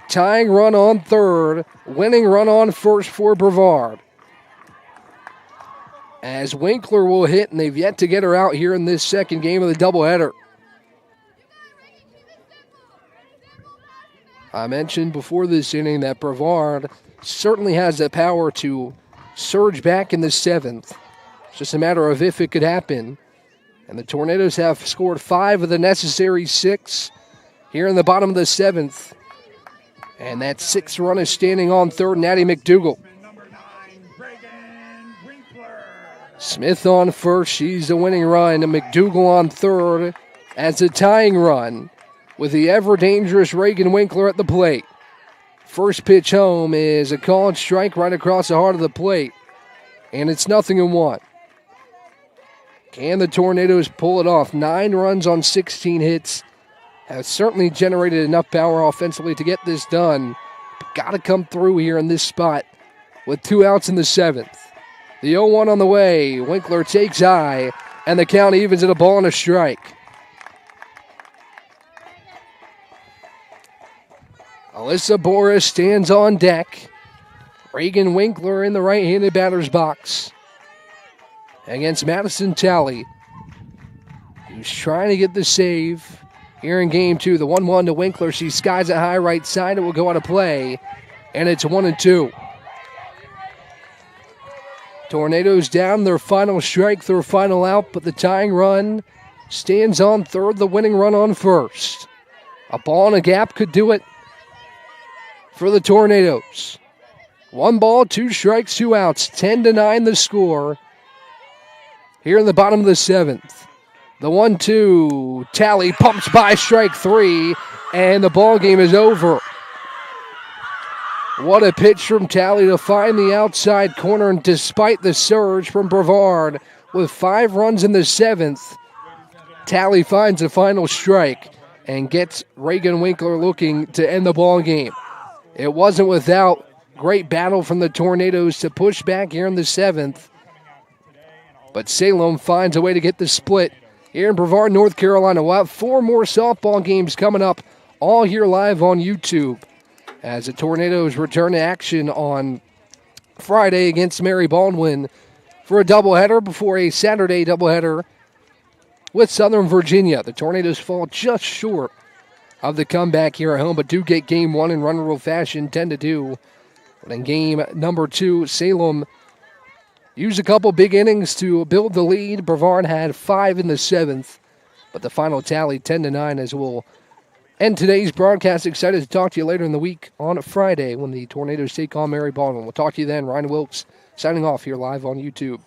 Tying run on third, winning run on first for Brevard. as Winkler will hit, and they've yet to get her out here in this second game of the doubleheader. I mentioned before this inning that Brevard certainly has the power to surge back in the seventh. It's just a matter of if it could happen. And the Tornadoes have scored 5 of the necessary 6 here in the bottom of the seventh. And that 6th run is standing on third, Natty McDougal. Smith on first, she's the winning run. And McDougal on third as a tying run with the ever-dangerous Reagan Winkler at the plate. First pitch home is a called strike right across the heart of the plate. And it's 0-1. Can the Tornadoes pull it off? 9 runs on 16 hits. Has certainly generated enough power offensively to get this done. Got to come through here in this spot with 2 outs in the 7th. The 0-1 on the way. Winkler takes high, and the count evens at a ball and a strike. Alyssa Boris stands on deck. Reagan Winkler in the right-handed batter's box against Madison Talley, who's trying to get the save here in game 2. The 1-1 to Winkler. She skies it high right side. It will go out of play, and it's 1-2. Tornadoes down their final strike, their final out, but the tying run stands on third, the winning run on first. A ball and a gap could do it for the Tornadoes. 1 ball, 2 strikes, 2 outs. 10-9 the score here in the bottom of the 7th. The 1-2, Talley pumps by strike 3, and the ball game is over. What a pitch from Talley to find the outside corner, and despite the surge from Brevard with 5 runs in the 7th, Talley finds the final strike and gets Reagan Winkler looking to end the ball game. It wasn't without great battle from the Tornadoes to push back here in the 7th, but Salem finds a way to get the split here in Brevard, North Carolina. We'll have 4 more softball games coming up, all here live on YouTube, as the Tornadoes return to action on Friday against Mary Baldwin for a doubleheader before a Saturday doubleheader with Southern Virginia. The Tornadoes fall just short of the comeback here at home, but do get game 1 in run rule fashion, 10-2. But in game number 2, Salem used a couple big innings to build the lead. Brevard had 5 in the 7th, but the final tally 10-9 as we'll end today's broadcast. Excited to talk to you later in the week on Friday when the Tornadoes take on Mary Baldwin. We'll talk to you then. Ryan Wilkes signing off here live on YouTube.